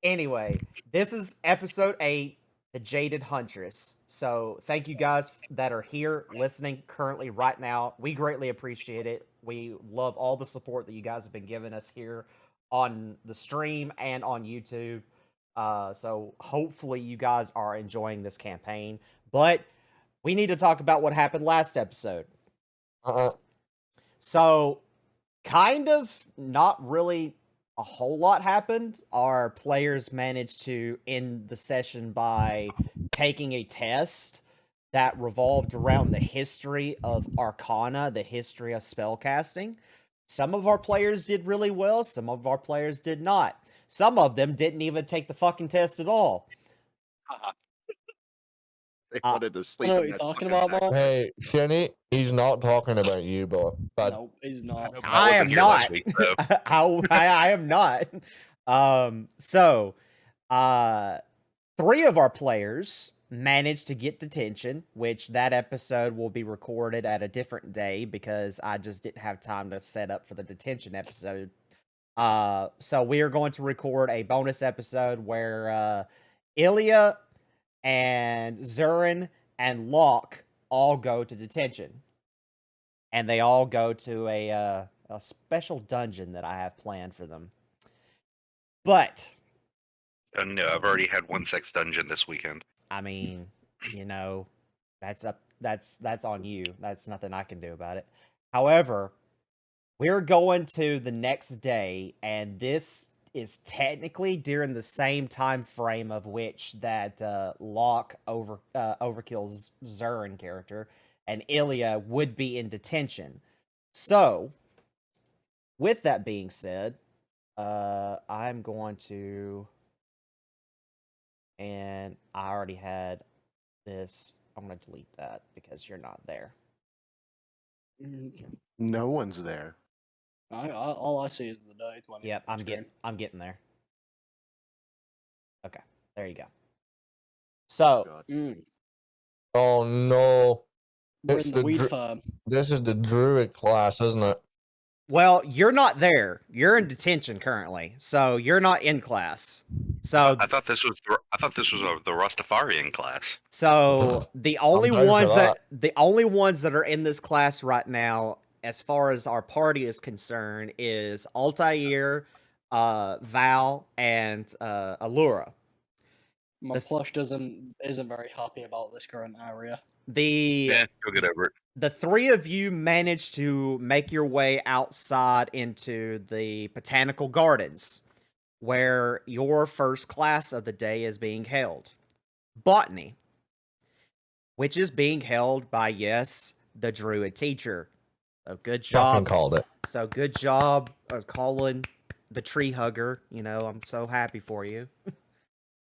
Anyway, this is episode 8, the Jaded Huntress. So thank you guys that are here listening currently right now. We greatly appreciate it. We love all the support that you guys have been giving us here on the stream and on YouTube. So hopefully you guys are enjoying this campaign. But we need to talk about what happened last episode. So, kind of not really a whole lot happened. Our players managed to end the session by taking a test that revolved around the history of Arcana, the history of spellcasting. Some of our players did really well, some of our players did not. Some of them didn't even take the fucking test at all. They wanted to sleep. I know what you're talking about, Mom. Hey, Shenny, he's not talking about you, but Nope, he's not. I am not. I am not. So, 3 of our players managed to get detention, which that episode will be recorded at a different day because I just didn't have time to set up for the detention episode. So we are going to record a bonus episode where Ilya and Zurin and Locke all go to detention. And they all go to a special dungeon that I have planned for them. But no, I've already had one sex dungeon this weekend. I mean, you know, that's on you. That's nothing I can do about it. However, we're going to the next day, and this is technically during the same time frame of which that Locke overkills Zurin character, and Ilya would be in detention. So, with that being said, I'm going to, and I already had this. I'm going to delete that because you're not there. No one's there. All I see is the date. Yep, I'm getting there. Okay, there you go. So, oh no, we're in the weed farm. This is the druid class, isn't it? Well, you're not there. You're in detention currently, so you're not in class. So I thought this was the Rastafarian class. So the only ones that are in this class right now, as far as our party is concerned, is Altair, Val, and Allura. My plush isn't very happy about this current area. Go get over it. The 3 of you managed to make your way outside into the botanical gardens, where your first class of the day is being held. Botany. Which is being held by, yes, the druid teacher. So good job. Fucking called it. So good job of calling the tree hugger. You know, I'm so happy for you.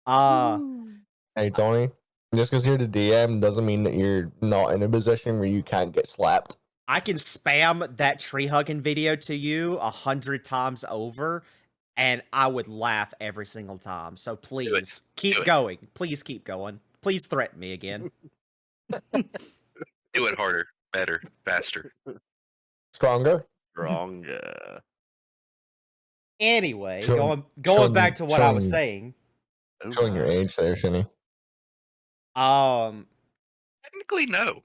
Hey, Tony. Just because you're the DM doesn't mean that you're not in a position where you can't get slapped. I can spam that tree hugging video to you 100 times over, and I would laugh every single time. So please keep going. Please keep going. Please threaten me again. Do it harder, better, faster, stronger. Anyway, going back to what I was saying. Showing your age there, Shinny. Technically, no.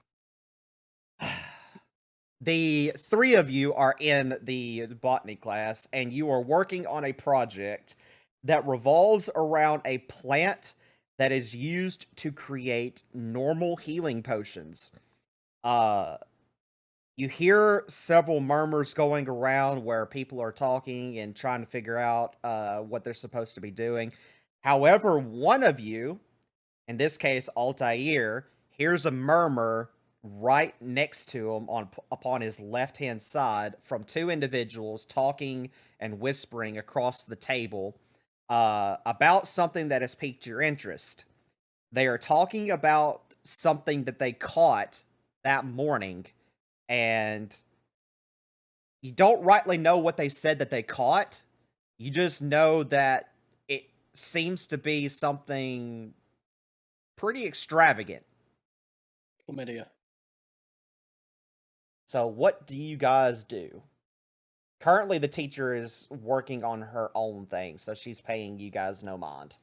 The 3 of you are in the botany class, and you are working on a project that revolves around a plant that is used to create normal healing potions. You hear several murmurs going around where people are talking and trying to figure out what they're supposed to be doing. However, one of you, in this case Altair, hears a murmur right next to him upon his left-hand side from 2 individuals talking and whispering across the table about something that has piqued your interest. They are talking about something that they caught that morning, and you don't rightly know what they said that they caught. You just know that it seems to be something pretty extravagant. Chlamydia. So what do you guys do? currently the teacher is working on her own thing, so she's paying you guys no mind.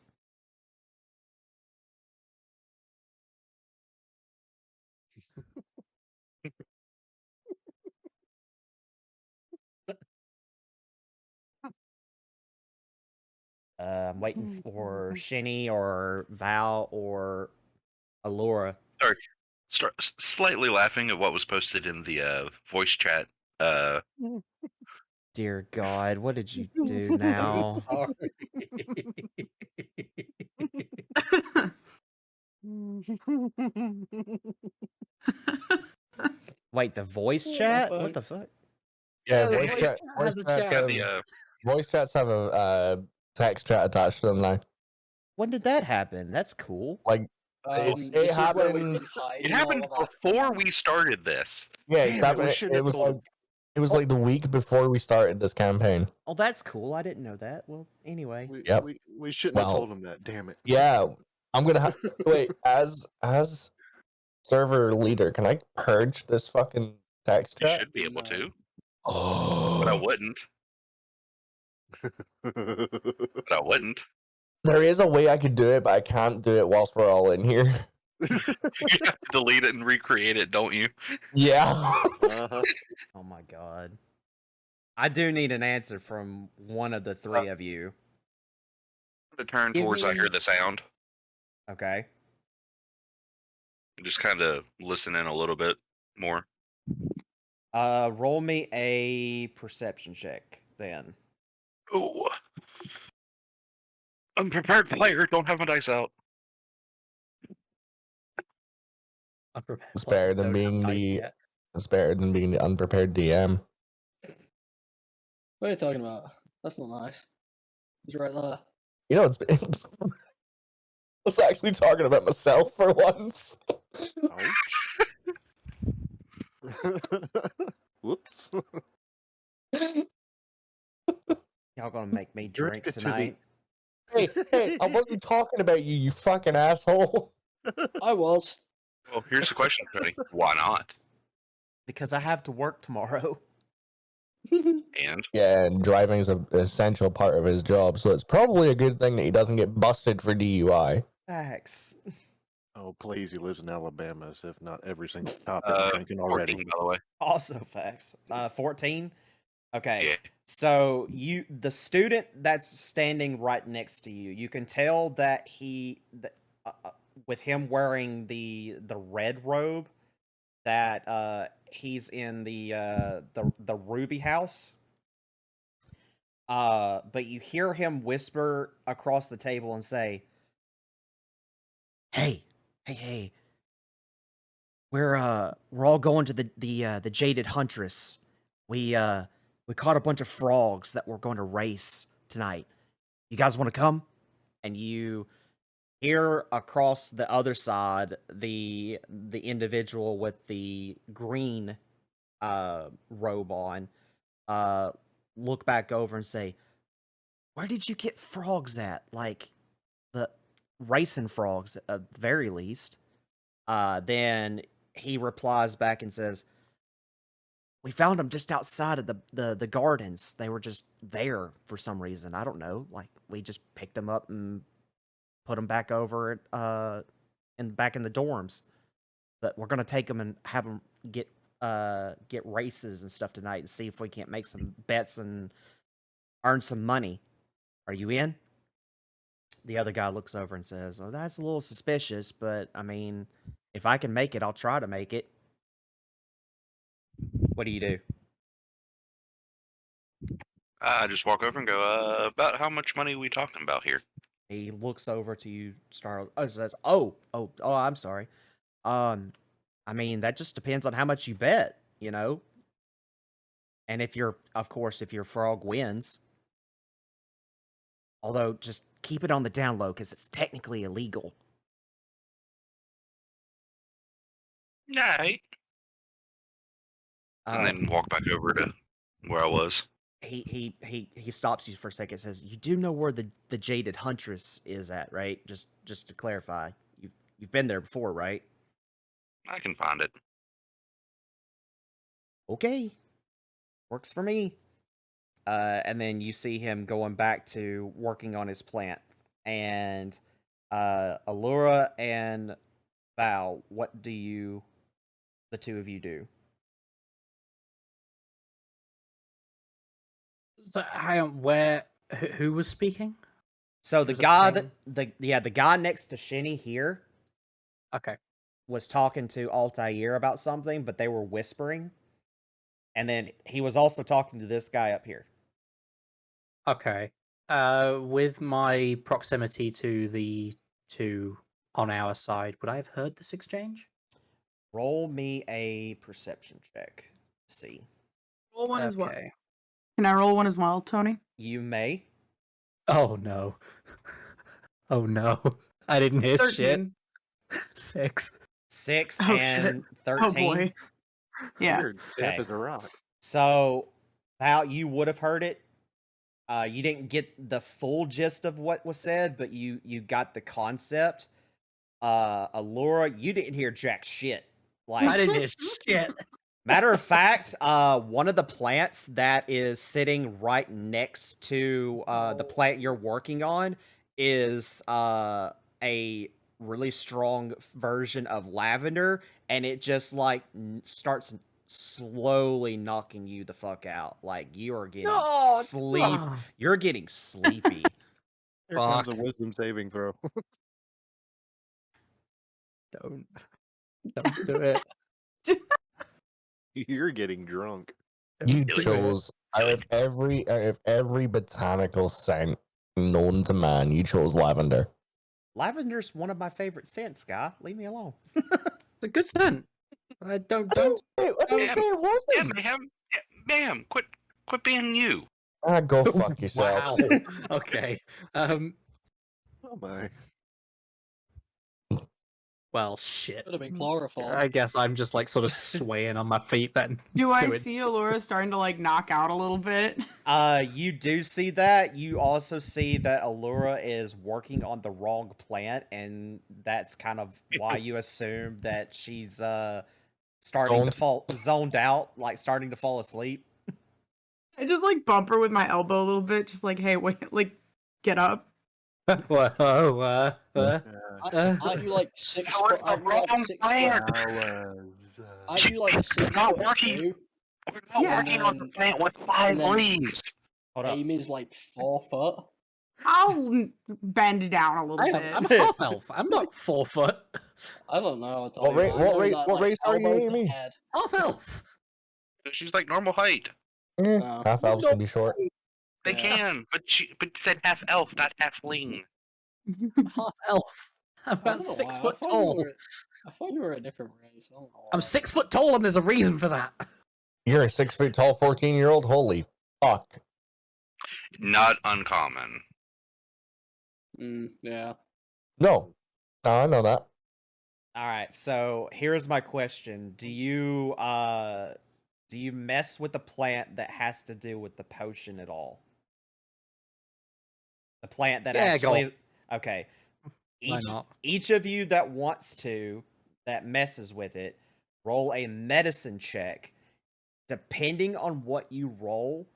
I'm waiting for Shinny or Val or Allura. Slightly laughing at what was posted in the voice chat. Uh, Dear God, what did you do now? Wait, the voice What the chat? fuck? What the fuck? Yeah, the voice voice chat. chat Voice has a chats chat. yeah, have, the voice chats have a text chat attached to them now. When did that happen? That's cool. Like it This is where we happened. just hide it all happened of that. before we started this. Yeah, Damn it, exactly. we shouldn't It have was told like him. it was like the week before we started this campaign. Oh, that's cool. I didn't know that. Well, anyway. We, Yep. we shouldn't have Well, told him that. Damn it. Yeah, I'm gonna wait as server leader. Can I purge this fucking text You chat? should be able No. to, but I Oh, wouldn't. But I wouldn't. there is a way I could do it, but I can't do it whilst we're all in here. You have to delete it and recreate it, don't you? Yeah. Uh-huh. Oh my God. I do need an answer from one of the three of you. To turn Give towards I me- hear the sound. Okay. And just kind of listen in a little bit more. Roll me a perception check then. Ooh. Unprepared player, don't have my dice out. It's better than being the it's better than being the unprepared DM. What are you talking about? That's not nice. It's right there. You know, I was actually talking about myself for once. Ouch. Whoops. Y'all gonna make me drink Drifted to the- tonight? Hey, I wasn't talking about you, you fucking asshole. I was. Well, here's the question, Tony. Why not? Because I have to work tomorrow. And Yeah, and driving is an essential part of his job, so it's probably a good thing that he doesn't get busted for DUI. Facts. Oh, please, he lives in Alabama, as if not every single topic is drinking already. 14, by the way. Also facts. 14. Okay. Yeah. So the student that's standing right next to you, you can tell that with him wearing the red robe, that he's in the Ruby house. But you hear him whisper across the table and say, "Hey, hey, we're all going to the Jaded Huntress. We caught a bunch of frogs that we're going to race tonight. You guys want to come?" And you hear across the other side the individual with the green robe on look back over and say, "Where did you get frogs at? Like the racing frogs at the very least." Then he replies back and says, "We found them just outside of the gardens. They were just there for some reason. I don't know. Like we just picked them up and put them back over back in the dorms. But we're gonna take them and have them get races and stuff tonight and see if we can't make some bets and earn some money. Are you in?" The other guy looks over and says, "Well, that's a little suspicious, but I mean, if I can make it, I'll try to make it." What do you do? I just walk over and go, about how much money are we talking about here? He looks over to you, says, "Oh, I'm sorry. I mean, that just depends on how much you bet, you know. And if your frog wins. Although, just keep it on the down low, because it's technically illegal." Night. And then walk back over to where I was. He stops you for a second and says, "You do know where the Jaded Huntress is at, right? Just to clarify. You've been there before, right?" I can find it. "Okay. Works for me." And then you see him going back to working on his plant. And Allura and Val, what do the two of you do? So, hang on, where? Who was speaking? So the Was it guy Payne? the guy next to Shinny here Okay. was talking to Altair about something, but they were whispering. And then he was also talking to this guy up here. Okay. With my proximity to the two on our side, would I have heard this exchange? Roll me a perception check. See. Roll one as well. Okay. Can I roll one as well, Tony? You may. Oh no. Oh no. I didn't hear shit. 13. 6. 6 Oh, and shit. 13. Oh boy. Yeah. You're deaf Okay. as a rock. So, Val, you would have heard it. You didn't get the full gist of what was said, but you got the concept. Allura, you didn't hear jack shit. I Like, didn't hear shit. matter of fact, one of the plants that is sitting right next to the plant you're working on is a really strong version of lavender, and it just like starts slowly knocking you the fuck out. Like you are getting sleep. Oh, You're getting sleepy. Here comes a Fuck. wisdom saving throw. don't do it. You're getting drunk. You Don't do it. chose out of every botanical scent known to man, you chose lavender. Lavender's one of my favorite scents, guy. Leave me alone. It's a good scent. I don't. I didn't say it wasn't. Yeah, Mayhem. Yeah, Mayhem, quit being you. Ah, go fuck yourself. Wow. Okay. Oh my. Well, shit. Would have been chlorophyll. I guess I'm just like sort of swaying on my feet then. Do I Do it. see Allura starting to like knock out a little bit? You do see that. You also see that Allura is working on the wrong plant, and that's kind of why you assume that she's starting to fall zoned out, like starting to fall asleep. I just like bump her with my elbow a little bit, just like, hey, wait, like, get up. Whoa, Aren't you like 6 foot? Aren't you like 6 foot? Flowers. Aren't you like 6 Not foot working. two? We're not Yeah. working on the plant with 5 and then- leaves. Hold up. Aim is like 4 foot. I'll bend it down a little bit. I'm a half elf. I'm not 4 foot. I don't know. I What race- I know what that, what race are you, elbow to Amy? head. Half elf. She's like normal height. No. Half elves can be short. They Yeah. can, but it said half elf, not halfling. Half elf. I'm I about don't know 6 why. foot I thought you tall. were- I thought you were a different race. I don't know I'm why. 6 foot tall, and there's a reason for that. You're a 6 foot tall 14-year-old? Holy fuck. Not uncommon. Yeah. No. No, I know that. All right, so here's my question: Do you mess with the plant that has to do with the potion at all? The plant that Yeah, go. actually okay. Why not? Each of you that wants to, that messes with it, roll a medicine check. Depending on what you roll,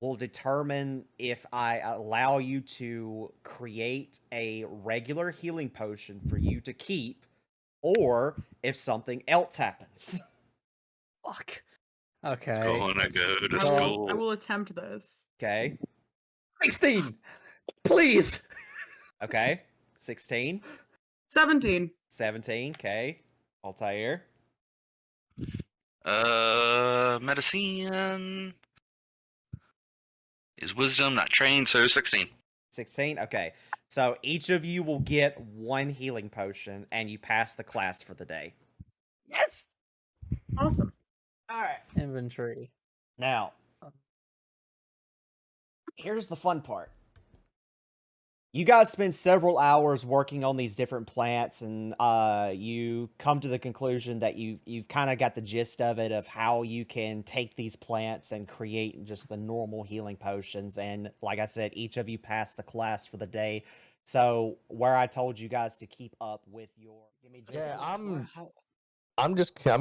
will determine if I allow you to create a regular healing potion for you to keep, or if something else happens. Fuck. Okay. Gonna go to I school. will attempt this. Okay. 16. Please. Okay. 16. 17. 17. Okay. Altair. Medicine is wisdom, not trained, so 16. 16. Okay. So each of you will get one healing potion, and you pass the class for the day. Yes. Awesome. All right. Inventory. Now, here's the fun part. You guys spend several hours working on these different plants, and you come to the conclusion that you've kind of got the gist of it, of how you can take these plants and create just the normal healing potions. And like I said, each of you passed the class for the day. So where I told you guys to keep up with your, give me just Yeah, I'm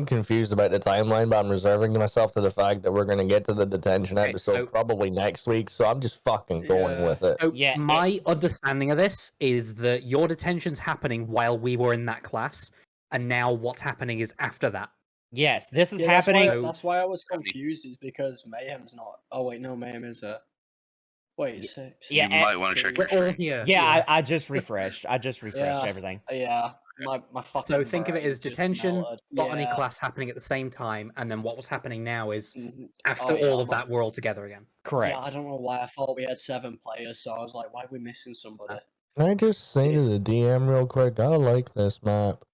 confused about the timeline, but I'm reserving myself to the fact that we're gonna get to the detention Okay, episode so- probably next week. So I'm just fucking going Yeah. with it. So Yeah, my understanding of this is that your detention's happening while we were in that class, and now what's happening is after that. Yes, this is Yeah, happening. That's why I was confused. Is because Mayhem's not. Oh wait, no, Mayhem is a. Wait, 6. Yeah, you might want to check We're your all stream. here. Yeah, I just refreshed. I just refreshed Yeah. everything. Yeah, my fucking. So think of it brain as just detention, melted. botany Yeah. class happening at the same time, and then what was happening now is Mhm. after Oh, yeah, all of my- that, we're all together again. Correct. Yeah, I don't know why I thought we had 7 players, so I was like, why are we missing somebody? Can I just say to the DM real quick? I like this map.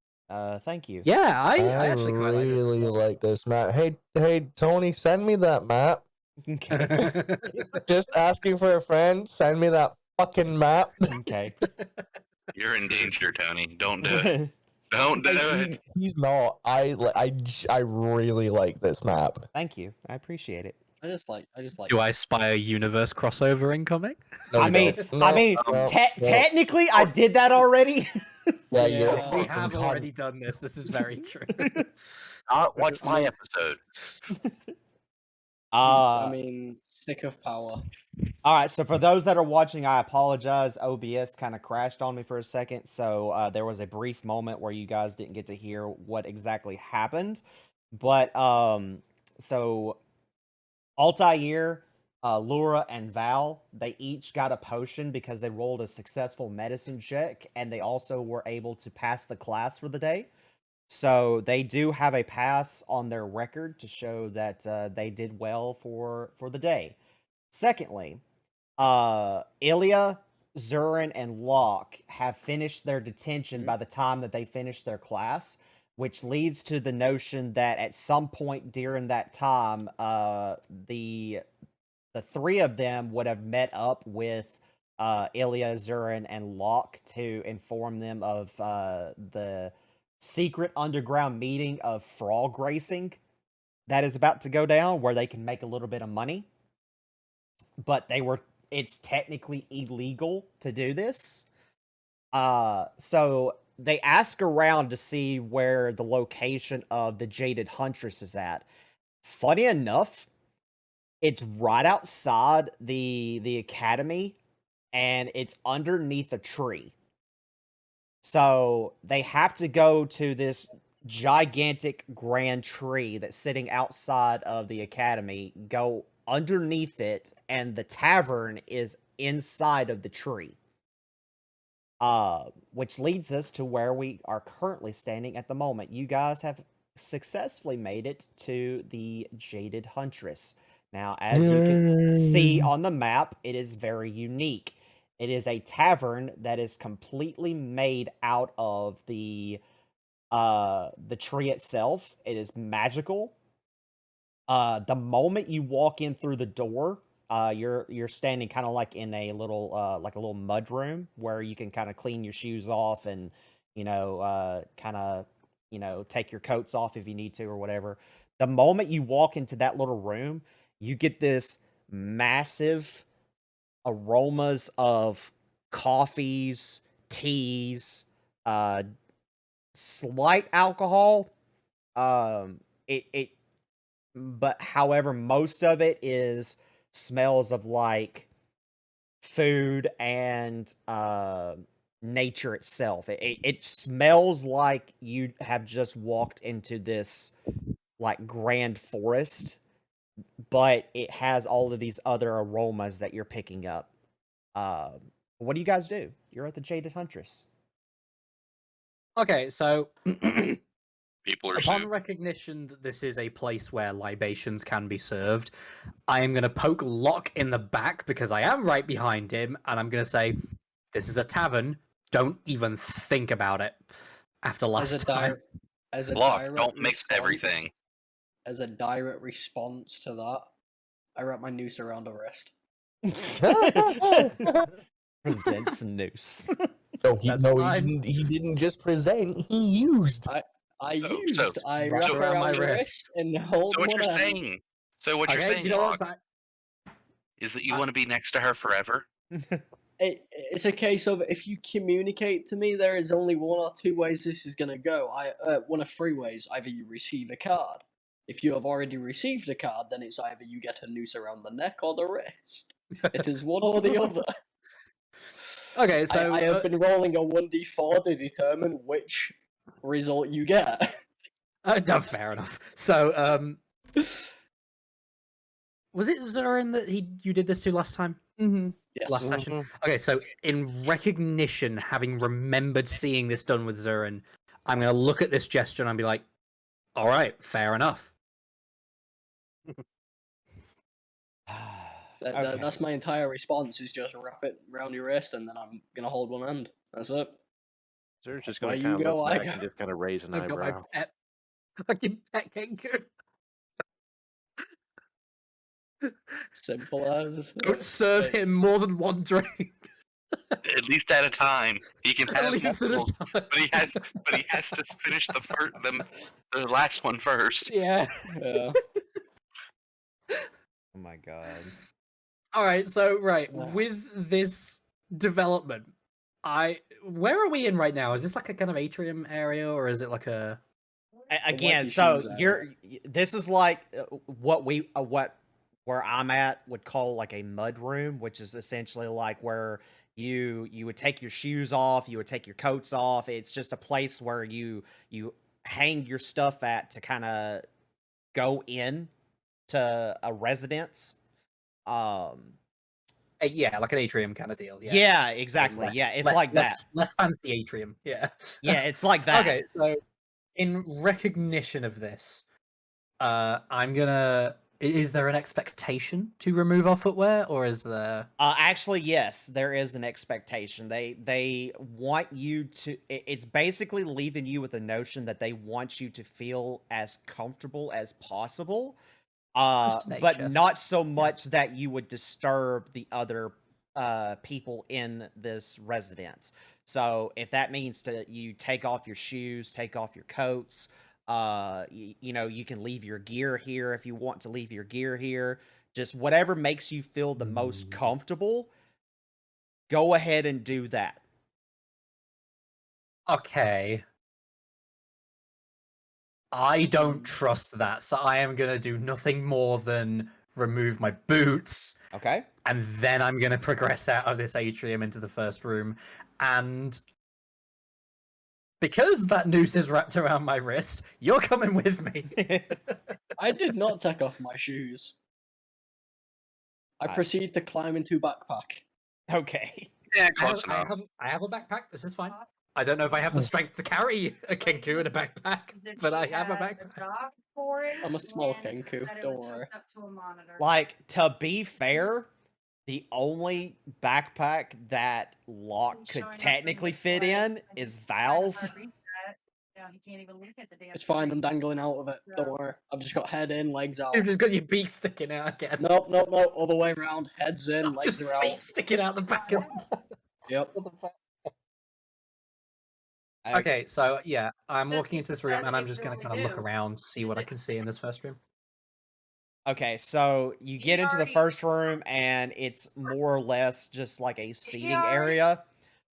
Thank you. Yeah, I I actually quite like this as really well. like this map. Hey, Tony, send me that map. Okay. Just asking for a friend. Send me that fucking map. Okay. You're in danger, Tony. Don't do it. Don't do it. He's not. I really like this map. Thank you. I appreciate it. I just like. Do I spy a universe crossover incoming? No, I you mean, don't. I mean, no, no. technically, I did that already. Yeah, Yeah. you're a We We fucking have cunt. already done this. This is very true. Not watch my episode. I mean, stick of power. All right, so for those that are watching, I apologize. OBS kind of crashed on me for a second, so there was a brief moment where you guys didn't get to hear what exactly happened. But so Altair, Lura, and Val, they each got a potion because they rolled a successful medicine check, and they also were able to pass the class for the day. So they do have a pass on their record to show that they did well for the day. Secondly, Ilya, Zurin, and Locke have finished their detention by the time that they finished their class, which leads to the notion that at some point during that time, the 3 of them would have met up with Ilya, Zurin, and Locke to inform them of the secret underground meeting of frog racing that is about to go down, where they can make a little bit of money. But it's technically illegal to do this. So they ask around to see where the location of the Jaded Huntress is at. Funny enough, it's right outside the academy, and it's underneath a tree. So they have to go to this gigantic grand tree that's sitting outside of the academy, go underneath it, and the tavern is inside of the tree. Which leads us to where we are currently standing at the moment. You guys have successfully made it to the Jaded Huntress. Now, as you can see on the map, it is very unique. It is a tavern that is completely made out of the tree itself. It is magical. The moment you walk in through the door, you're standing kind of like in a little mud room where you can kind of clean your shoes off and kind of take your coats off if you need to or whatever. The moment you walk into that little room, you get this massive aromas of coffees, teas, slight alcohol. But however, most of it is smells of like food and nature itself. It smells like you have just walked into this like grand forest, but it has all of these other aromas that you're picking up. What do you guys do? You're at the Jaded Huntress. Okay, so People are upon soup. recognition that this is a place where libations can be served, I am going to poke Locke in the back because I am right behind him, and I'm going to say, "This is a tavern. Don't even think about it." After last time, Locke, don't mix everything. As a direct response to that, I wrap my noose around a wrist. Presents noose. So That's fine. he didn't just present, he used. I so- I wrap wrap around around my my wrist. wrist and hold So what one you're hand. saying? So what you're okay, saying, do you know Locke, what? is that you want to be next to her forever? It's a case of if you communicate to me, there is only one or two ways this is gonna go. One of three ways. Either you receive a card. If you have already received a card, then it's either you get a noose around the neck or the wrist. It is one or the other. Okay, so I have been rolling a 1d4 to determine which result you get. no, fair enough. So, was it Zurin that you did this to last time? Mm-hmm. Yes. Last session. Okay, so in recognition, having remembered seeing this done with Zurin, I'm gonna look at this gesture and I'll be like, "All right, fair enough." Okay. That's my entire response. Is just wrap it around your wrist, and then I'm gonna hold one hand. That's it. Zer's just Where going to you kind of go, look I back go. and just kind of raise an I've got my eyebrow. pet, fucking pet Kenku. Simple as. Don't serve him more than one drink. At least at a time. He can At have least at a multiple, time. but he has to finish the last one first. Yeah. Yeah. Oh my god. All right. So Wow. with this development, where are we in right now? Is this like a kind of atrium area, or is it like a? Again, wacky so shoes this is like where I'm at would call like a mud room, which is essentially like where you would take your shoes off, you would take your coats off. It's just a place where you hang your stuff at to kind of go in to a residence. Yeah, like an atrium kind of deal. Yeah. Yeah, exactly. Yeah, it's like that. Less fancy atrium. Yeah. Yeah, it's like that. Okay, so in recognition of this, I'm gonna. Is there an expectation to remove our footwear, or is there? Actually, yes, there is an expectation. They want you to. It's basically leaving you with the notion that they want you to feel as comfortable as possible, Close to but nature. not so much that you would disturb the other people in this residence. So if that means that you take off your shoes, take off your coats. You know, you can leave your gear here if you want to leave your gear here. Just whatever makes you feel the most comfortable, go ahead and do that. Okay. I don't trust that, so I am gonna do nothing more than remove my boots, Okay? and then I'm gonna progress out of this atrium into the first room. And because that noose is wrapped around my wrist, you're coming with me. I did not take off my shoes. I proceed to climb into backpack. Okay. Yeah, I close enough. have a backpack. This is fine. I don't know if I have the strength to carry a Kenku in a backpack, but I have a backpack. I'm a small Kenku, don't worry. Like, to be fair, the only backpack that Locke could technically fit in is Val's. It's fine, I'm dangling out of it. Don't worry. I've just got head in, legs out. You've just got your beak sticking out again. Nope, other way around. Heads in, legs Just are feet out. sticking out the back of. Yep. Okay, so yeah, I'm walking into this room and I'm just gonna kind of look around, see what I can see in this first room. Okay, so you get into the first room and it's more or less just like a seating area.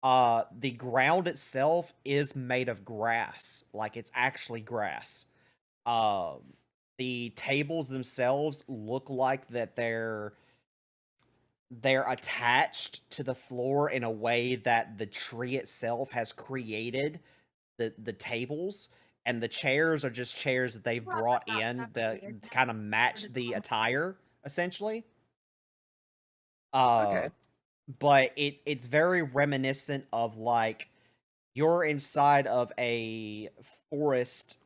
The ground itself is made of grass, like it's actually grass. The tables themselves look like that they're attached to the floor in a way that the tree itself has created the tables, and the chairs are just chairs that they've brought in to kind of match the attire, essentially. Okay. But it's very reminiscent of like you're inside of a forest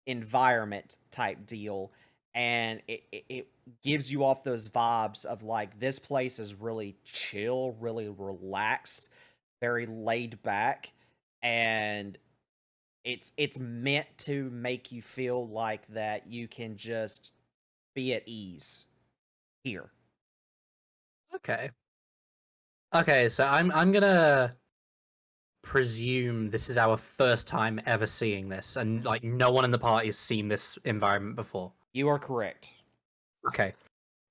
environment type deal, and it gives you off those vibes of like this place is really chill, really relaxed, very laid back, and it's meant to make you feel like that you can just be at ease here. Okay. Okay, so I'm gonna presume this is our first time ever seeing this, and like no one in the party has seen this environment before. You are correct. Okay.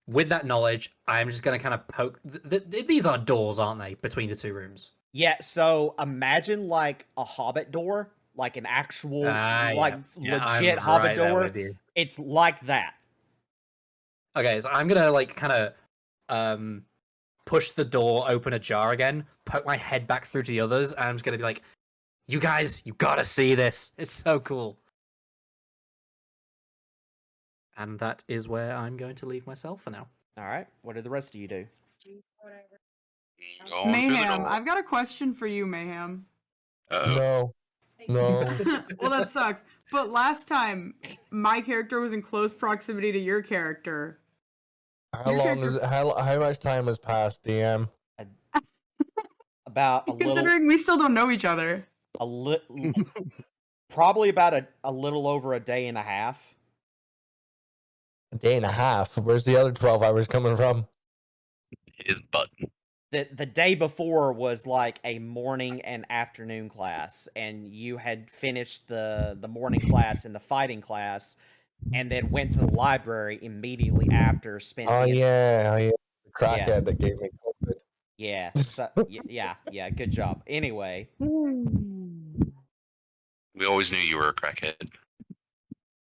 with that knowledge, I'm just gonna kind of poke. These are doors, aren't they, between the two rooms? Yeah, so imagine like a hobbit door, like an actual, like Yeah, legit I'm hobbit right there door. with you. It's like that. Okay, so I'm gonna like kind of push the door open ajar again, poke my head back through to the others, and I'm just gonna be like, "You guys, you gotta see this. It's so cool." And that is where I'm going to leave myself for now. All right, what do the rest of you do? Going through the Mayhem, door. I've got a question for you, Mayhem. Uh-oh. No. Well, that sucks. But last time, my character was in close proximity to your character. How Your long character- is how much time has passed, DM? About a little, Considering we still don't know each other. probably about a little over a day and a half. A day and a half. Where's the other 12 hours coming from? His button. The day before was like a morning and afternoon class, and you had finished the morning class and the fighting class, and then went to the library immediately after. Spent Oh the yeah. The crackhead that gave me COVID. yeah, so, yeah. Good job. Anyway, We always knew you were a crackhead.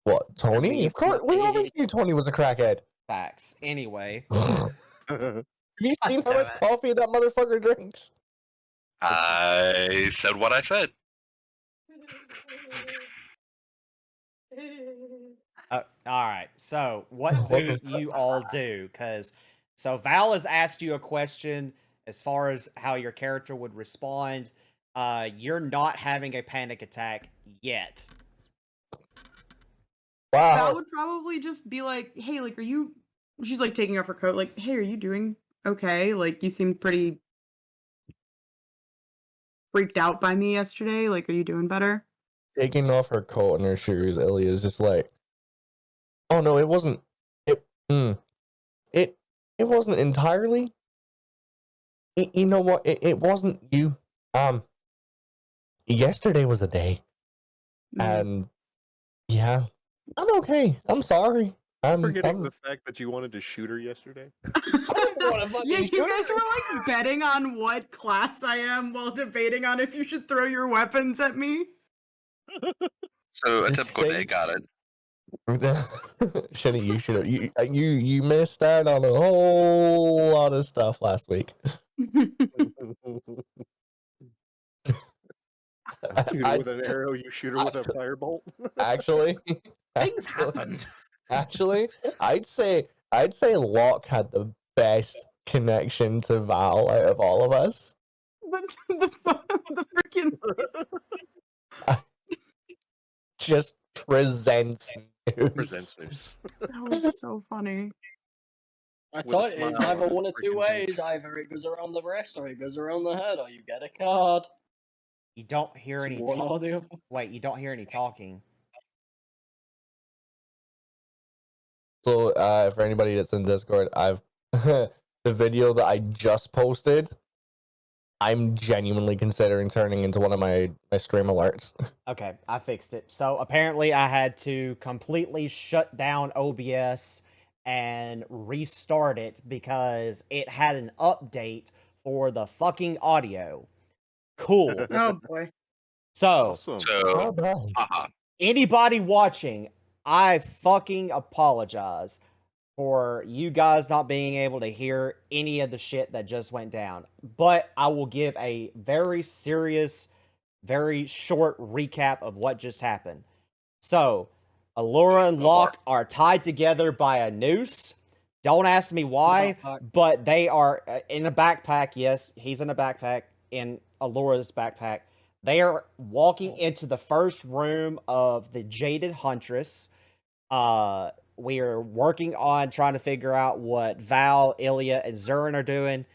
What, Tony? Of course, we always knew Tony was a crackhead. facts. Anyway, Have you seen how damn much it. coffee that motherfucker drinks? I said what I said. all right. So, what do you all do? Because Val has asked you a question as far as how your character would respond. You're not having a panic attack yet. That Wow. would probably just be like, hey, like, are you... She's, like, taking off her coat, like, hey, are you doing okay? Like, you seemed pretty freaked out by me yesterday. Like, are you doing better? Taking off her coat and her shoes, Ilya's just like, oh no, it wasn't. It wasn't entirely. You know what? It wasn't you. Yesterday was a day, and yeah, I'm okay. I'm sorry. Forgetting the fact that you wanted to shoot her yesterday. Yeah, you guys were like betting on what class I am while debating on if you should throw your weapons at me. So a This typical day, face- got it. Shouldn't you should have you missed out on a whole lot of stuff last week. Shoot her with an arrow, you shoot her with a firebolt. Actually, Things happened. Actually, I'd say Locke had the best connection to Val out of all of us. the freaking Just presents news. Presents news. that was so funny. I With a thought it's smile either on one his or two freaking ways. Either it goes around the wrist, or it goes around the head, or you get a card. You don't hear any. It's one or the other. Wait, you don't hear any talking. So, for anybody that's in Discord, I've the video that I just posted. I'm genuinely considering turning into one of my stream alerts. Okay, I fixed it. So apparently I had to completely shut down OBS and restart it because it had an update for the fucking audio. Cool. Oh boy. So, Awesome. How So, bad? haha. anybody watching, I fucking apologize for you guys not being able to hear any of the shit that just went down. But I will give a very serious, very short recap of what just happened. So, Allura and Locke are tied together by a noose. Don't ask me why, but they are in a backpack. Yes, he's in a backpack, in Allura's backpack. They are walking into the first room of the Jaded Huntress. We are working on trying to figure out what Val, Ilya, and Zurin are doing.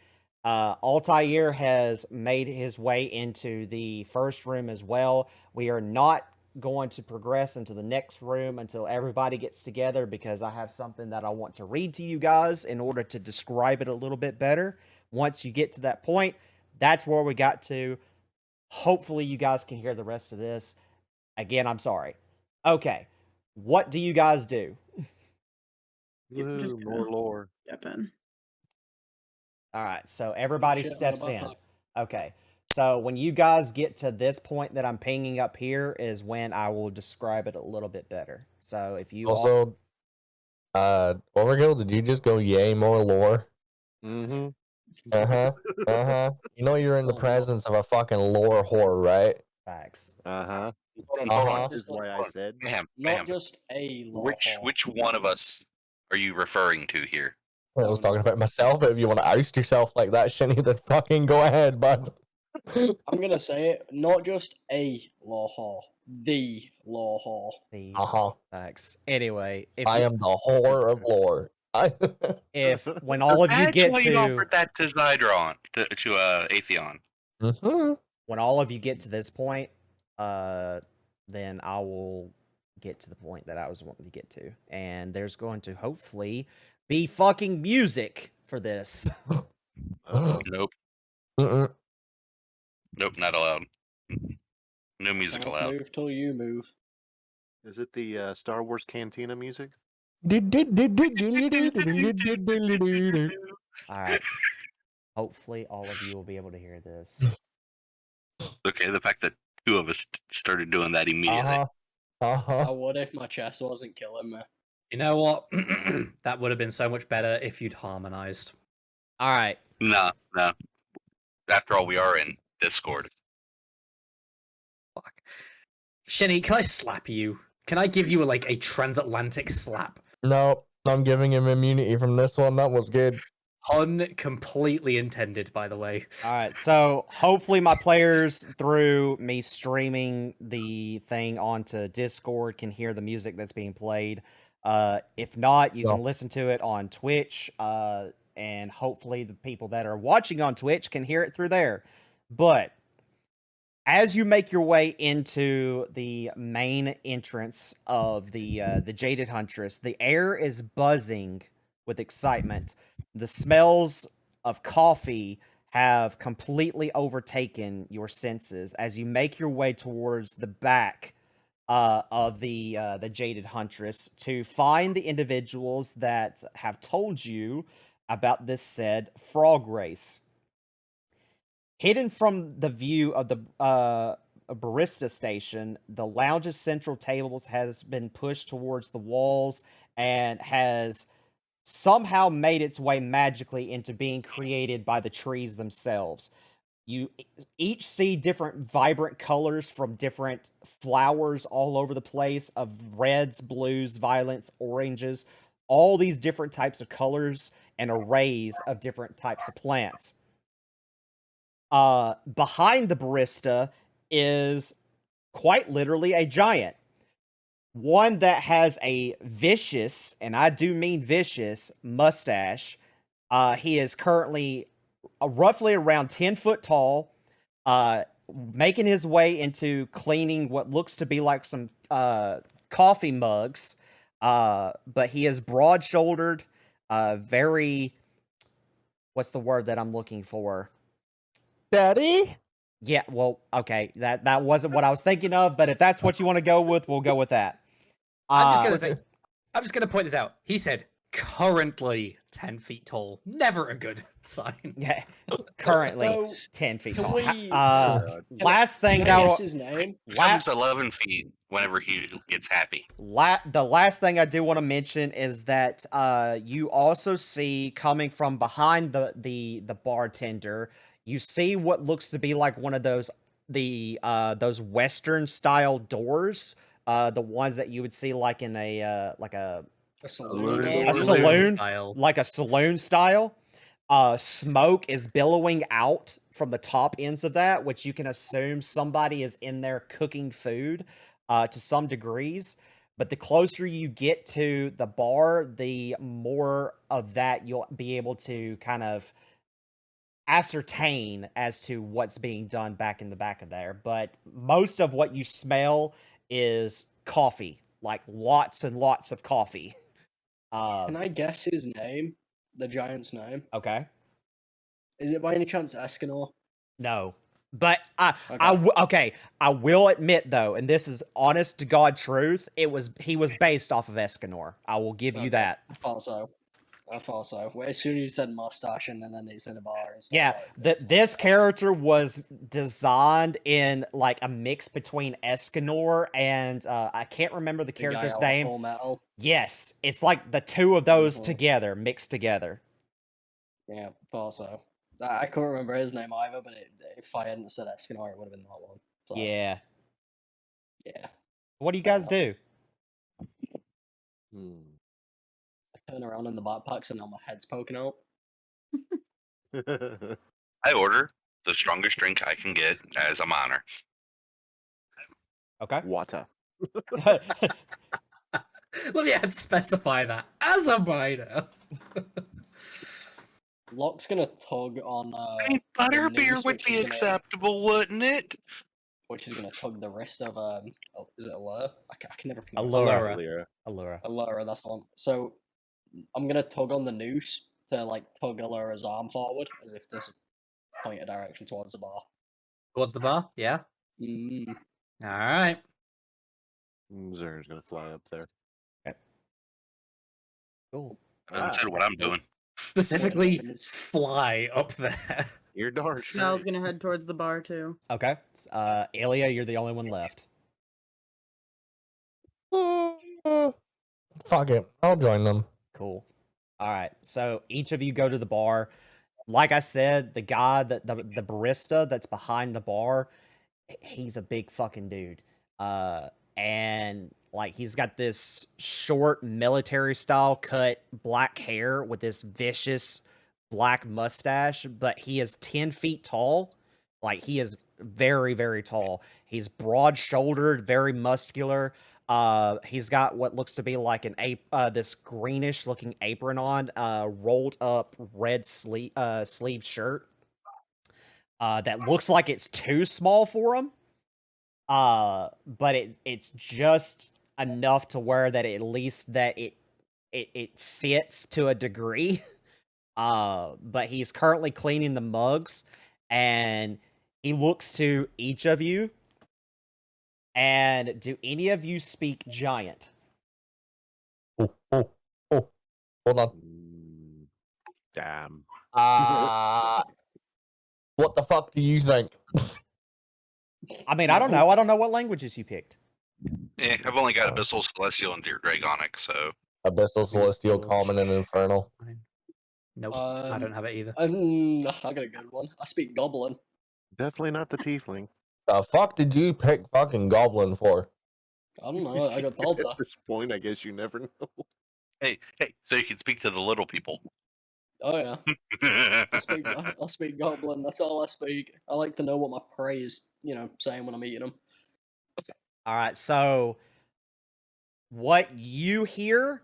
Altair has made his way into the first room as well. We are not going to progress into the next room until everybody gets together because I have something that I want to read to you guys in order to describe it a little bit better. Once you get to that point, that's where we got to. Hopefully you guys can hear the rest of this. Again, I'm sorry. Okay, what do you guys do? Just Woohoo, more lore. step in. All right, so everybody Shit, steps what in. about Okay, so when you guys get to this point that I'm pinging up here is when I will describe it a little bit better. So if you all, Also, Overkill, did you just go yay more lore? Mm-hmm. You know you're in the Oh, no. presence of a fucking lore whore, right? facts. Uh-huh. Hold Uh-huh. on. Is why I Hold on. said. Mayhem, Not Mayhem. just a law. Which one of us are you referring to here? I was talking about myself, but if you want to oust yourself like that, Shinny, then fucking go ahead, bud. I'm gonna say it. Not just a law whore. The law whore. The Uh-huh. facts. Anyway, if I you, am the whore of lore. if when all of you That's get why you to offered that to Zydron, to Atheon. Mhm. when all of you get to this point, then I will get to the point that I was wanting to get to, and there's going to hopefully be fucking music for this. Nope. Mm-mm. Nope, not allowed. No music Can't allowed. move till you move. Is it the Star Wars Cantina music? All right. Hopefully, all of you will be able to hear this. Okay, the fact that two of us started doing that immediately. Uh-huh. I Uh-huh. would if my chest wasn't killing me. You know what? That would have been so much better if you'd harmonized. All right. No. After all, we are in Discord. Fuck. Shinny, can I slap you? Can I give you a transatlantic slap? No, I'm giving him immunity from this one. That was good. Pun completely intended, by the way. All right. So hopefully, my players, through me streaming the thing onto Discord, can hear the music that's being played. If not, you can listen to it on Twitch. And hopefully, the people that are watching on Twitch can hear it through there. But as you make your way into the main entrance of the Jaded Huntress, the air is buzzing with excitement. The smells of coffee have completely overtaken your senses as you make your way towards the back of the Jaded Huntress to find the individuals that have told you about this said frog race. Hidden from the view of the barista station, the lounge's central tables has been pushed towards the walls and has somehow made its way magically into being created by the trees themselves. You each see different vibrant colors from different flowers all over the place of reds, blues, violets, oranges, all these different types of colors and arrays of different types of plants. Behind the barista is quite literally a giant. One that has a vicious, and I do mean vicious, mustache. He is currently roughly around 10 foot tall, making his way into cleaning what looks to be like some coffee mugs. But he is broad shouldered, very, what's the word that I'm looking for? Daddy? Yeah, well, okay, that wasn't what I was thinking of, but if that's what you want to go with, we'll go with that. I'm just gonna point this out. He said currently 10 feet tall. Never a good sign. Yeah, currently So, 10 feet can tall. we- Last thing Can I that guess his name? Comes 11 feet whenever he gets happy. the last thing I do want to mention is that you also see coming from behind the bartender, you see what looks to be like one of those Western style doors, the ones that you would see like in a saloon. A saloon? Style. like a saloon style. Smoke is billowing out from the top ends of that, which you can assume somebody is in there cooking food to some degrees. But the closer you get to the bar, the more of that you'll be able to kind of ascertain as to what's being done back in the back of there. But most of what you smell is coffee, like lots and lots of coffee. Can I guess his name? The giant's name? Okay. Is it by any chance Escanor? No. But Okay. okay, I will admit though, and this is honest to God truth, he was based off of Escanor. I will give you Okay. that. I thought so. Well, as soon as you said mustache and then he's in a bar and stuff. Yeah, this character was designed in like a mix between Escanor and I can't remember the guy character's out of name. Full Metal. Yes, it's like the two of those Mhm. together, mixed together. Yeah, thought so. I couldn't remember his name either, but if I hadn't said Escanor, it would have been that one. So, Yeah. Yeah. What do you guys do? Hmm. I turn around in the backpacks and now my head's poking out. I order the strongest drink I can get as a minor. Okay. Water. Let me add specify that as a minor. Locke's gonna tug on Butterbeer noose, would which be is gonna- acceptable, wouldn't it? which is gonna tug the wrist of is it Allura? I can never pronounce Allura. Earlier. Allura. Allura, that's the one. So I'm gonna tug on the noose to like tug Allura's arm forward as if to point a direction towards the bar. Towards the bar, yeah. Mm. All right. Zern's gonna fly up there. Cool. Doesn't say what I'm doing. Specifically, it's- fly up there. You're darn Val's gonna head towards the bar too. Okay. Ilya, you're the only one left. Fuck it. I'll join them. Cool. All right. So each of you go to the bar. Like I said, the guy that the barista that's behind the bar, he's a big fucking dude. And like he's got this short military style cut black hair with this vicious black mustache, but he is 10 feet tall. Like he is very, very tall. He's broad shouldered, very muscular. He's got what looks to be like an this greenish looking apron on, rolled up red sleeve shirt. That looks like it's too small for him. But it's just enough to where that at least that it fits to a degree. But he's currently cleaning the mugs, and he looks to each of you. And do any of you speak giant? Oh. Hold on. Damn. What the fuck do you think? I mean, I don't know. I don't know what languages you picked. Yeah, I've only got Abyssal, Celestial, and Dragonic, so Abyssal, Celestial, Common, and Infernal. Nope, I don't have it either. I got a good one. I speak Goblin. Definitely not the tiefling. The fuck did you pick fucking Goblin for? I don't know. I got told that. At this point, I guess you never know. hey, so you can speak to the little people. Oh yeah. I speak Goblin. That's all I speak. I like to know what my prey is, saying when I'm eating them. All right. So what you hear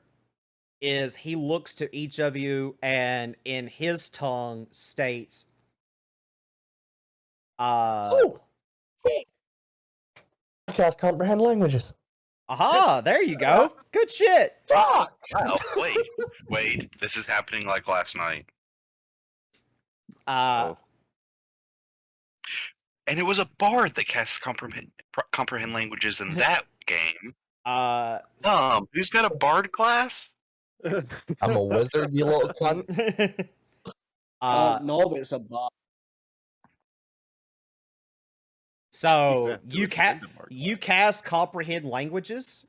is he looks to each of you and in his tongue states, Oh! I can't comprehend languages. aha, there you go. Good shit. Fuck! Wow, wait, this is happening like last night. Oh. And it was a bard that cast comprehend languages in that game. Who's got a bard class? I'm a wizard, you little cunt. No, but it's a bar. So have to you attend a bar you cast comprehend languages,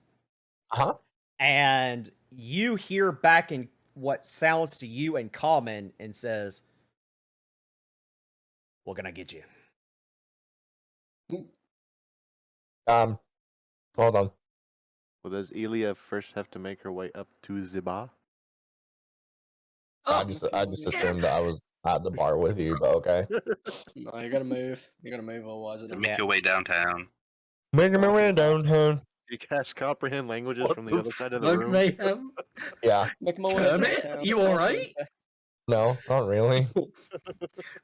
Uh-huh. and you hear back in what sounds to you in common and says, "We're gonna get you." Hold on. Well, does Ilya first have to make her way up to the bar? I just assumed that I was at the bar with you, but okay. No, you gotta move. Otherwise it To don't. make your way downtown. Making my way downtown. You cast comprehend languages What from the the other side of the Fuck room. Mayhem. Yeah. Make my way Kermit, downtown. you alright? No, not really.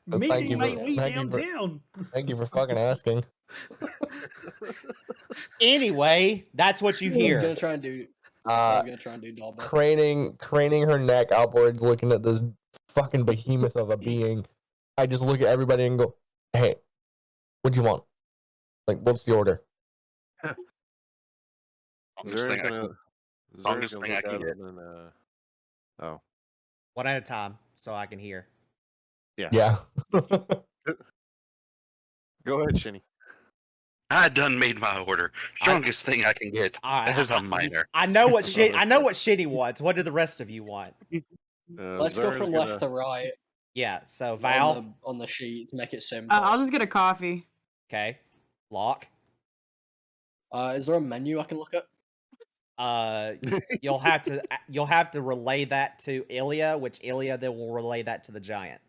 Making you my for- way thank you for- downtown. Thank you for fucking asking. Anyway, that's what you I was hear. gonna try and do. I Uh, was gonna try and do Dobber. craning her neck upwards, looking at this fucking behemoth of a being. I just look at everybody and go, "Hey, What do you want? Like, what's the order? Longest thing I can get. Oh. One at a time, so I can hear. Yeah. Go ahead, Shinny. I done made my order. Strongest thing I can get as a minor. I know what Shitty wants. What do the rest of you want? Let's go from left to right. Yeah, so Val on the sheet to make it simple. I'll just get a coffee. Okay. Lock. Is there a menu I can look at? You'll have to relay that to Ilya, which Ilya then will relay that to the giant.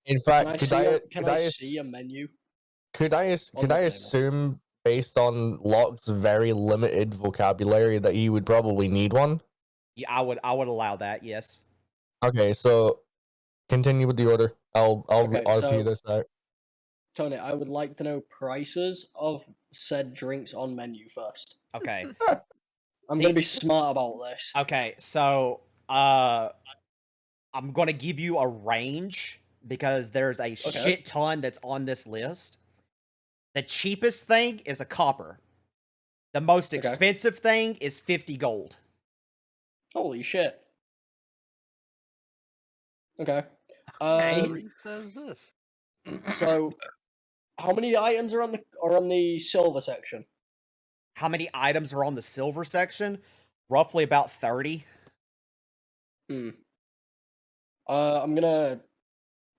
In fact, can I see a menu? Could I assume, based on Locke's very limited vocabulary, that he would probably need one? Yeah, I would allow that. Yes. Okay, so continue with the order. I'll RP this out. Tony, I would like to know prices of said drinks on menu first. Okay. I'm gonna be smart about this. Okay, so I'm gonna give you a range because there's a shit ton that's on this list. The cheapest thing is a copper. The most expensive thing is 50 gold. Holy shit. Okay. Does this? So, how many items are on the silver section? How many items are on the silver section? Roughly about 30. I'm gonna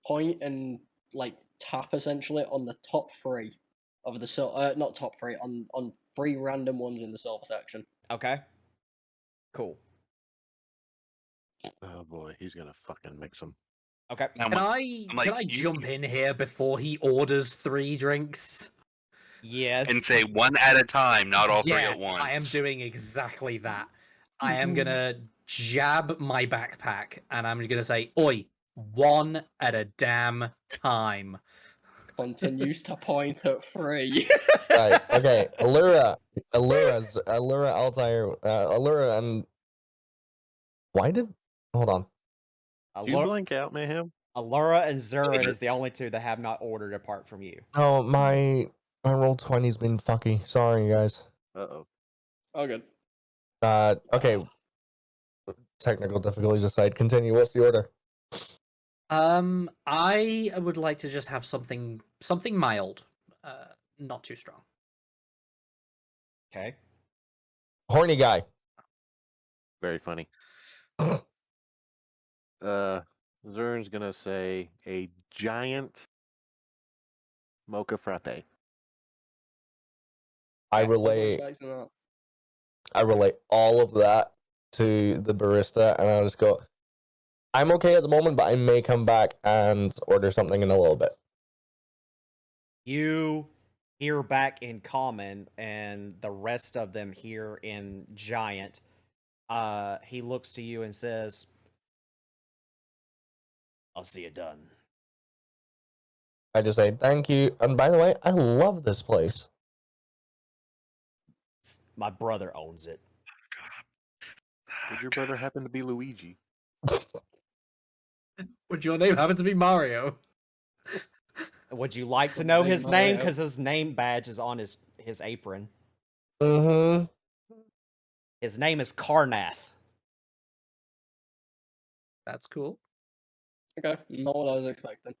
point and tap essentially on the top 3 of the not top 3 on 3 random ones in the silver section. Okay. Cool. Oh boy, he's gonna fucking mix them. Okay. Can I jump in here before he orders 3 drinks? Yes. And say 1 at a time, not all 3 at once. I am doing exactly that. I am gonna jab my backpack and I'm gonna say, "Oi, 1 at a damn time." Continues to point at 3. Right. Okay. Altair, Allura, and hold on. You blank out, Mayhem? Allura and Zurin is the only 2 that have not ordered apart from you. Oh, my Roll20's been fucky. Sorry, guys. Uh-oh. Oh, good. Okay. Technical difficulties aside, continue. What's the order? I would like to just have something mild, not too strong. Okay. Horny guy. Very funny. Zern's gonna say a giant mocha frappe. I relay all of that to the barista, and I'll just go, I'm okay at the moment, but I may come back and order something in a little bit. You hear back in common, and the rest of them hear in giant. He looks to you and says, I'll see it done. I just say, thank you. And by the way, I love this place. My brother owns it. Would your brother happen to be Luigi? Would your name happen to be Mario? Would you like to know his name? Because his name badge is on his apron. Mm-hmm. His name is Karnath. That's cool. Okay, not what I was expecting.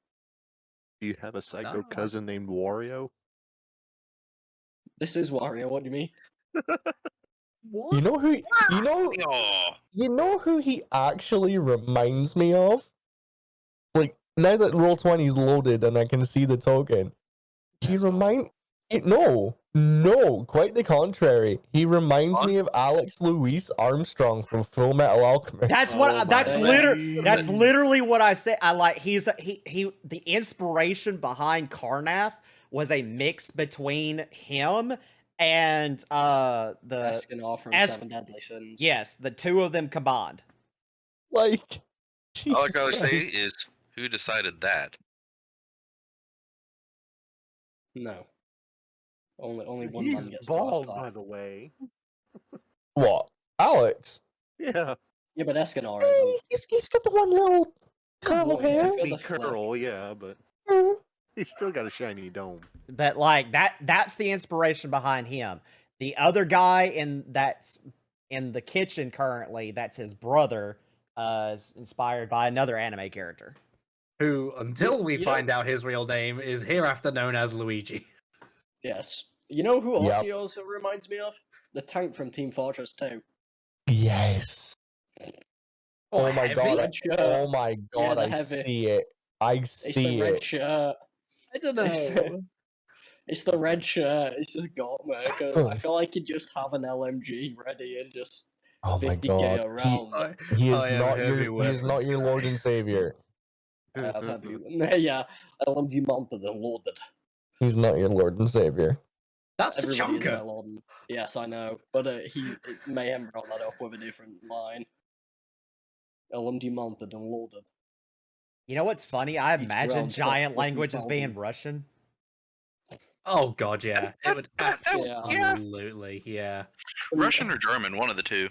Do you have a psycho cousin named Wario? This is Wario, what do you mean? What? You know who he actually reminds me of? Like, now that Roll20 is loaded and I can see the token, No, quite the contrary. He reminds me of Alex Louis Armstrong from Full Metal Alchemist. That's literally what I said. The inspiration behind Karnath was a mix between him and the Escanor from Seven Deadly Sins. Yes, the 2 of them combined. Like, all I gotta say is, who decided that? No. Only one He's man gets bald, to last by the way. What? Alex? Yeah. Yeah, but Escanor isn't. He's got the one little curl of hair. He's got the Curl, yeah, but... He's still got a shiny dome. But like that's the inspiration behind him. The other guy that's in the kitchen currently, that's his brother, is inspired by another anime character. Who, until we find out his real name, is hereafter known as Luigi. Yes. You know who Aussie also reminds me of? The tank from Team Fortress 2. Yes. Oh my god! Oh my god! I see it. I see it's the red shirt. I don't know. It's the red shirt. It's just Gottmaker. I feel like you just have an LMG ready and just 50k around. He is not your Lord and Savior. Yeah, LMG mounted and loaded. He's not your Lord and Savior. That's the chunker. Yes, I know, but Mayhem brought that up with a different line. LMG mounted and loaded. You know what's funny? I imagine giant language as being Russian. Oh god, yeah. It would absolutely, yeah. Russian or German, one of the two.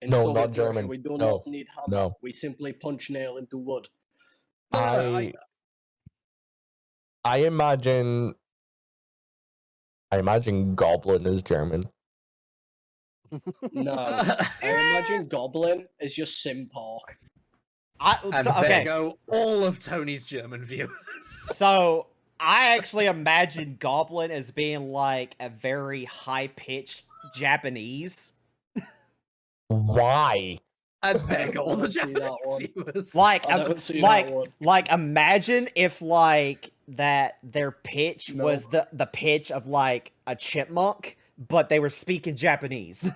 No, not German. We do not need hammer. No. We simply punch nail into wood. I imagine Goblin is German. No. I imagine Goblin is just sim talk. There go all of Tony's German viewers. So I actually imagine Goblin as being like a very high-pitched Japanese. Why? I beg all the Japanese viewers. Like imagine if like that their pitch was the pitch of like a chipmunk, but they were speaking Japanese.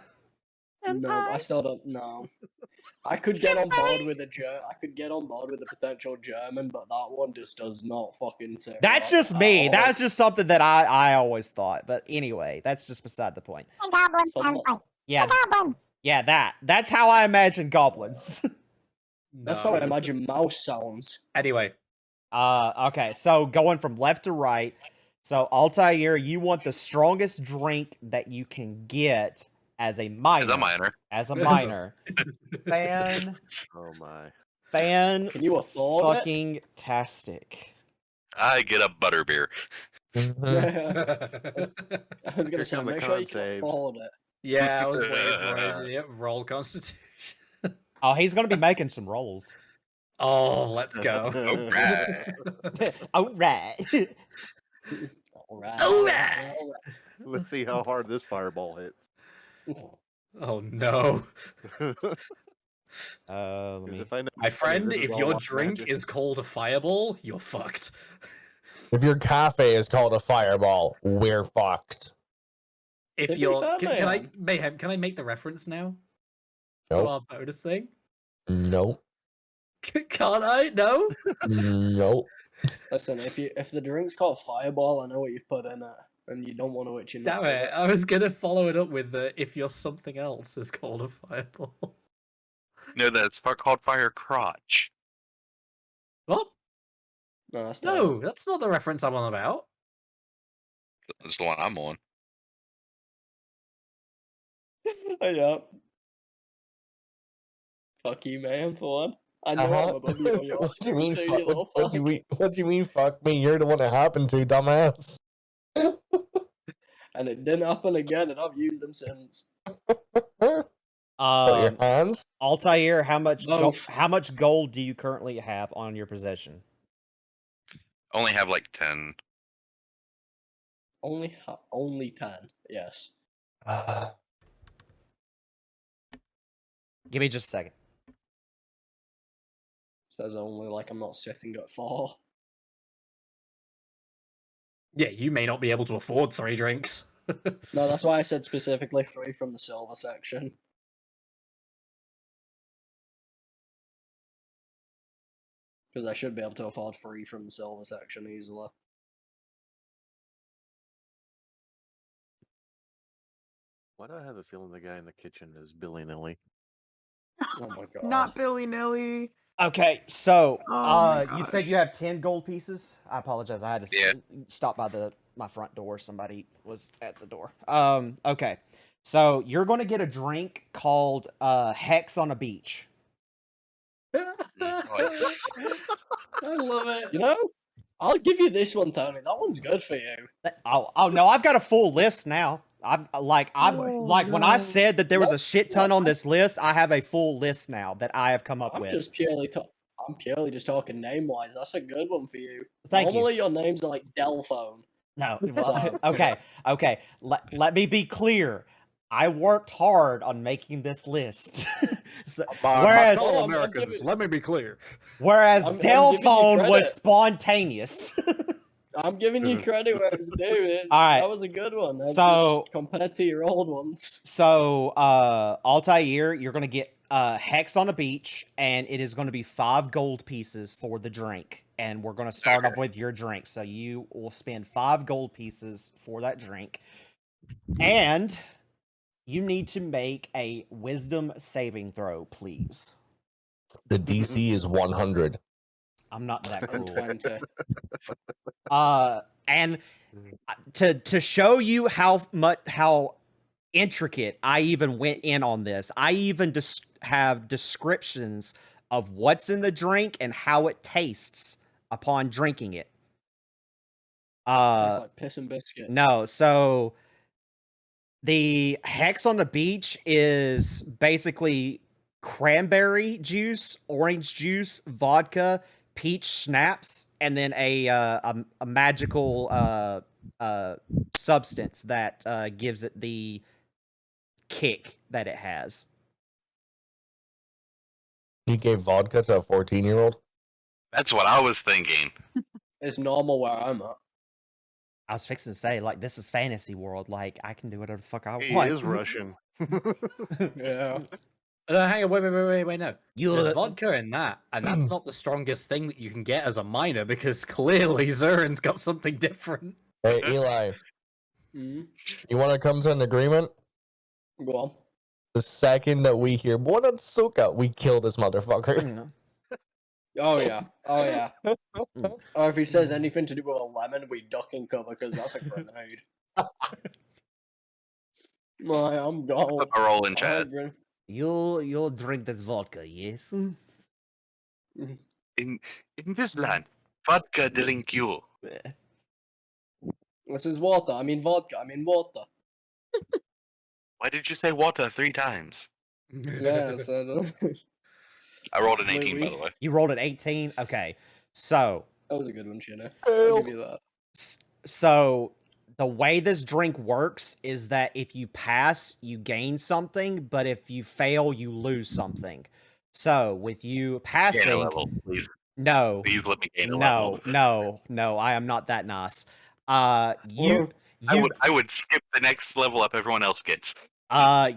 No, I still don't know. I could get on board with a potential German, but that one just does not fucking say. That's just me. That's just something that I always thought. But anyway, that's just beside the point. Yeah, that's how I imagine goblins. That's how I imagine mouse sounds. Anyway. Okay, so going from left to right. So Altair, you want the strongest drink that you can get as a minor. As a minor. Fan. Oh my. Fan. Can you afford fucking tastic. I get a butterbeer. I was gonna say, make sure you can afford it. Yeah, I was waiting for it. Yep, roll Constitution. Oh, he's gonna be making some rolls. Oh, let's go. Alright. Alright. Let's see how hard this fireball hits. Oh no. My friend, if your drink is called a fireball, you're fucked. If your cafe is called a fireball, we're fucked. If you're can I Mayhem, can I make the reference now? Nope. To our bonus thing? Nope. Can't I? No? Nope. Listen, if the drink's called fireball, I know what you've put in it. And you don't want to itch your nuts. Damn it, I was gonna follow it up with if you're something else is called a fireball. No, that's called fire crotch. What? No, that's not the reference I'm on about. That's the one I'm on. Yeah. Fuck you, man, for one. I know I'm above you on yours. What do you mean, what do you mean, fuck me? You're the one it happened to, dumbass. And it didn't happen again, and I've used them since. Your hands? Altair, how much gold do you currently have on your possession? Only have like 10. Only 10. Yes. Give me just a second. Says only like I'm not sitting at 4. Yeah, you may not be able to afford 3 drinks. No, that's why I said specifically 3 from the silver section. Because I should be able to afford 3 from the silver section easily. Why do I have a feeling the guy in the kitchen is Billy Nilly? Oh my god. Not Billy Nilly. Okay, so you said you have 10 gold pieces? I apologize, I had to stop by my front door. Somebody was at the door. Okay. So you're going to get a drink called Hex on a Beach. I love it. You know, I'll give you this one, Tony. That one's good for you. Oh no, I've got a full list now. When I said that there was a shit ton on this list, I have a full list now that I have come up with. I'm purely just talking name wise. That's a good one for you. Thank Normally you. your names are like Delphone. No. Okay. Let me be clear. I worked hard on making this list. Whereas fellow Americans, let me be clear. Whereas Delphone was spontaneous. I'm giving you credit where it's due. All right. That was a good one. So just compared to your old ones. So Altair, you're gonna get Hex on a beach, and it is going to be 5 gold pieces for the drink. And we're going to start off with your drink. So you will spend 5 gold pieces for that drink. And you need to make a wisdom saving throw, please. The DC is 100. I'm not that cool. 20. And to show you how intricate I even went in on this, I even have descriptions of what's in the drink and how it tastes upon drinking it. It's like piss and biscuits. No, so the Hex on the beach is basically cranberry juice, orange juice, vodka, peach schnapps, and then a magical substance that gives it the kick that it has. He gave vodka to a 14-year-old? That's what I was thinking. It's normal where I'm at. I was fixing to say, like, this is fantasy world. Like, I can do whatever the fuck I He want. is Russian. Yeah. Hang on, wait, no. You're There's vodka in that, and that's not the strongest thing that you can get as a minor, because clearly Zurin's got something different. Hey, Eli. You want to come to an agreement? Go on. The second that we hear Bonatsuka, we kill this motherfucker. Oh yeah. Or if he says anything to do with a lemon, we duck and cover because that's a grenade. I'm gone. A roll in chat. You'll drink this vodka, yes? In this land, vodka drink you. This is water. I mean vodka. I mean water. Why did you say water 3 times? Yeah, so I rolled an 18, by the way. You rolled an 18? Okay. So that was a good one, Shinna. I'll give you that. So the way this drink works is that if you pass, you gain something, but if you fail, you lose something. So with you passing, gain a level, please. No. Please let me gain a level. No, I am not that nice. I would skip the next level up everyone else gets.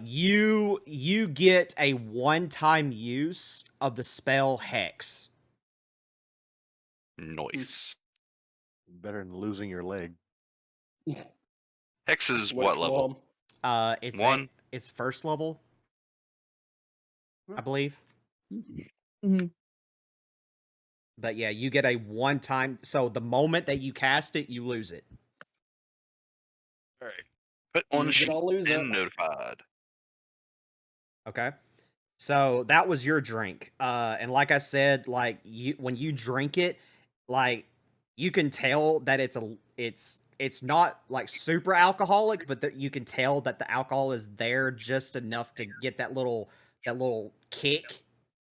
You get a one-time use of the spell Hex. Nice. Better than losing your leg. Hex is what level? It's 1. It's first level, I believe. Mm-hmm. But yeah, you get a one-time. So the moment that you cast it, you lose it. All right. Put on sheet and notified. Okay. So that was your drink. And like I said, like when you drink it, like you can tell that it's not like super alcoholic, but you can tell that the alcohol is there just enough to get that little kick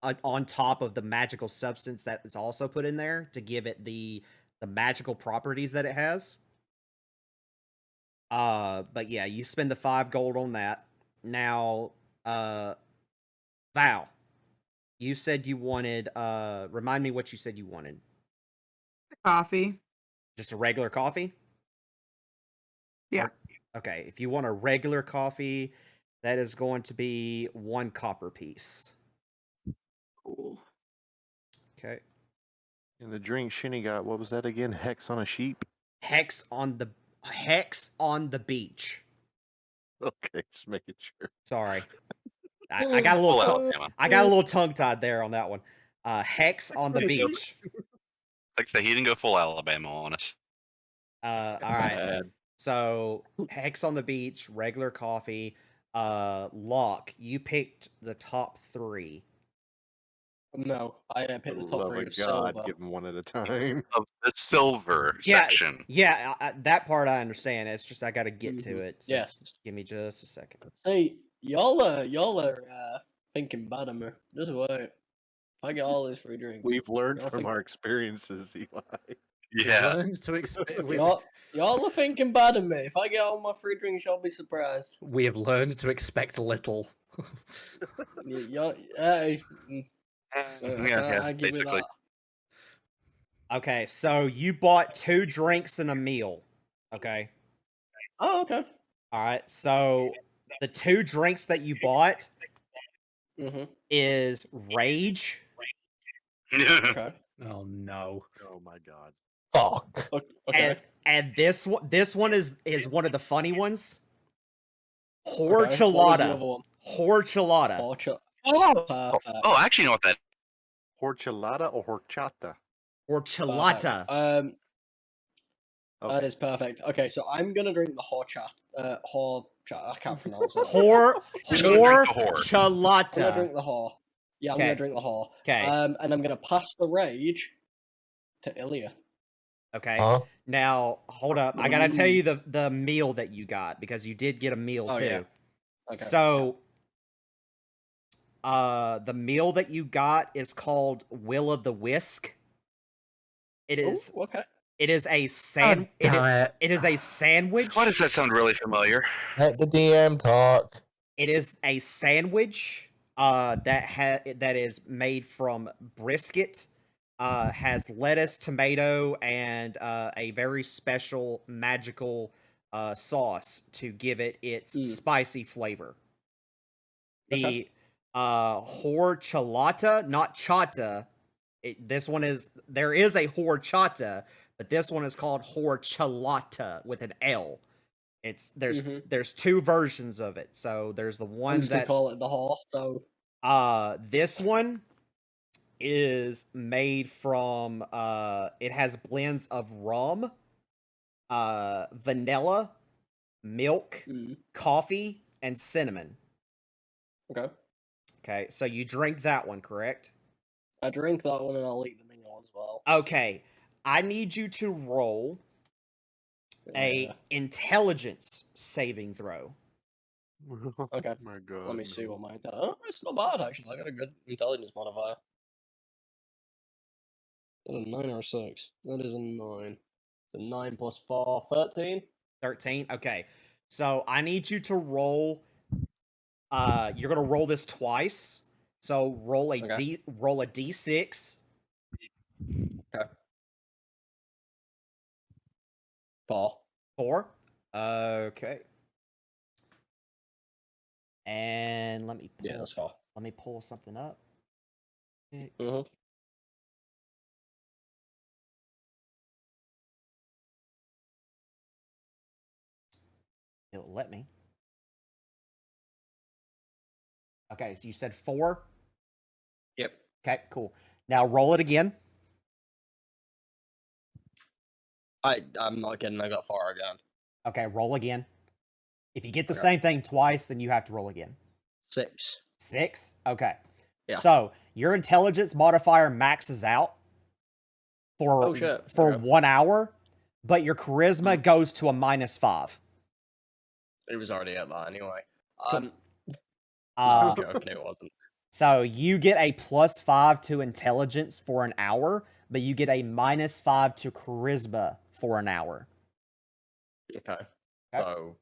on top of the magical substance that is also put in there to give it the magical properties that it has. But yeah, you spend the 5 gold on that. Now, Val, you said you wanted, remind me what you said you wanted. Coffee. Just a regular coffee? Yeah. Okay, if you want a regular coffee, that is going to be 1 copper piece. Cool. Okay. And the drink Shinny got, what was that again? Hex on a sheep? Hex on the beach. Okay, just making sure. Sorry. I got a little tongue-tied there on that one. Hex on the beach. Like I say, he didn't go full Alabama on us. All right. So Hex on the beach, regular coffee, Locke. You picked the top 3. No, I picked the top Love three of of God, silver. give them one at a time. Of the silver Yeah, section. yeah, that part I understand. It's just I got to get to it. So Yes. give me just a second. See, y'all are thinking bad of me. Just wait. If I get all these free drinks. We've learned Y'all from think- our experiences, Eli. Yeah. Learned to expect. Y'all are thinking bad of me. If I get all my free drinks, y'all be surprised. We have learned to expect little. Y'all, Yeah, I give you basically. that. Okay, so you bought 2 drinks and a meal. Okay. Oh, okay. All right. So the 2 drinks that you bought is Rage. Okay. Oh no. Oh my God. Fuck. Okay. And this one is one of the funny ones. Okay. What was the Horchata. other one? Horchata. Perfect. Oh, I actually know what that Horchata or horchata? Horchata. That Okay. is perfect. Okay, so I'm gonna drink the horchat. I can't pronounce it. You're gonna drink the whore. I'm gonna Horchalata. drink the whore. Yeah, I'm Okay. gonna drink the whore. Okay. And I'm gonna pass the rage to Ilya. Okay. Huh? Now, hold up. I gotta tell you the meal that you got because you did get a meal Oh, too. yeah. Okay. So, the meal that you got is called Will of the Whisk. It is. Ooh, okay. It is a It is a sandwich. Why does that sound really familiar? Let the DM talk. It is a sandwich. That is made from brisket. Has lettuce, tomato, and a very special magical sauce to give it its spicy flavor. The horchata, not chata. There is a horchata, but this one is called horchalata with an L. There's 2 versions of it. So there's the I'm one just gonna that call it the whore. So this one is made from it has blends of rum, vanilla, milk, coffee, and cinnamon. Okay, so you drink that one, correct? I drink that one and I'll eat the meal as well. Okay, I need you to roll a intelligence saving throw. Okay. My God. Let me see what my oh, it's not bad actually. I got a good intelligence modifier. Is that a 9 or a 6? That is a 9. So 9 plus 4, 13. 13. Okay, so I need you to roll. You're gonna roll this twice. So roll a roll a d6. Okay. 4. 4. Okay. And let me pull, that's 4. Let me pull something up. It'll let me. Okay, so you said 4? Yep. Okay, cool. Now roll it again. I'm not kidding, I got 4 again. Okay, roll again. If you get the same thing twice, then you have to roll again. 6. 6? Okay. Yeah. So your intelligence modifier maxes out for 1 hour, but your charisma goes to a -5. It was already at that anyway. Cool. I'm joking, it wasn't. So you get a +5 to intelligence for an hour, but you get a -5 to charisma for an hour. Okay. So.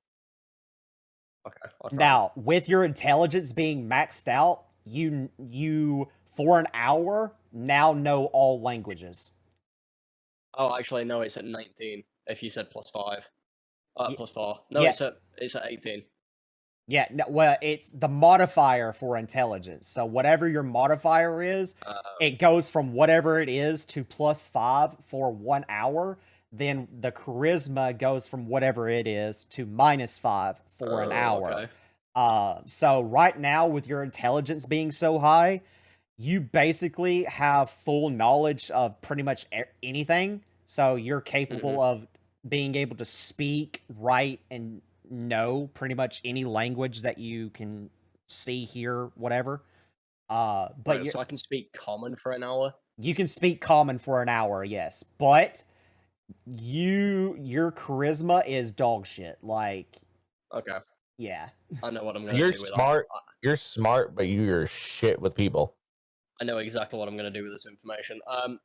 Okay. Now, with your intelligence being maxed out, you for an hour now know all languages. Oh, actually, no, it's at 19. If you said +5, plus 4. No, yeah. it's at 18. Yeah, no, well, it's the modifier for intelligence. So whatever your modifier is, it goes from whatever it is to +5 for 1 hour. Then the charisma goes from whatever it is to -5 for an hour. Okay. So right now, with your intelligence being so high, you basically have full knowledge of pretty much anything. So you're capable of being able to speak, write, and know pretty much any language that you can see, hear, whatever. But Right, so I can speak common for an hour. You can speak common for an hour, yes, but your charisma is dog shit. Like, Okay, yeah, I know what I'm gonna You're do with smart. that. You're smart, but you're shit with people. I know exactly what I'm gonna do with this information. Oh,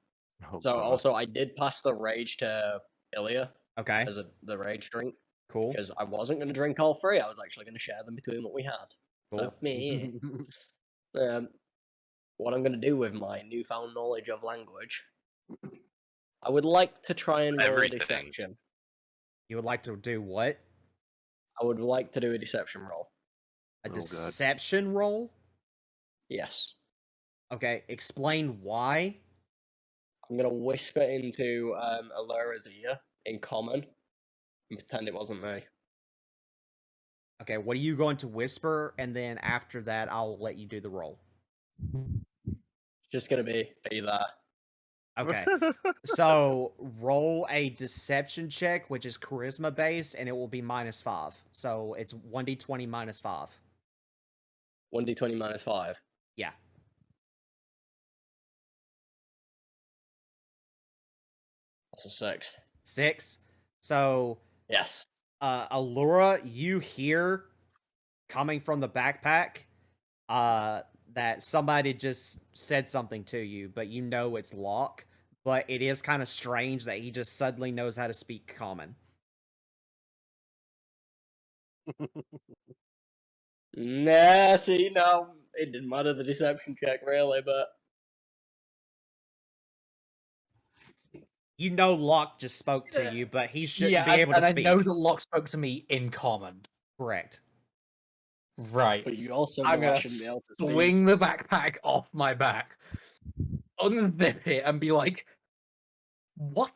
So God. also I did pass the rage to Ilya okay, as the rage drink cool, because I wasn't gonna drink all three. I was actually gonna share them between what we had. cool. So me, what I'm gonna do with my newfound knowledge of language, I would like to try and roll Everything. a deception. You would like to do what? I would like to do a deception roll. A God. deception roll? Yes. Okay, explain why. I'm gonna whisper into Alura's ear in common and pretend it wasn't me. Okay, what are you going to whisper? And then after that, I'll let you do the roll. It's just gonna be there. Okay, so roll a deception check, which is charisma based, and it will be -5. So it's 1d20 -5. 1d20 -5. Yeah. That's a 6. 6. So, Yes. Allura, you hear coming from the backpack that somebody just said something to you, but you know it's Locke. But it is kind of strange that he just suddenly knows how to speak common. Nah, see, no, it didn't matter the deception check really, but You know Locke just spoke to you, but he shouldn't be able to and speak. I know that Locke spoke to me in common. Correct. but Right. you also know I'm I gonna shouldn't be able to speak. swing the backpack off my back, unzip it, and be like, "What?"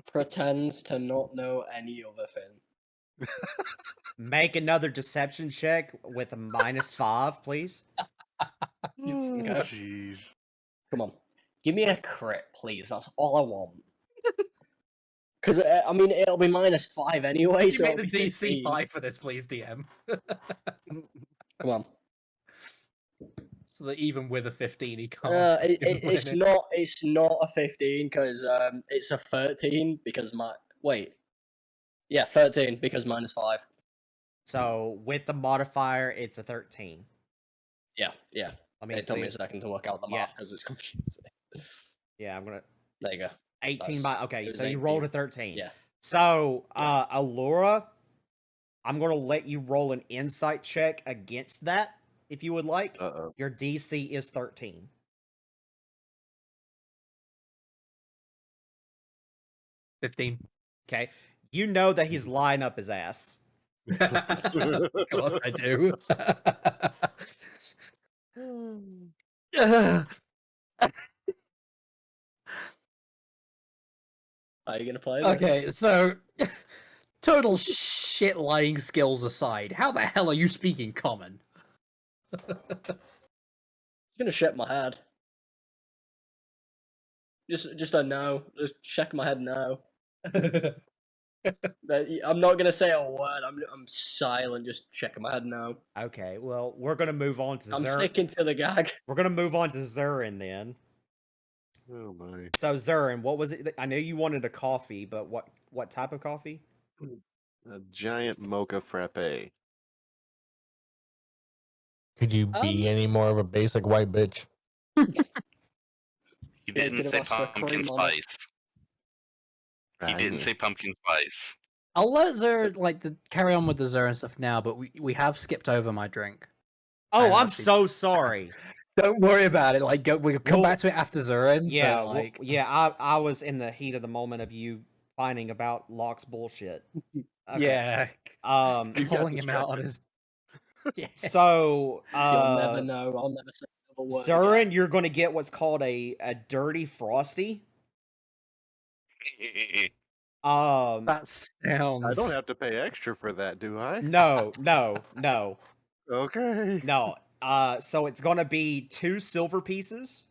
Pretends to not know any other thing. Make another deception check with a -5, please. Jeez. Come on, give me a crit, please. That's all I want. Because I mean, it'll be -5 anyway. You So make it'll the be DC 15. 5 for this, please, DM. Come on. So that even with a 15, he can't. It's not a 15 because it's a 13 because yeah, 13 because -5. So with the modifier, it's a 13. Yeah. Let me It took me see. a second to work out the Yeah. math because it's confusing. Yeah, I'm gonna. There you go. 18 That's- okay, it was so you rolled 18. a 13. Yeah. So, Allura, I'm gonna let you roll an insight check against that, if you would like. Uh-oh. Your DC is 13. Okay. You know that he's lying up his ass. Of course I do. Are you gonna play this? Okay, so total shit lying skills aside, how the hell are you speaking common? I'm gonna shake my head. Just a no. Just shaking my head no. I'm not gonna say a word. I'm silent. Just shaking my head no. Okay, well, we're gonna move on to I'm Zurin. sticking to the gag. We're gonna move on to Zurin then. Oh my. So Zurin, what was it? I know you wanted a coffee, but what type of coffee? A giant mocha frappe. Could you be any more of a basic white bitch? He didn't say asked for pumpkin cream on it. spice. He didn't say pumpkin spice. I'll let Zer carry on with the Zer and stuff now, but we have skipped over my drink. Oh, I'm actually- so sorry. Don't worry about it. We'll come Well, back to it after Zurin. Yeah, but, I was in the heat of the moment of you finding about Locke's bullshit. Okay. Yeah, You got calling him out on distracted. his. Yeah. So, You'll never know. I'll never say another word. Zurin, again. you're going to get what's called a dirty frosty. That sounds. I don't have to pay extra for that, do I? No. Okay. No. So it's going to be 2 silver pieces.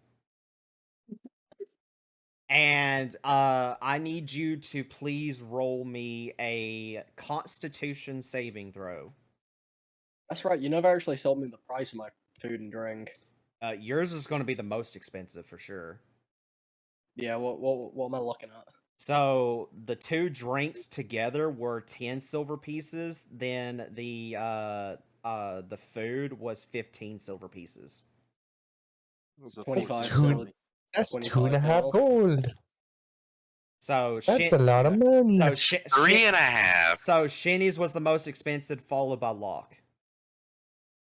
And I need you to please roll me a Constitution saving throw. That's right. You never actually told me the price of my food and drink. Yours is going to be the most expensive for sure. Yeah. What am I looking at? So the 2 drinks together were 10 silver pieces. Then the food was 15 silver pieces. 25 Two- silver. That's 25 2.5 gold. So That's a lot of money. So 3.5. So Shinny's was the most expensive, followed by Locke.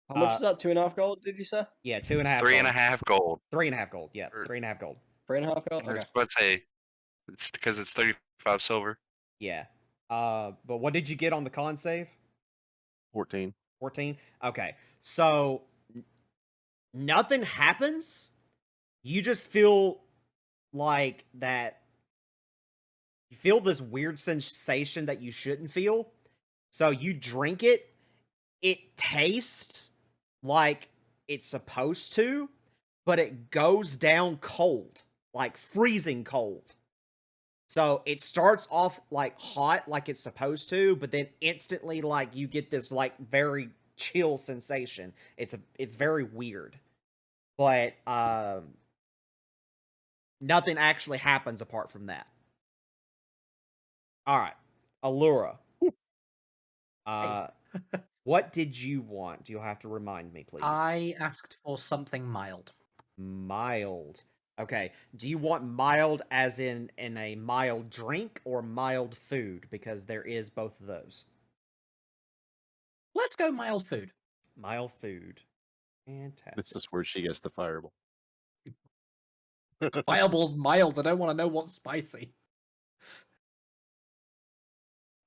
How much is that? 2.5 gold? Did you say? Yeah, 2.5. 3.5 gold. 3.5 gold. Yeah, 3.5 gold. 3.5 gold. I was Okay. about to say it's because it's 35 silver. Yeah. But what did you get on the con save? 14. 14? Okay. So nothing happens. You just feel like that. You feel this weird sensation that you shouldn't feel. So you drink it. It tastes like it's supposed to, but it goes down cold, like freezing cold. So it starts off like hot, like it's supposed to, but then instantly, like you get this like very chill sensation. It's very weird, but nothing actually happens apart from that. All right, Allura. What did you want? You'll have to remind me, please. I asked for something mild. Mild. Okay. Do you want mild as in a mild drink or mild food? Because there is both of those. Let's go mild food. Mild food. Fantastic. This is where she gets the fireball. Fireball's mild. I don't want to know what's spicy.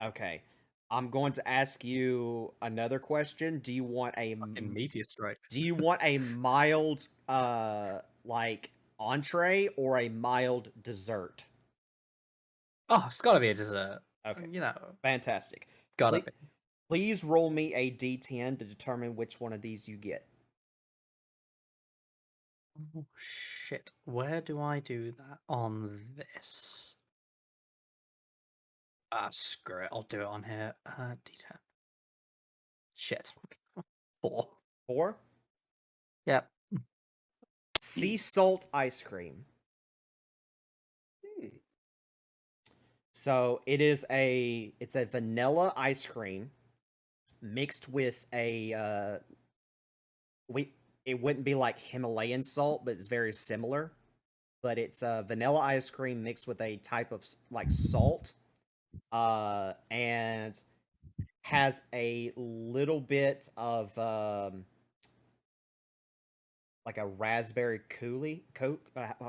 Okay. I'm going to ask you another question. Do you want a meteor strike? Do you want a mild like entree or a mild dessert? Oh, it's gotta be a dessert. Okay. You know. Fantastic. Gotta be. Please roll me a d10 to determine which one of these you get. Oh shit. Where do I do that on this? Screw it. I'll do it on here. D10. Shit. 4. 4? Yep. Sea salt ice cream. So it's a vanilla ice cream mixed with a it wouldn't be like Himalayan salt, but it's very similar. But it's vanilla ice cream mixed with a type of like salt, and has a little bit of like a raspberry coulis.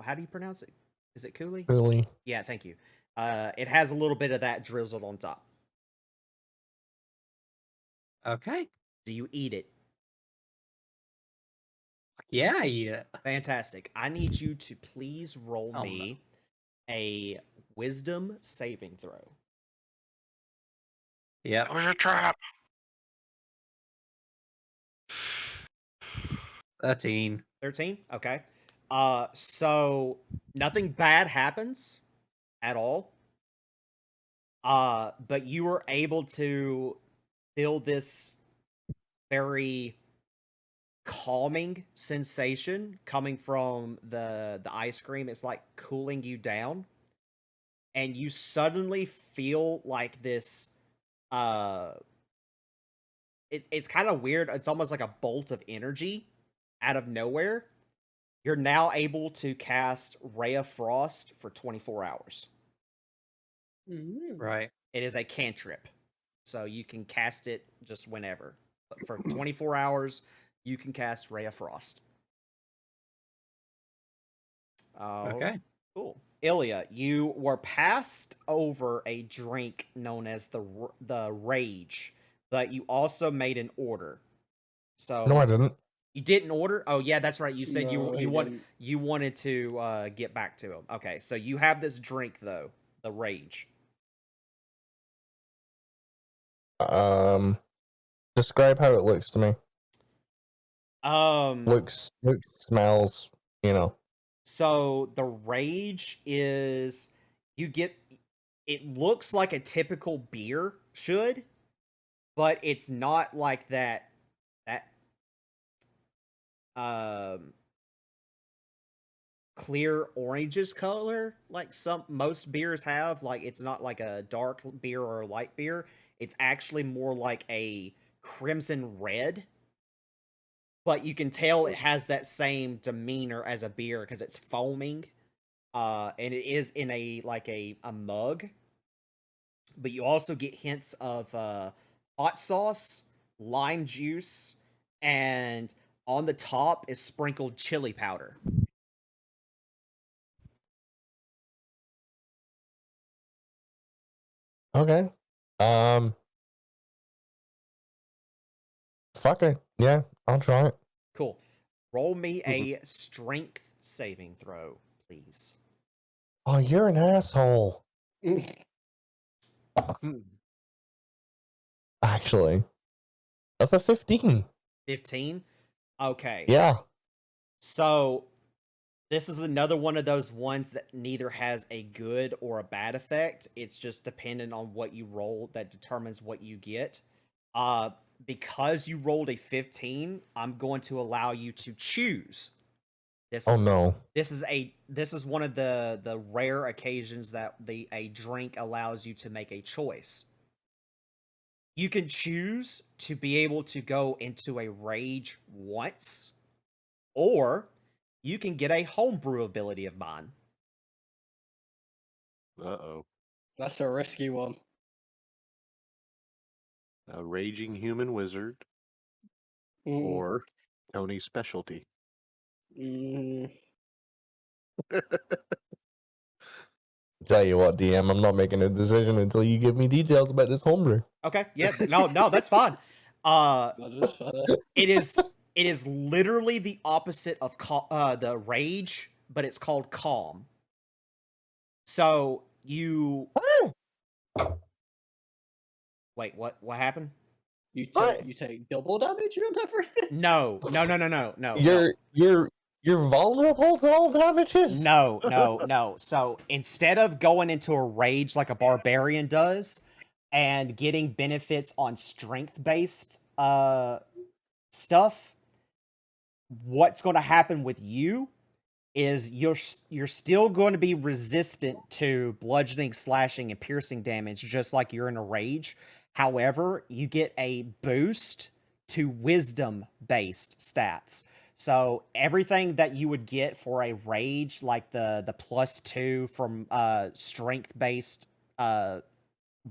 How do you pronounce it? Is it coulis? Really? Yeah, thank you. It has a little bit of that drizzled on top. Okay. Do you eat it? Yeah, I eat it. Fantastic. I need you to please roll Oh, me a wisdom saving throw. Yeah. That was a trap. 13. 13? Okay. So nothing bad happens at all. But you were able to feel this very calming sensation coming from the ice cream. It's like cooling you down. And you suddenly feel like this it's kind of weird. It's almost like a bolt of energy out of nowhere. You're now able to cast Ray of Frost for 24 hours. Right. It is a cantrip, so you can cast it just whenever. But for 24 hours, you can cast Ray of Frost. Okay. Cool. Ilya, you were passed over a drink known as the Rage, but you also made an order. So No, I didn't. You didn't order? Oh yeah, that's right. You said No, he you wanted to get back to him. Okay, so you have this drink though, the Rage. Describe how it looks to me. Looks, smells, you know. So the Rage is it looks like a typical beer should, but it's not like that clear oranges color, like most beers have. Like it's not like a dark beer or a light beer. It's actually more like a crimson red. But you can tell it has that same demeanor as a beer because it's foaming. And it is in a mug. But you also get hints of hot sauce, lime juice, and on the top is sprinkled chili powder. Okay. Fuck it. Yeah, I'll try it. Cool. Roll me a strength saving throw, please. Oh, you're an asshole. Actually, that's a 15. 15? Okay. Yeah. So, this is another one of those ones that neither has a good or a bad effect. It's just dependent on what you roll that determines what you get. Because you rolled a 15, I'm going to allow you to choose. This is one of the rare occasions that a drink allows you to make a choice. You can choose to be able to go into a rage once, or you can get a homebrew ability of mine. Uh-oh. That's a risky one. A raging human wizard or Tony's specialty. Tell you what, DM, I'm not making a decision until you give me details about this homebrew. Okay, yeah, no, that's fine. It is literally the opposite of the rage, but it's called calm. So you wait, what happened? You take double damage on everything? No. You're vulnerable to all damages? No. So instead of going into a rage like a barbarian does and getting benefits on strength-based stuff, what's going to happen with you is you're still going to be resistant to bludgeoning, slashing, and piercing damage, just like you're in a rage. However, you get a boost to wisdom-based stats. So everything that you would get for a rage, like the +2 from strength-based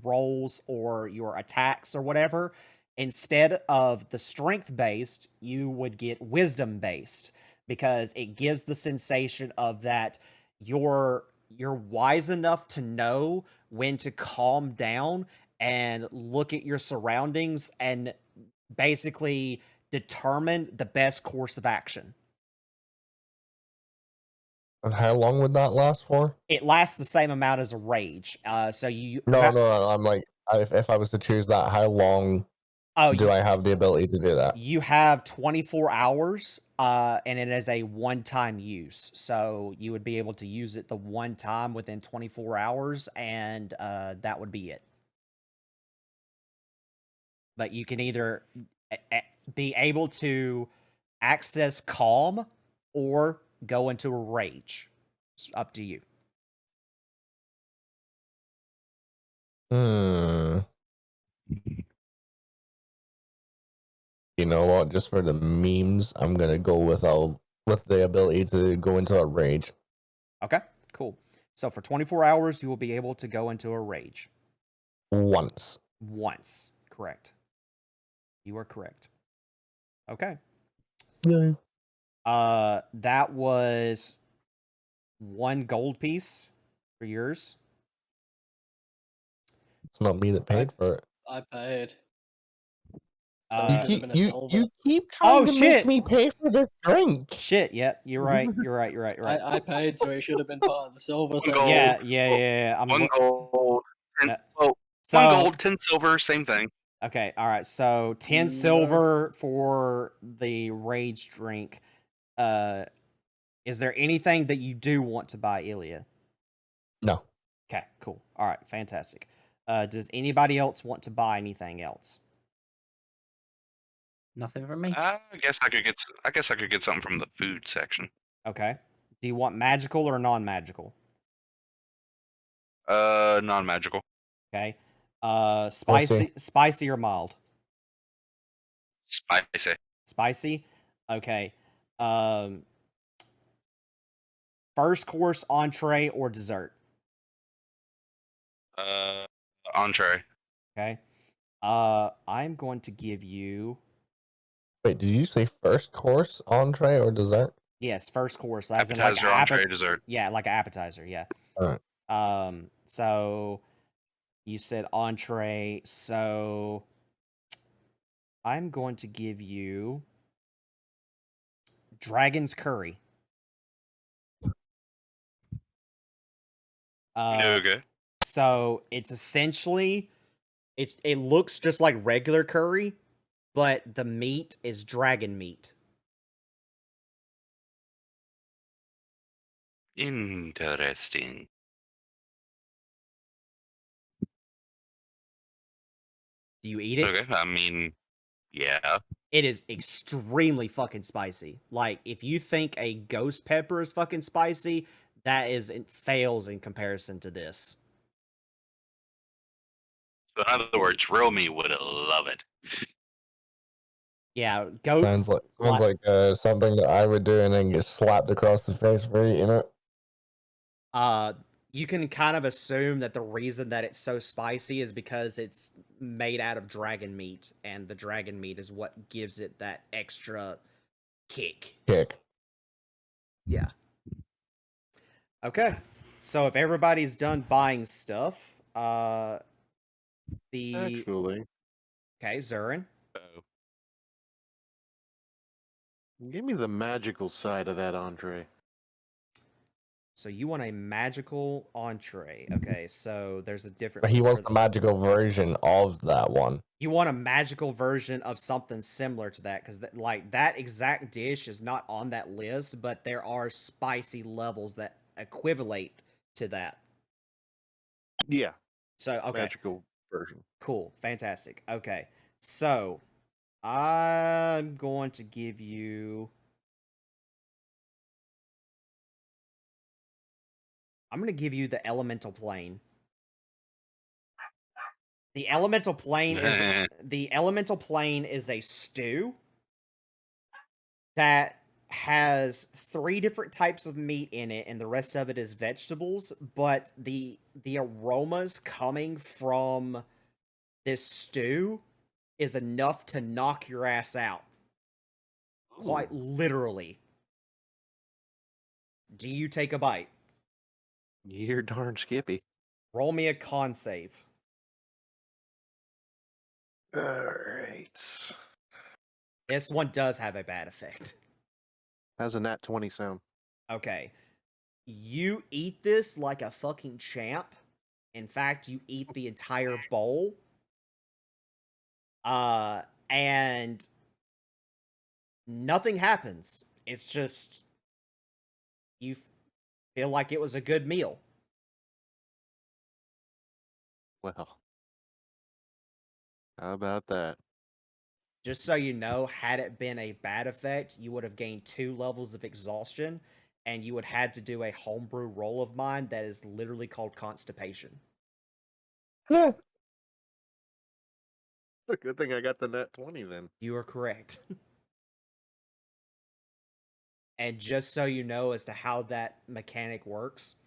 rolls or your attacks or whatever, instead of the strength-based, you would get wisdom-based, because it gives the sensation of that you're wise enough to know when to calm down and look at your surroundings and basically determine the best course of action. And how long would that last for? It lasts the same amount as a rage. So you No, I'm like, if I was to choose that, how long do I have the ability to do that? You have 24 hours, and it is a one-time use. So you would be able to use it the one time within 24 hours, and that would be it. But you can either be able to access calm or go into a rage. It's up to you. You know what? Just for the memes, I'm gonna go with the ability to go into a rage. Okay, cool. So for 24 hours, you will be able to go into a rage. Once, correct. You are correct. Okay. Yeah. That was 1 gold piece for yours. It's not me that paid for it. I paid. You keep trying to make me pay for this drink. Shit, yeah, you're right. I paid, so it should have been part of the silver. Yeah. One gold. 10 gold, 10 silver, same thing. Okay, all right. So 10 silver for the rage drink. Is there anything that you do want to buy, Ilya? No. Okay, cool. All right, fantastic. Does anybody else want to buy anything else? Nothing from me. I guess I could get something from the food section. Okay. Do you want magical or non-magical? Non-magical. Okay. Spicy. Spicy or mild? Spicy. Spicy. Okay. First course, entree, or dessert? Entree. Okay. I'm going to give you. Wait, did you say first course, entree, or dessert? Yes, first course. As Appetizer, in like entree, dessert. Yeah, like an appetizer. Yeah. All right. So you said entree. So I'm going to give you dragon's curry. Okay. So it's essentially it looks just like regular curry, but the meat is dragon meat. Interesting. Do you eat it? Okay, I mean, yeah. It is extremely fucking spicy. Like, if you think a ghost pepper is fucking spicy, it fails in comparison to this. So in other words, real me would love it. Yeah, Sounds like something that I would do and then get slapped across the face for eating it. You can kind of assume that the reason that it's so spicy is because it's made out of dragon meat, and the dragon meat is what gives it that extra kick. Yeah. Okay. So if everybody's done buying stuff, Actually. Okay, Zurin. Uh-oh. Give me the magical side of that entree. So you want a magical entree. Okay, so there's a different. But he wants the magical version of that one. You want a magical version of something similar to that, because that exact dish is not on that list, but there are spicy levels that equivalent to that. Yeah. So okay. Magical version. Cool. Fantastic. Okay. So I'm going to give you. I'm going to give you the elemental plane. The elemental plane is a stew that has 3 different types of meat in it, and the rest of it is vegetables. But the aromas coming from this stew is enough to knock your ass out. Ooh. Quite literally. Do you take a bite? You're darn skippy. Roll me a con save. Alright. This one does have a bad effect. How's a nat 20 sound? Okay. You eat this like a fucking champ. In fact, you eat the entire bowl. And nothing happens. It's just you feel like it was a good meal. Well, how about that? Just so you know, had it been a bad effect, you would have gained 2 levels of exhaustion, and you would have had to do a homebrew roll of mine that is literally called constipation. Yeah. It's a good thing I got the nat 20 then. You are correct. And just so you know as to how that mechanic works,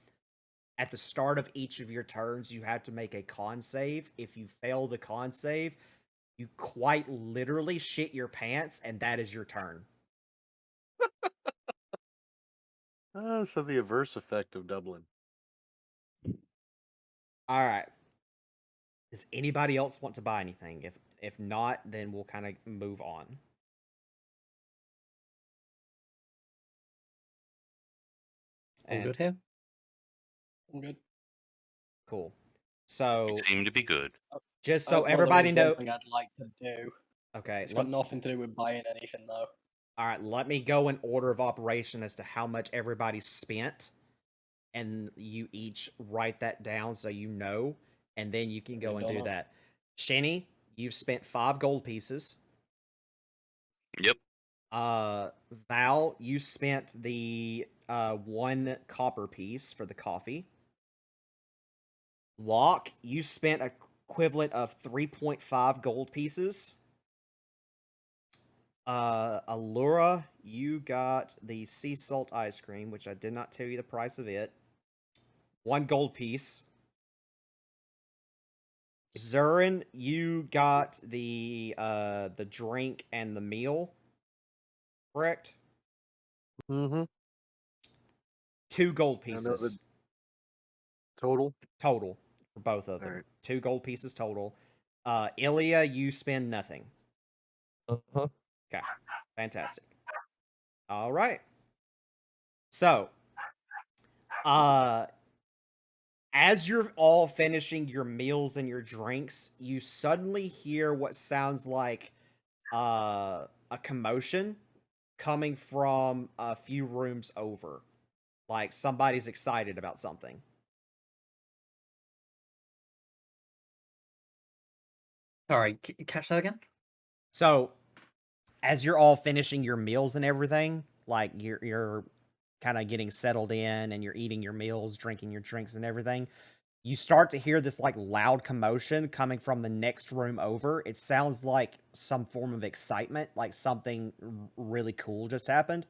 at the start of each of your turns, you have to make a con save. If you fail the con save, you quite literally shit your pants, and that is your turn. So the adverse effect of doubling. All right. Does anybody else want to buy anything? If not, then we'll kind of move on. All good here? I'm good. Cool. So We seem to be good. Just so everybody knows, one thing I'd like to do. Okay. It's got nothing to do with buying anything though. All right, let me go in order of operation as to how much everybody spent, and you each write that down so you know, and then you can go and do that. Shenny, you've spent 5 gold pieces. Yep. Val, you spent the 1 copper piece for the coffee. Locke, you spent equivalent of 3.5 gold pieces. Allura, you got the sea salt ice cream, which I did not tell you the price of it. 1 gold piece. Zurin, you got the drink and the meal. Correct? Mm-hmm. 2 gold I know the pieces. total. Total for both of them. Alright. 2 gold pieces total. Ilya, you spend nothing. Uh-huh. Okay. Fantastic. All right. So, as you're all finishing your meals and your drinks, you suddenly hear what sounds like a commotion coming from a few rooms over. Like somebody's excited about something. Sorry, catch that again? So, as you're all finishing your meals and everything, like you're kind of getting settled in and you're eating your meals, drinking your drinks and everything, you start to hear this like loud commotion coming from the next room over. It sounds like some form of excitement, like something really cool just happened.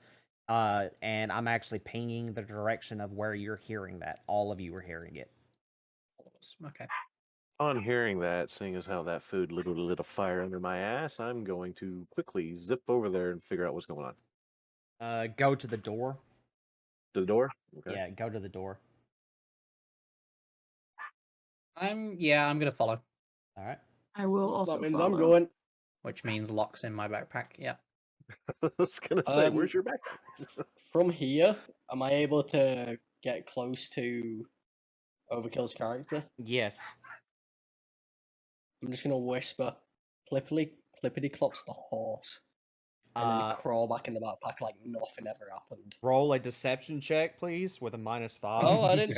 And I'm actually pinging the direction of where you're hearing that. All of you are hearing it. Okay. On hearing that, seeing as how that food literally lit a fire under my ass, I'm going to quickly zip over there and figure out what's going on. Go to the door. To the door? Okay. Yeah, go to the door. I'm gonna follow. All right. I will also That means follow. I'm going. Which means Locke's in my backpack. Yeah. I was gonna say, where's your backpack? From here, am I able to get close to Overkill's character? Yes. I'm just gonna whisper, Clippity clops the horse, and then crawl back in the backpack like nothing ever happened. Roll a deception check, please, with a -5. Oh, I didn't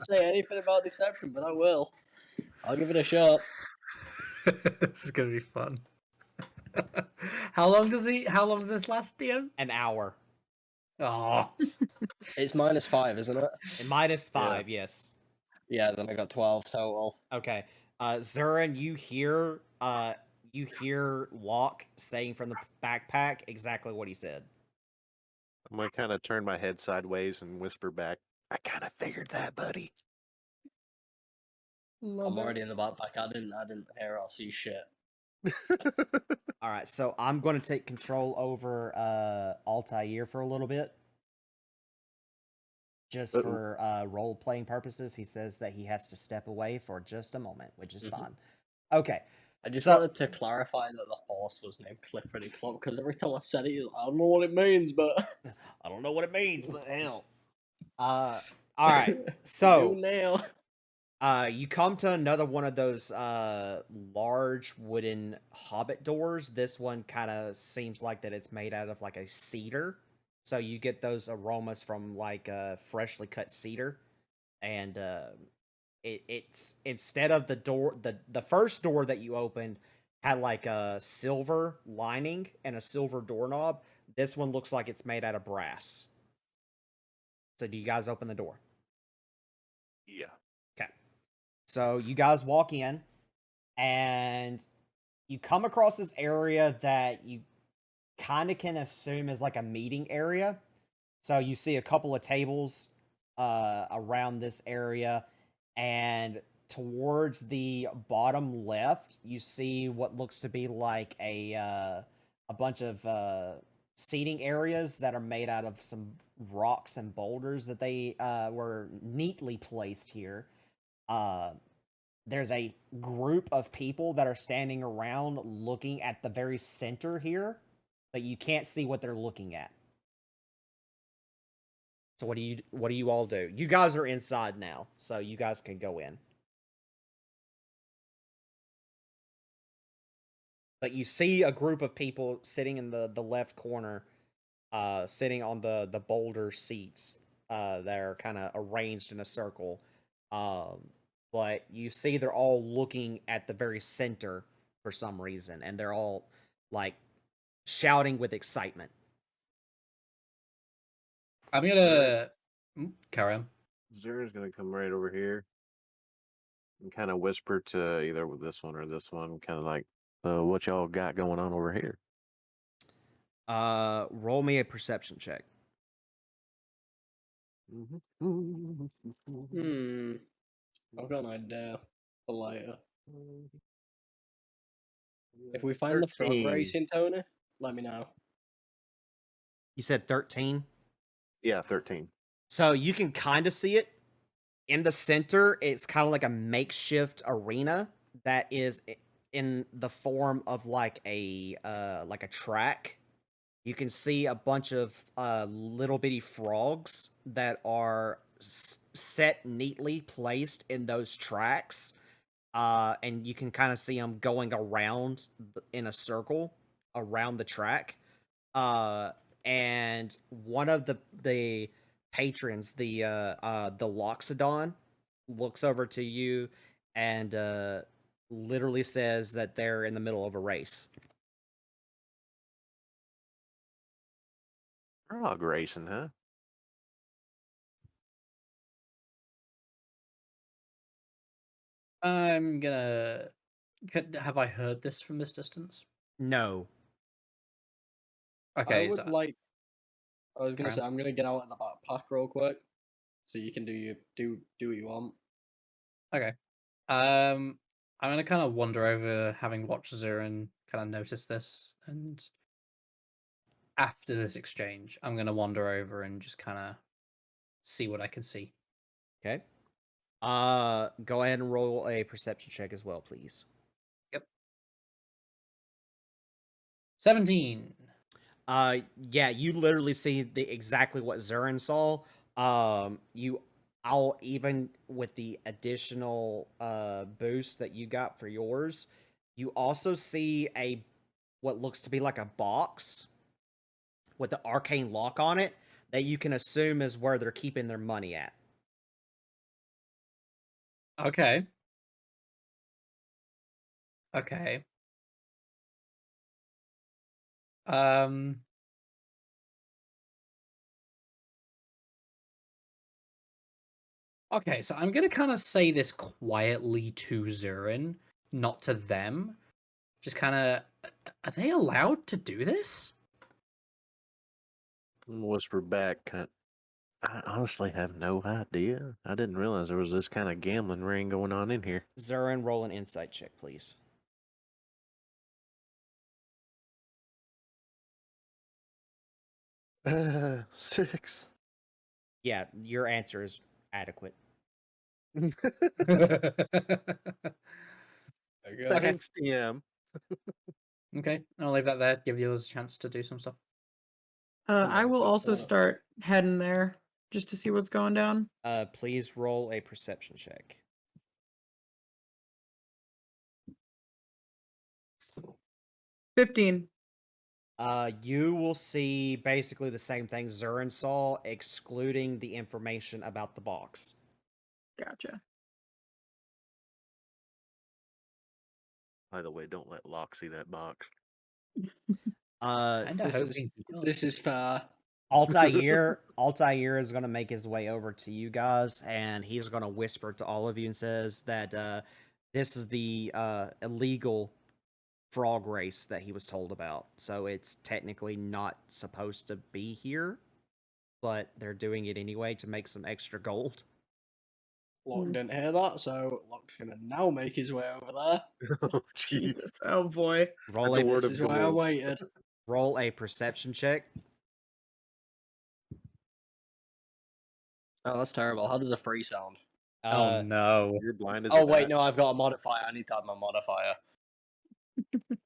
say anything about deception, but I will. I'll give it a shot. This is gonna be fun. How long does this last, DM? An hour. Oh. It's -5, isn't it? And -5, yes. Yeah, then I got 12 total. Okay. Zurin, you hear Locke saying from the backpack exactly what he said. I'm gonna kind of turn my head sideways and whisper back, I kind of figured that, buddy. I'm already in the backpack. I didn't hear or see shit. All right, so I'm going to take control over Altair for a little bit. Just for role-playing purposes, he says that he has to step away for just a moment, which is fine. Okay. I just wanted to clarify that the horse was named Clippity Clop, because every time I've said it, I don't know what it means, but... I don't know what it means, but hell. Alright, so... now. You come to another one of those large wooden hobbit doors. This one kind of seems like that it's made out of like a cedar. So you get those aromas from like freshly cut cedar. And it's instead of the door, the first door that you opened had like a silver lining and a silver doorknob. This one looks like it's made out of brass. So do you guys open the door? Yeah. Okay. So you guys walk in, and you come across this area that you kind of can assume is like a meeting area. So you see a couple of tables around this area, and towards the bottom left, you see what looks to be like a bunch of seating areas that are made out of some rocks and boulders that they were neatly placed here. There's a group of people that are standing around looking at the very center here, but you can't see what they're looking at. So what do you all do? You guys are inside now, so you guys can go in. But you see a group of people sitting in the left corner, sitting on the boulder seats that are kind of arranged in a circle. But you see they're all looking at the very center for some reason, and they're all like shouting with excitement. I'm gonna carry on. Zura's gonna come right over here and kind of whisper to either this one or this one, kind of like, "What y'all got going on over here?" Roll me a perception check. I've got an idea for later. If we find the frog 13. racing, Tony, let me know. You said 13? Yeah, 13. So you can kind of see it. In the center, it's kind of like a makeshift arena that is in the form of like a track. You can see a bunch of little bitty frogs that are set neatly placed in those tracks. And you can kind of see them going around in a circle around the track. And one of the patrons, the Loxodon, looks over to you and literally says that they're in the middle of a race. Frog racing, huh? I'm gonna. Have I heard this from this distance? No. Okay, I would so like. I was gonna Carry say I'm gonna get out in the backpack real quick, so you can do what you want. okay. I'm gonna kind of wander over, having watched Zurin kind of notice this, and after this exchange, I'm gonna wander over and just kind of see what I can see. Okay. Go ahead and roll a perception check as well, please. Yep. 17. Yeah, you literally see exactly what Zurin saw. I'll even with the additional boost that you got for yours, you also see what looks to be like a box with the arcane lock on it that you can assume is where they're keeping their money at. Okay. Okay. Okay, so I'm gonna kind of say this quietly to Zurin, not to them. Just kind of, are they allowed to do this? Whisper back. I honestly have no idea. I didn't realize there was this kind of gambling ring going on in here. Zurin, roll an insight check, please. Six. Yeah, your answer is adequate. Thanks, TM. Okay, I'll leave that there. Give you a chance to do some stuff. I will also start heading there just to see what's going down. Please roll a perception check. 15. You will see basically the same thing Zurin saw, excluding the information about the box. Gotcha. By the way, don't let Locke see that box. This is fair. Altair is going to make his way over to you guys, and he's going to whisper to all of you and says that this is the illegal frog race that he was told about. So it's technically not supposed to be here, but they're doing it anyway to make some extra gold. Locke didn't hear that, so Locke's gonna now make his way over there. Oh, Jesus. Oh boy. This is why I waited. Roll a perception check. Oh, that's terrible. How does a 3 sound? Oh no. You're blind as Oh wait, no, I've got a modifier. I need to add my modifier.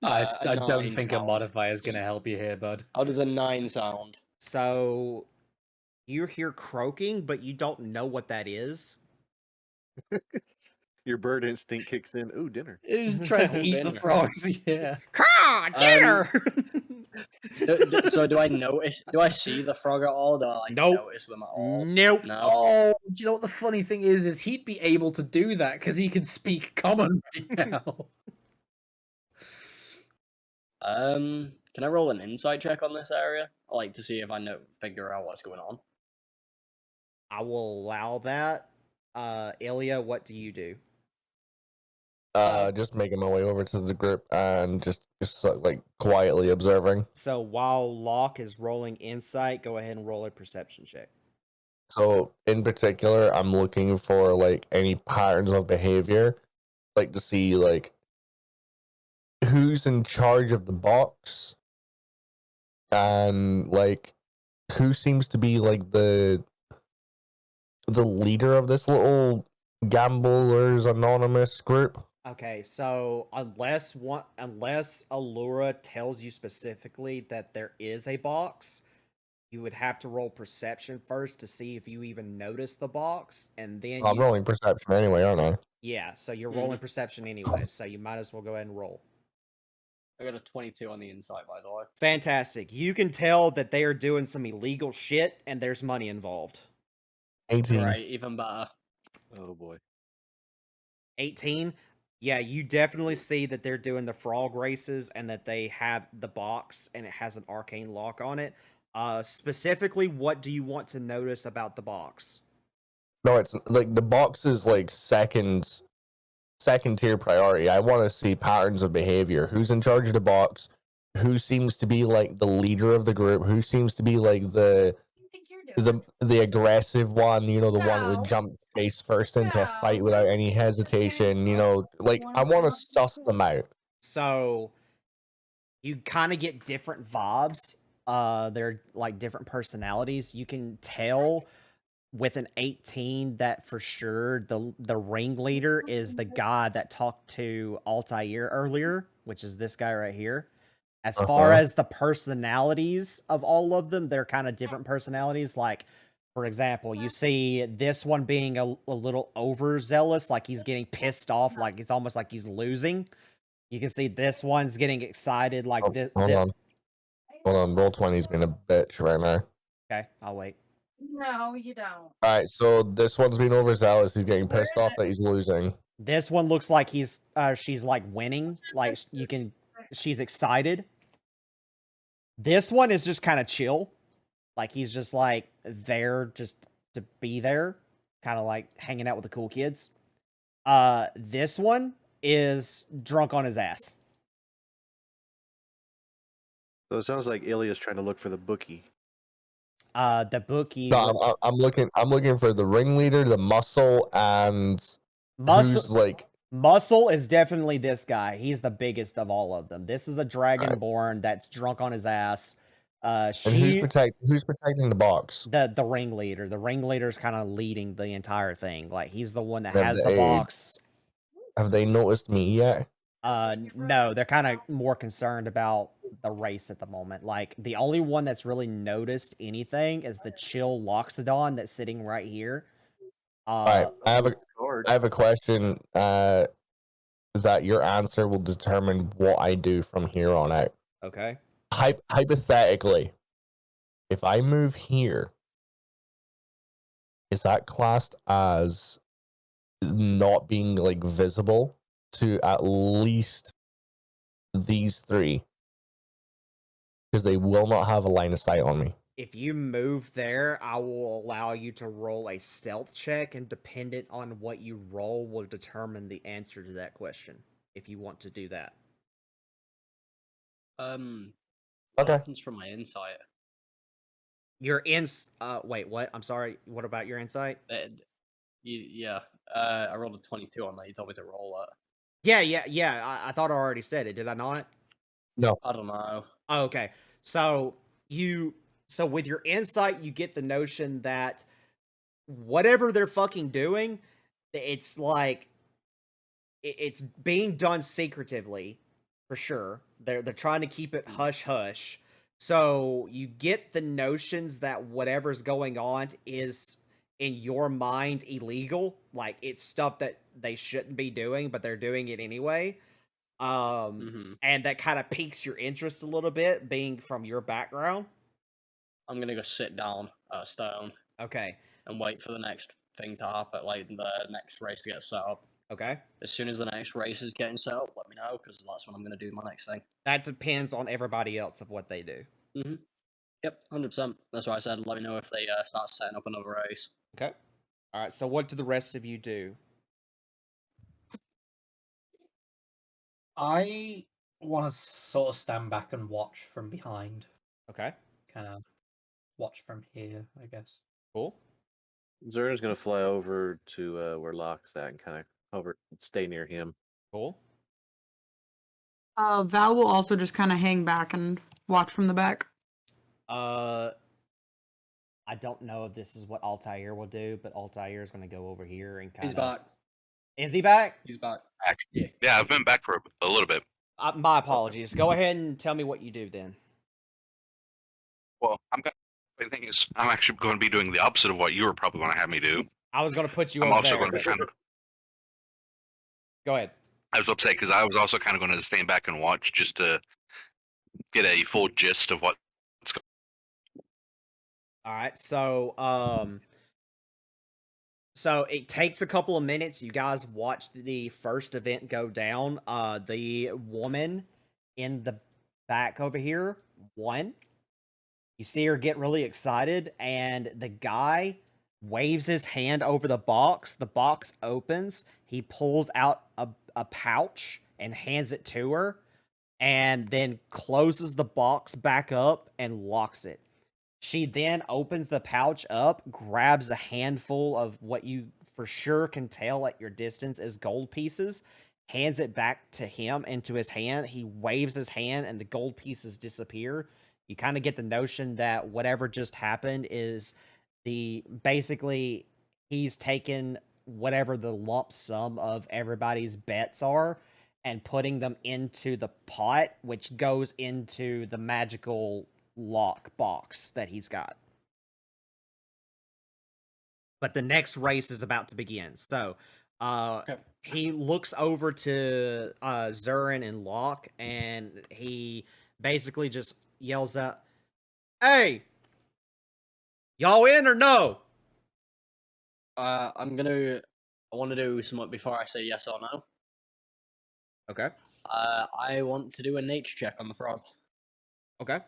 I don't 9 think a sound. modifier is going to help you here, bud. How does a 9 sound? So you hear croaking, but you don't know what that is. Your bird instinct kicks in. Ooh, dinner. He's trying to eat the frogs, yeah. Dinner! So do I notice? Do I see the frog at all? Do I Nope. notice them at all? Nope. No. Oh, do you know what the funny thing is he'd be able to do that because he can speak common right now. Can I roll an insight check on this area? I like to see if I figure out what's going on. I will allow that. Ilya, what do you do? Just making my way over to the group and just like quietly observing. So while Locke is rolling insight, go ahead and roll a perception check. So in particular, I'm looking for like any patterns of behavior, like to see like who's in charge of the box and like who seems to be like the leader of this little Gamblers Anonymous group. Okay, so unless Allura tells you specifically that there is a box, you would have to roll perception first to see if you even notice the box, and then I'm rolling perception anyway, aren't I? Yeah, so you're rolling perception anyway, so you might as well go ahead and roll. I got a 22 on the insight, by the way. Fantastic. You can tell that they are doing some illegal shit, and there's money involved. 18. Right, even better. Oh boy. 18? Yeah, you definitely see that they're doing the frog races and that they have the box and it has an arcane lock on it. Specifically, what do you want to notice about the box? No, it's like the box is like second tier priority. I want to see patterns of behavior. Who's in charge of the box? Who seems to be like the leader of the group? Who seems to be like the aggressive one, you know, the one that jumped face first into a fight without any hesitation, you know, like I want to suss them out. So you kind of get different vibes. They're like different personalities. You can tell with an 18 that for sure the ringleader is the guy that talked to Altair earlier, which is this guy right here. As far as the personalities of all of them, they're kind of different personalities. Like, for example, you see this one being a little overzealous, like he's getting pissed off, like it's almost like he's losing. You can see this one's getting excited, like this. Hold on. Roll 20's being a bitch right now. Okay, I'll wait. No, you don't. All right, so this one's being overzealous. He's getting pissed off that he's losing. This one looks like she's like winning, like she's excited. This one is just kind of chill. Like he's just like there just to be there, kind of like hanging out with the cool kids. This one is drunk on his ass. So it sounds like Ilya's trying to look for the bookie. The bookie. No, I'm looking for the ringleader, the muscle, and who's like Muscle is definitely this guy. He's the biggest of all of them. This is a dragonborn that's drunk on his ass. And who's protecting the box? The ringleader. The ringleader's kind of leading the entire thing. Like he's the one that has the box. Have they noticed me yet? No, they're kind of more concerned about the race at the moment. Like the only one that's really noticed anything is the chill Loxodon that's sitting right here. All right, I have a question. That your answer will determine what I do from here on out. Okay. Hypothetically, if I move here, is that classed as not being like visible to at least these three? Because they will not have a line of sight on me. If you move there, I will allow you to roll a stealth check, and dependent on what you roll will determine the answer to that question, if you want to do that. What happens from my insight? Your wait, what? I'm sorry, what about your insight? Yeah, I rolled a 22 on that. You told me to roll it. Yeah, I thought I already said it, did I not? No. I don't know. Oh, okay. So with your insight, you get the notion that whatever they're fucking doing, it's like it's being done secretively, for sure. They're trying to keep it hush hush. So you get the notions that whatever's going on is in your mind illegal, like it's stuff that they shouldn't be doing, but they're doing it anyway. And that kind of piques your interest a little bit, being from your background. I'm gonna go sit down at a stone. Okay. And wait for the next thing to happen, like the next race to get set up. Okay. As soon as the next race is getting set up, let me know, because that's when I'm going to do my next thing. That depends on everybody else of what they do. Mm-hmm. Yep, 100%. That's why I said let me know if they start setting up another race. Okay. All right. So what do the rest of you do? I want to sort of stand back and watch from behind. Okay. Kind of watch from here, I guess. Cool. Zern's gonna fly over to where Locke's at and kind of hover, stay near him. Cool. Val will also just kind of hang back and watch from the back. I don't know if this is what Altair will do, but Altair is going to go over here and kind He's of. back. Is he back? He's back. Yeah, I've been back for a little bit. My apologies. Go ahead and tell me what you do then. Well, the thing is, I'm actually going to be doing the opposite of what you were probably going to have me do. I was going to put you I'm over also there, going to be but- kind of. Go ahead. I was upset because I was also kind of going to stand back and watch just to get a full gist of what's going on. All right. So it takes a couple of minutes. You guys watch the first event go down. The woman in the back over here won. You see her get really excited, and the guy waves his hand over the box. The box opens. He pulls out a pouch and hands it to her, and then closes the box back up and locks it. She then opens the pouch up, grabs a handful of what you for sure can tell at your distance is gold pieces, hands it back to him into his hand. He waves his hand, and the gold pieces disappear. You kind of get the notion that whatever just happened is basically he's taken whatever the lump sum of everybody's bets are and putting them into the pot, which goes into the magical lock box that he's got. But the next race is about to begin. So Okay. he looks over to Zurin and Locke, and he basically just yells out, "Hey! Y'all in or no?" I want to do something before I say yes or no. Okay. I want to do a nature check on the frogs. Okay.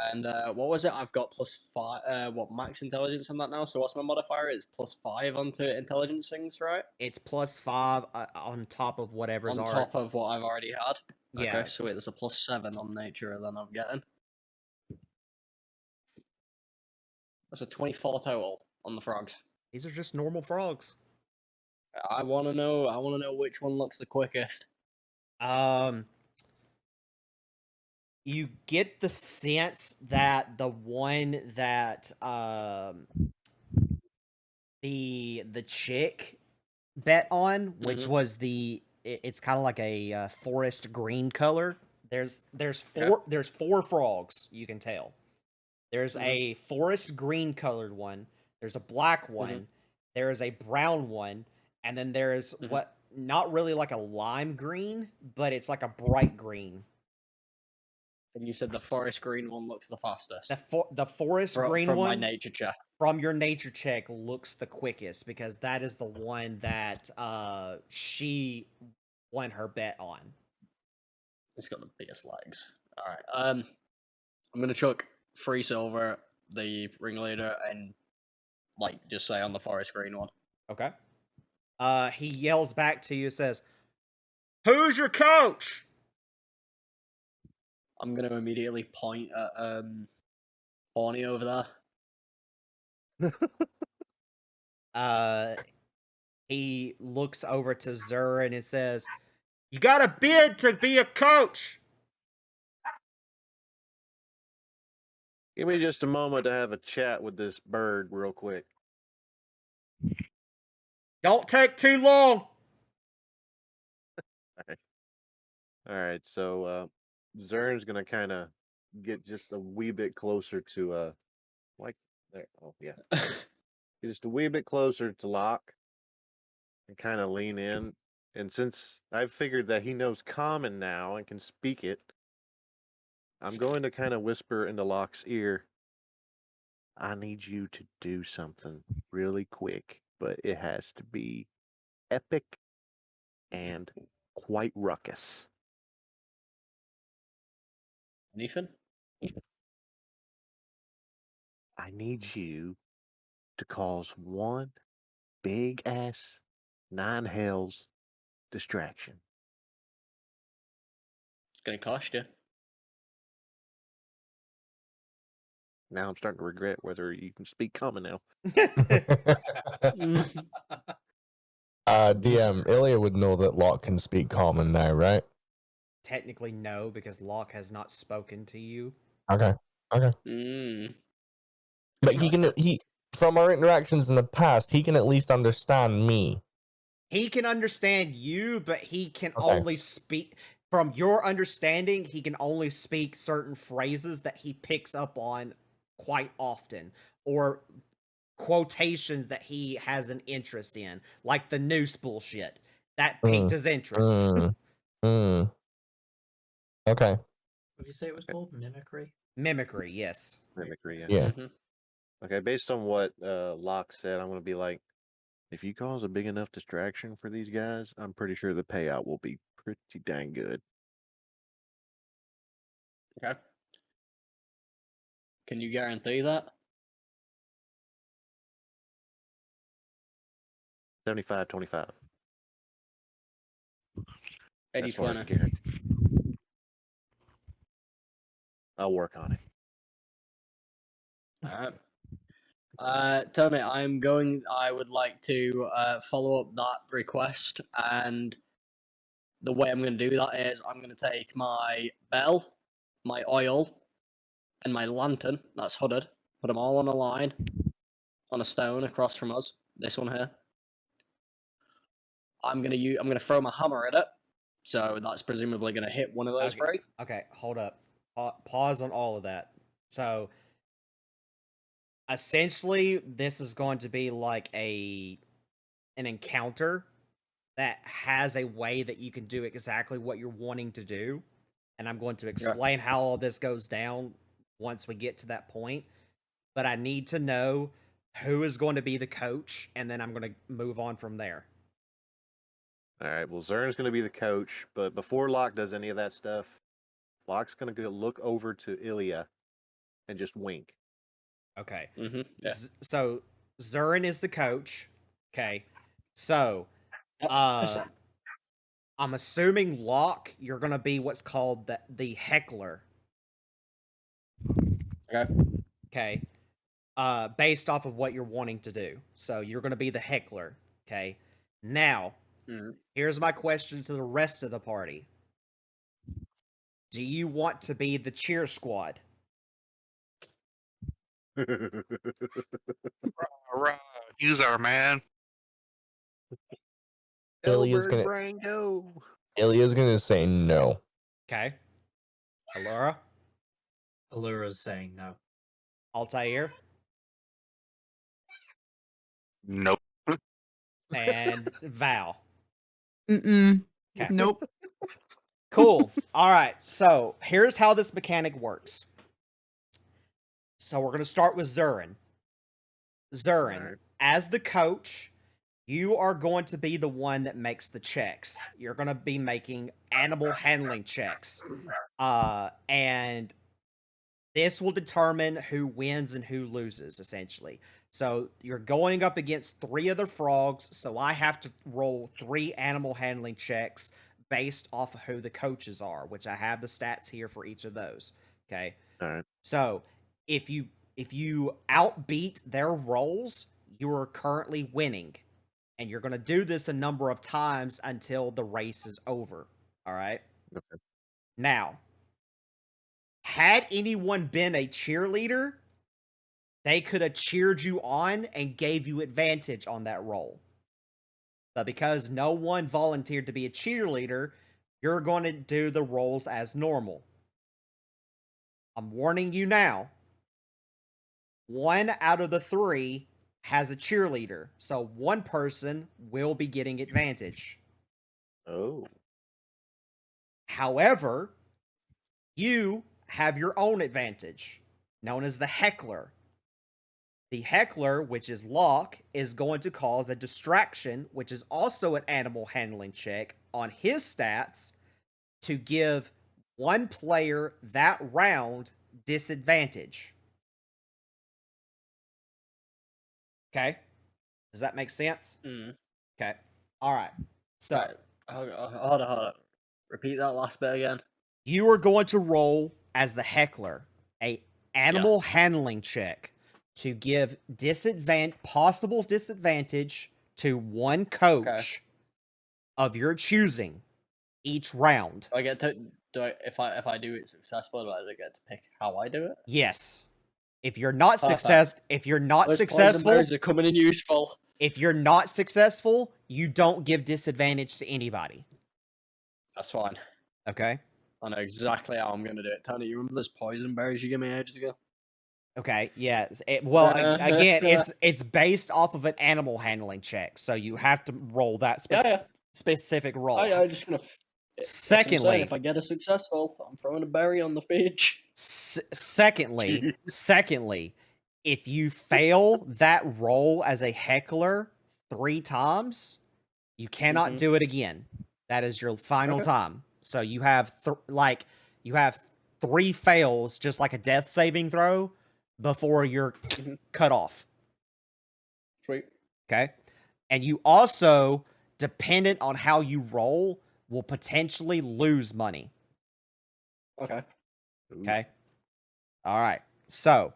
And what was it? I've got +5. What max intelligence on that now? So what's my modifier? It's +5 onto intelligence things, right? It's +5 on top of whatever's on already. top of what I've already had. Yeah. Okay, so wait, there's a +7 on nature that I'm getting. That's a 24 total on the frogs. These are just normal frogs. I want to know which one looks the quickest. You get the sense that the one that the chick bet on, which was it's kind of like a forest green color. There's four frogs, you can tell. There's a forest green colored one, there's a black one, there is a brown one, and then there's what not really like a lime green, but it's like a bright green. And you said the forest green one looks the fastest. The forest green from one my nature check. from your nature check looks the quickest because that is the one that she won her bet on. It's got the biggest legs. All right. I'm gonna chuck 3 silver, the ringleader, and just say on the forest green one. Okay. He yells back to you, says, "Who's your coach?" I'm gonna immediately point at Horny over there. He looks over to Zur and it says, "You got a bid to be a coach." Give me just a moment to have a chat with this bird real quick. Don't take too long. All right, so Zern's gonna kind of get just a wee bit closer to there. Oh yeah, there. get just a wee bit closer to Locke and kind of lean in. And since I've figured that he knows Common now and can speak it, I'm going to kind of whisper into Locke's ear. I need you to do something really quick, but it has to be epic and quite ruckus. Anything? I need you to cause one big ass 9 hells distraction. It's gonna cost you. Now I'm starting to regret whether you can speak common now. DM, Ilya would know that Locke can speak common now, right? Technically, no, because Locke has not spoken to you. Okay. Mm. But he from our interactions in the past, he can at least understand me. He can understand you, but he can Okay. only speak from your understanding. He can only speak certain phrases that he picks up on quite often, or quotations that he has an interest in, like the noose bullshit. That piqued his interest. Okay. What did you say it was called? Mimicry? Mimicry, yes. Mimicry, yeah. Yeah. Mhm. Okay, based on what Locke said, I'm going to be like, if you cause a big enough distraction for these guys, I'm pretty sure the payout will be pretty dang good. Okay. Can you guarantee that? 75-25. 80 As far as 20. a guarantee. I'll work on it. Alright. Tony, I would like to follow up that request, and the way I'm going to do that is I'm going to take my bell, my oil, and my lantern that's hooded, put them all on a line, on a stone across from us. This one here. I'm gonna throw my hammer at it, so that's presumably gonna hit one of those Okay. three. Okay, hold up. Pause on all of that. So, essentially, this is going to be like an encounter that has a way that you can do exactly what you're wanting to do, and I'm going to explain how all this goes down once we get to that point. But I need to know who is going to be the coach, and then I'm going to move on from there. All right, well, Zern's going to be the coach, but before Locke does any of that stuff, Locke's going to go look over to Ilya and just wink. Okay. Mm-hmm. Yeah. So Zern is the coach. Okay. So, I'm assuming Locke, you're gonna be what's called the heckler. Okay. Okay. Based off of what you're wanting to do. So you're gonna be the heckler. Okay. Now, here's my question to the rest of the party. Do you want to be the cheer squad? Use our man. Ilya's Elbird gonna brain go. Ilya's gonna say no. Okay. Allura? Allura's saying no. Altair? Nope. And Val? Mm-mm. Okay. Nope. Cool. All right. So here's how this mechanic works. So we're going to start with Zurin. Zurin, Alright. as the coach, you are going to be the one that makes the checks. You're going to be making animal handling checks. And this will determine who wins and who loses, essentially. So you're going up against 3 other frogs, so I have to roll 3 animal handling checks based off of who the coaches are, which I have the stats here for each of those. Okay. All right. So if you outbeat their rolls, you are currently winning. And you're going to do this a number of times until the race is over. All right? Okay. Now, had anyone been a cheerleader, they could have cheered you on and gave you advantage on that roll. But because no one volunteered to be a cheerleader, you're going to do the rolls as normal. I'm warning you now. 1 out of the 3 has a cheerleader, so 1 person will be getting advantage. Oh. However, you have your own advantage, known as the heckler. The heckler, which is Locke, is going to cause a distraction, which is also an animal handling check on his stats to give one player that round disadvantage. Okay? Does that make sense? Mm. Okay. All right. So Right. Hold on. Repeat that last bit again. you are going to roll as the heckler a animal handling check to give possible disadvantage to one coach of your choosing each round. Do I get to if I do it successful, do I get to pick how I do it? Yes. If you're not Perfect. successful, Poison are coming in useful. if you're not successful, you don't give disadvantage to anybody. That's fine. Okay? I know exactly how I'm gonna do it. Tony, you remember those poison berries you gave me ages ago? Okay, yes. Again, it's based off of an animal handling check, so you have to roll that specific roll. I'm just gonna. Secondly, if I get a successful, I'm throwing a berry on the beach. secondly, if you fail that roll as a heckler 3 times, you cannot do it again. That is your final time. So you have you have 3 fails, just like a death saving throw, before you're cut off. Sweet. Okay. And you also, dependent on how you roll, will potentially lose money. Okay. Okay. All right. So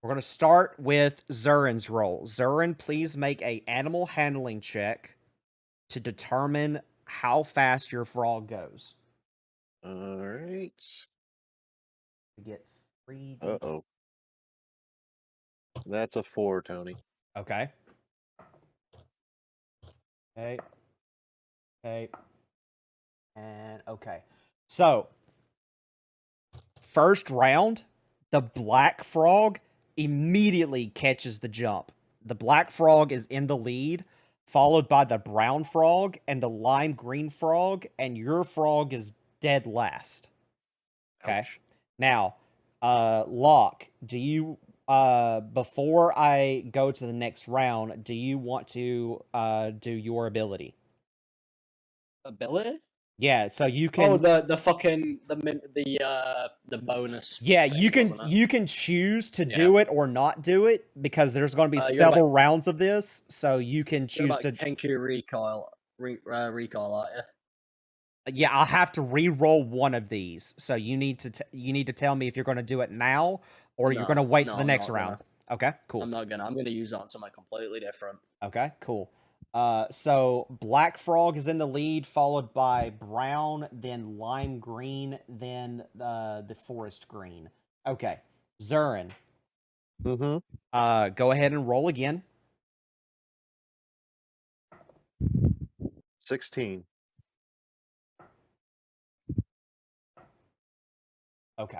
we're going to start with Zurin's roll. Zurin, please make a animal handling check to determine how fast your frog goes. All right. You get 3. Uh-oh. That's a 4, Tony. Okay. Okay. Okay. And okay. So, first round, the black frog immediately catches the jump. The black frog is in the lead, followed by the brown frog and the lime green frog, and your frog is dead last. Okay. Ouch. Now, Locke, do you before I go to the next round, do you want to do your ability? Ability? Yeah, so you can. Oh, the bonus. Yeah, thing, you can choose to do it or not do it because there's going to be several rounds of this, so you can choose to. Kenku recoil, aren't you? Yeah, I'll have to re-roll one of these, so you need to tell me if you're going to do it now or you're going to wait to the next round. Okay, cool. I'm not gonna. I'm gonna use that on something completely different. Okay, cool. So black frog is in the lead, followed by brown, then lime green, then the forest green. Okay, Zurin. Mm-hmm. Go ahead and roll again. 16. Okay.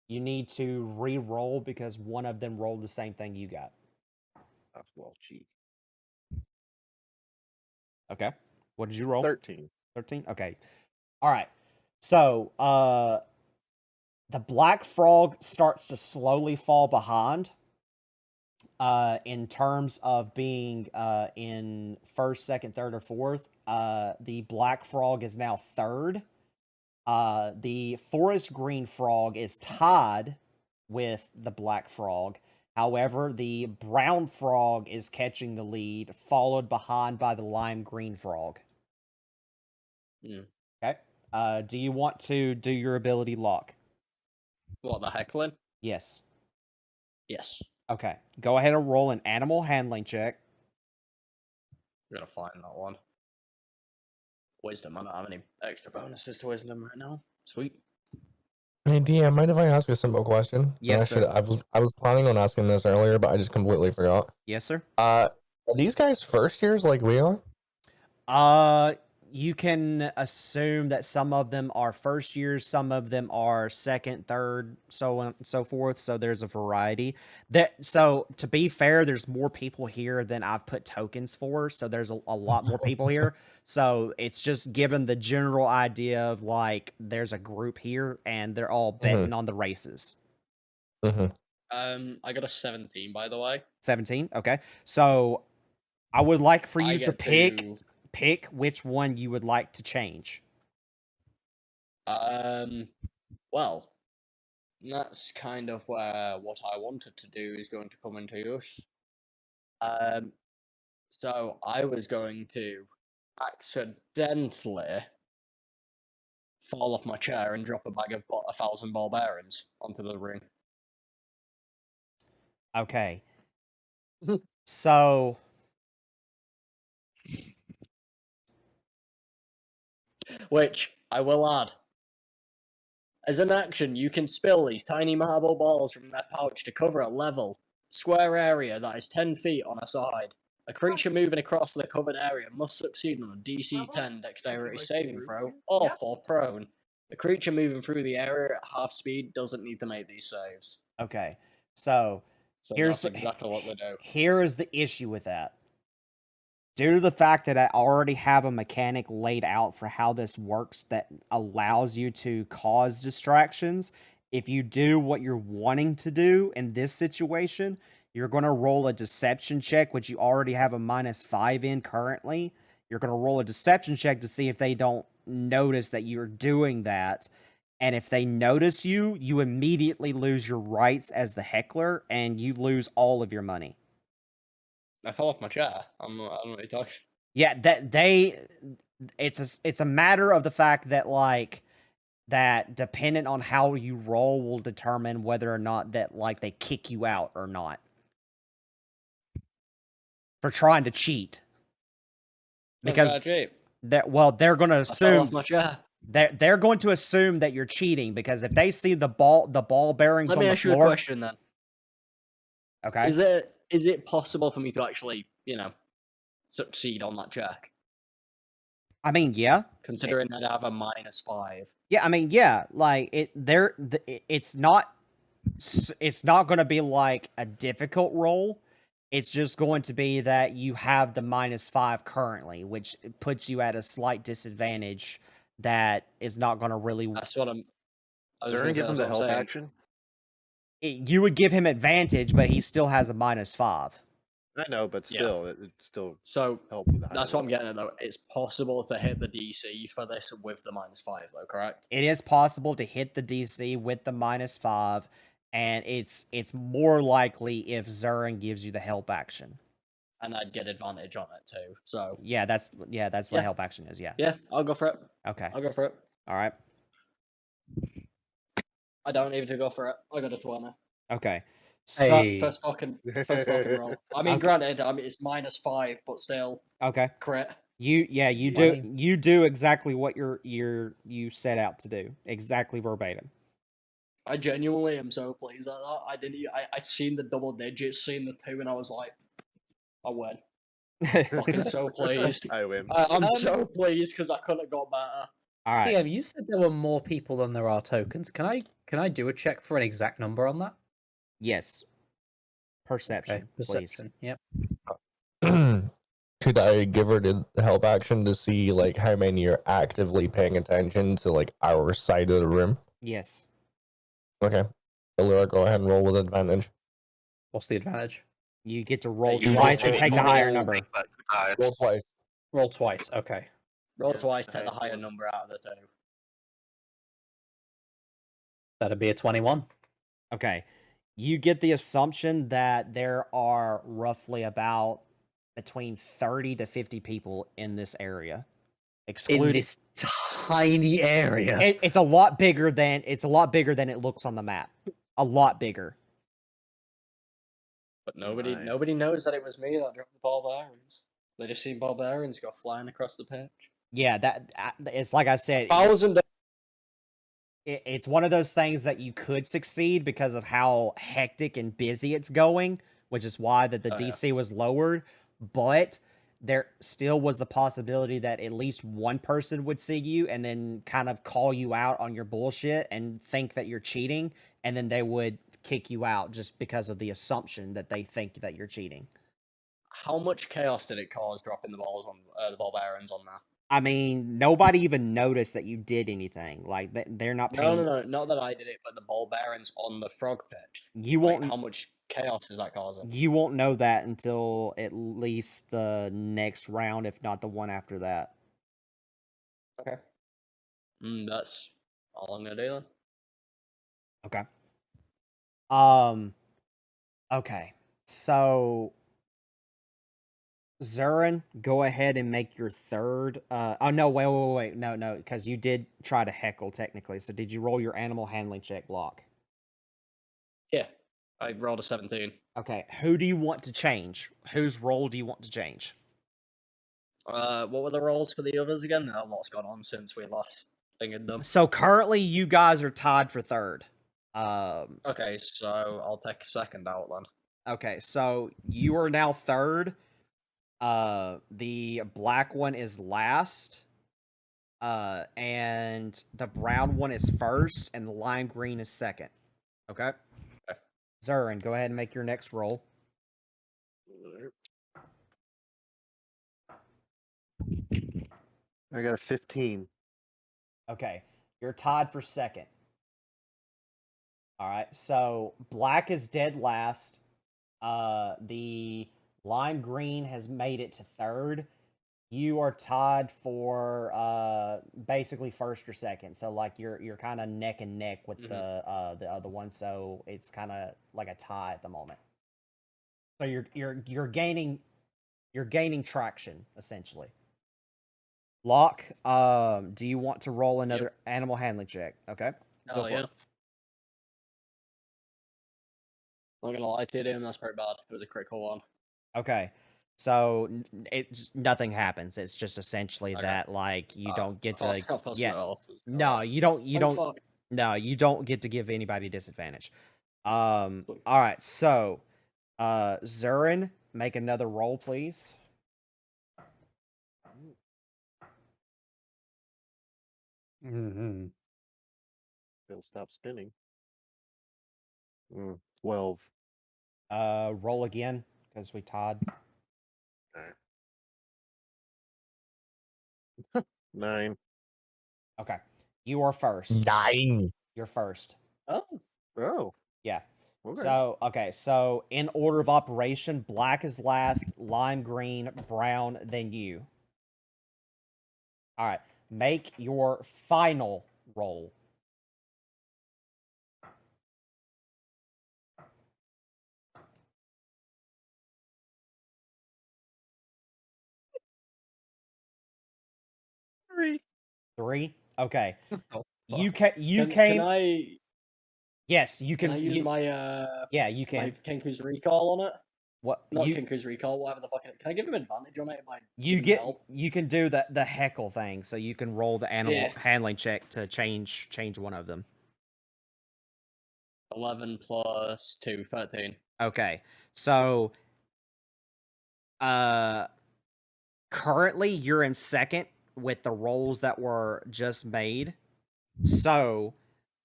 You need to re-roll because one of them rolled the same thing you got. That's well cheap. Okay. What did you roll? 13. 13? Okay. All right. So, the black frog starts to slowly fall behind in terms of being in first, second, third, or fourth. The black frog is now third. The forest green frog is tied with the black frog. However, the brown frog is catching the lead, followed behind by the lime green frog. Okay. Do you want to do your ability Locke? What, the heckling? Yes. Yes. Okay. Go ahead and roll an animal handling check. I'm gonna find that one. Wisdom. I don't have any extra bonuses to wisdom right now. Sweet. Hey, DM, mind if I ask a simple question? Yes, sir. I was planning on asking this earlier, but I just completely forgot. Yes, sir. Are these guys first years like we are? You can assume that some of them are first years, some of them are second, third, so on and so forth. So there's a variety. So to be fair, there's more people here than I've put tokens for. So there's a lot more people here. So it's just given the general idea of like there's a group here and they're all betting on the races. Mm-hmm. I got a 17, by the way. 17. Okay. So I would like for I you to get pick which one you would like to change. Well, that's kind of where what I wanted to do is going to come into use. So I was going to accidentally fall off my chair and drop a bag of 1,000 ball bearings onto the ring. Okay. So Which, I will add, as an action, you can spill these tiny marble balls from their pouch to cover a level, square area that is 10 feet on a side. A creature moving across the covered area must succeed on a DC 10 dexterity saving throw or fall prone. A creature moving through the area at half speed doesn't need to make these saves. okay. So So here's that's exactly what they do. here is the issue with that. Due to the fact that I already have a mechanic laid out for how this works that allows you to cause distractions, if you do what you're wanting to do in this situation, you're going to roll a deception check, which you already have a -5 in currently. You're going to roll a deception check to see if they don't notice that you're doing that. And if they notice you, you immediately lose your rights as the heckler and you lose all of your money. I fell off my chair. I don't know what you're talking. Yeah, it's a matter of the fact that like that dependent on how you roll will determine whether or not that like they kick you out or not for trying to cheat. Because they're going to assume they're going to assume that you're cheating because if they see the ball bearings on the floor. Let me ask you a question then. Okay. Is it possible for me to actually, succeed on that check? I mean, yeah. Considering that I have a -5. Yeah, I mean, yeah. Like it's not going to be like a difficult roll. It's just going to be that you have the -5 currently, which puts you at a slight disadvantage. That is not going to really. That's what I'm. Is there give him the help action? You would give him advantage, but he still has a -5. I know, but still, it still so help with the that's what I'm getting at, though. It's possible to hit the DC for this with the -5, though, correct? It is possible to hit the DC with the -5, and it's more likely if Zurin gives you the help action. And I'd get advantage on it too. So yeah, that's what help action is. Yeah. Yeah, I'll go for it. Okay. I'll go for it. All right. I don't need to go for it. I got a 20. Okay. Hey. First fucking roll. I mean, granted, it's -5, but still. Okay. Crit. You do exactly what you set out to do. Exactly verbatim. I genuinely am so pleased at that. I seen the double digits, seen the 2, and I was like, I win. Fucking so pleased. I win. I'm so pleased because I couldn't have got better. All right. Yeah, you said there were more people than there are tokens. Can I do a check for an exact number on that? Yes. Perception, Okay, perception. please. Yep. Could I give her the help action to see like how many are actively paying attention to like our side of the room? Yes. Okay. Ilya, go ahead and roll with advantage. What's the advantage? You get to roll twice and take the higher number. Roll twice. Roll twice. Okay. Roll twice, take the higher number out of the 2. That'd be a 21. Okay. You get the assumption that there are roughly about between 30 to 50 people in this area. In this tiny area. It's a lot bigger than it looks on the map. A lot bigger. But nobody knows that it was me that dropped the ball bearings. They just seen ball bearings go flying across the pitch. Yeah, it's like I said. 1,000. It's one of those things that you could succeed because of how hectic and busy it's going, which is why that the DC was lowered. But there still was the possibility that at least one person would see you and then kind of call you out on your bullshit and think that you're cheating, and then they would kick you out just because of the assumption that they think that you're cheating. How much chaos did it cause dropping the balls on the ball bearings on that? I mean, nobody even noticed that you did anything. Like they're not No, paying. no, no, not that I did it, but the ball bearings on the frog pitch. You Like, won't. how much chaos is that causing? You won't know that until at least the next round, if not the one after that. Okay. That's all I'm gonna do then. Okay. Okay. So Zurin, go ahead and make your third. Oh no, wait. No, because you did try to heckle technically. So did you roll your animal handling check, Lock? Yeah. I rolled a 17. Okay. Who do you want to change? Whose role do you want to change? What were the rolls for the others again? A lot's gone on since we last thingied them. So currently, you guys are tied for third. Okay, so I'll take second out then. Okay, so you are now third. The black one is last. And the brown one is first, and the lime green is second. Okay. Okay. Zurin, go ahead and make your next roll. I got a 15. Okay, you're tied for second. All right, so black is dead last. The lime green has made it to third. You are tied for basically first or second. So like you're kind of neck and neck with the other one. So it's kind of like a tie at the moment. So you're gaining traction essentially. Locke, do you want to roll another animal handling check? Okay. Oh yeah. I'm not gonna lie to you, dude, that's pretty bad. It was a critical one. Okay. So nothing happens. It's just essentially Okay. that like you don't get to No, you don't fuck. no, you don't get to give anybody disadvantage. All right. So, Zurin, make another roll, please. It'll stop spinning. 12. Roll again because we tied. Alright. 9. Okay. You are first. 9. You're first. Oh. Yeah. Okay. So in order of operation, black is last, lime green, brown, then you. All right. Make your final roll. Three. Okay. You came. Can I? Yes, you can. Can I use my Yeah, you my can. Kenku's recall on it? What? Not Kenku's recall, whatever the fuck. Can I give him advantage on it? You can do the heckle thing, so you can roll the animal handling check to change one of them. 11 plus 2, 13. Okay, so currently you're in second with the rolls that were just made. So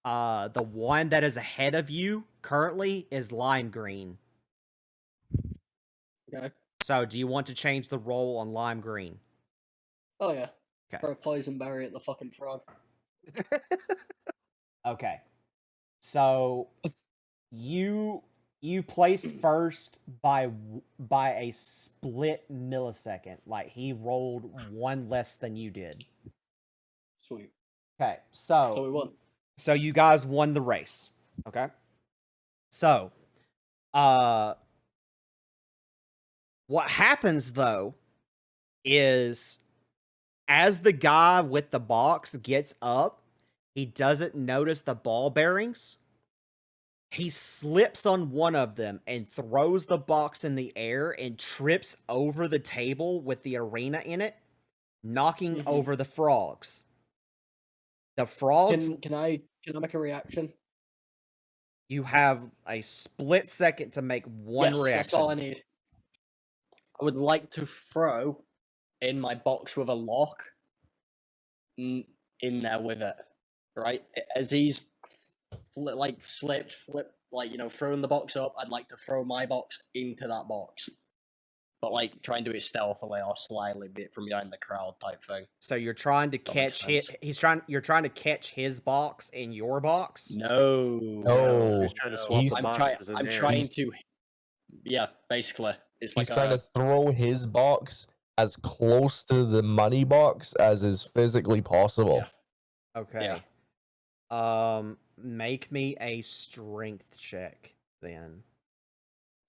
the one that is ahead of you currently is lime green. Okay. So do you want to change the roll on lime green? Oh yeah. Okay. Throw a poison berry at the fucking frog. Okay. So you placed first by a split millisecond. Like he rolled one less than you did. Sweet. Okay. So we won. So you guys won the race. Okay. So what happens though is as the guy with the box gets up, he doesn't notice the ball bearings. He slips on one of them and throws the box in the air and trips over the table with the arena in it, knocking over the frogs. The frogs... Can I make a reaction? You have a split second to make one reaction. That's all I need. I would like to throw in my box with a lock in there with it, right? As he's flipped, throwing the box up, I'd like to throw my box into that box. but like try and do it stealthily or slyly, bit from behind the crowd type thing. So you're trying to That makes catch his. You're trying to catch his box in your box. No, No. He's trying to swap He's- the boxes in I'm there. trying to. Yeah, basically, it's He's like trying to throw his box as close to the money box as is physically possible. Yeah. Okay. Make me a strength check then.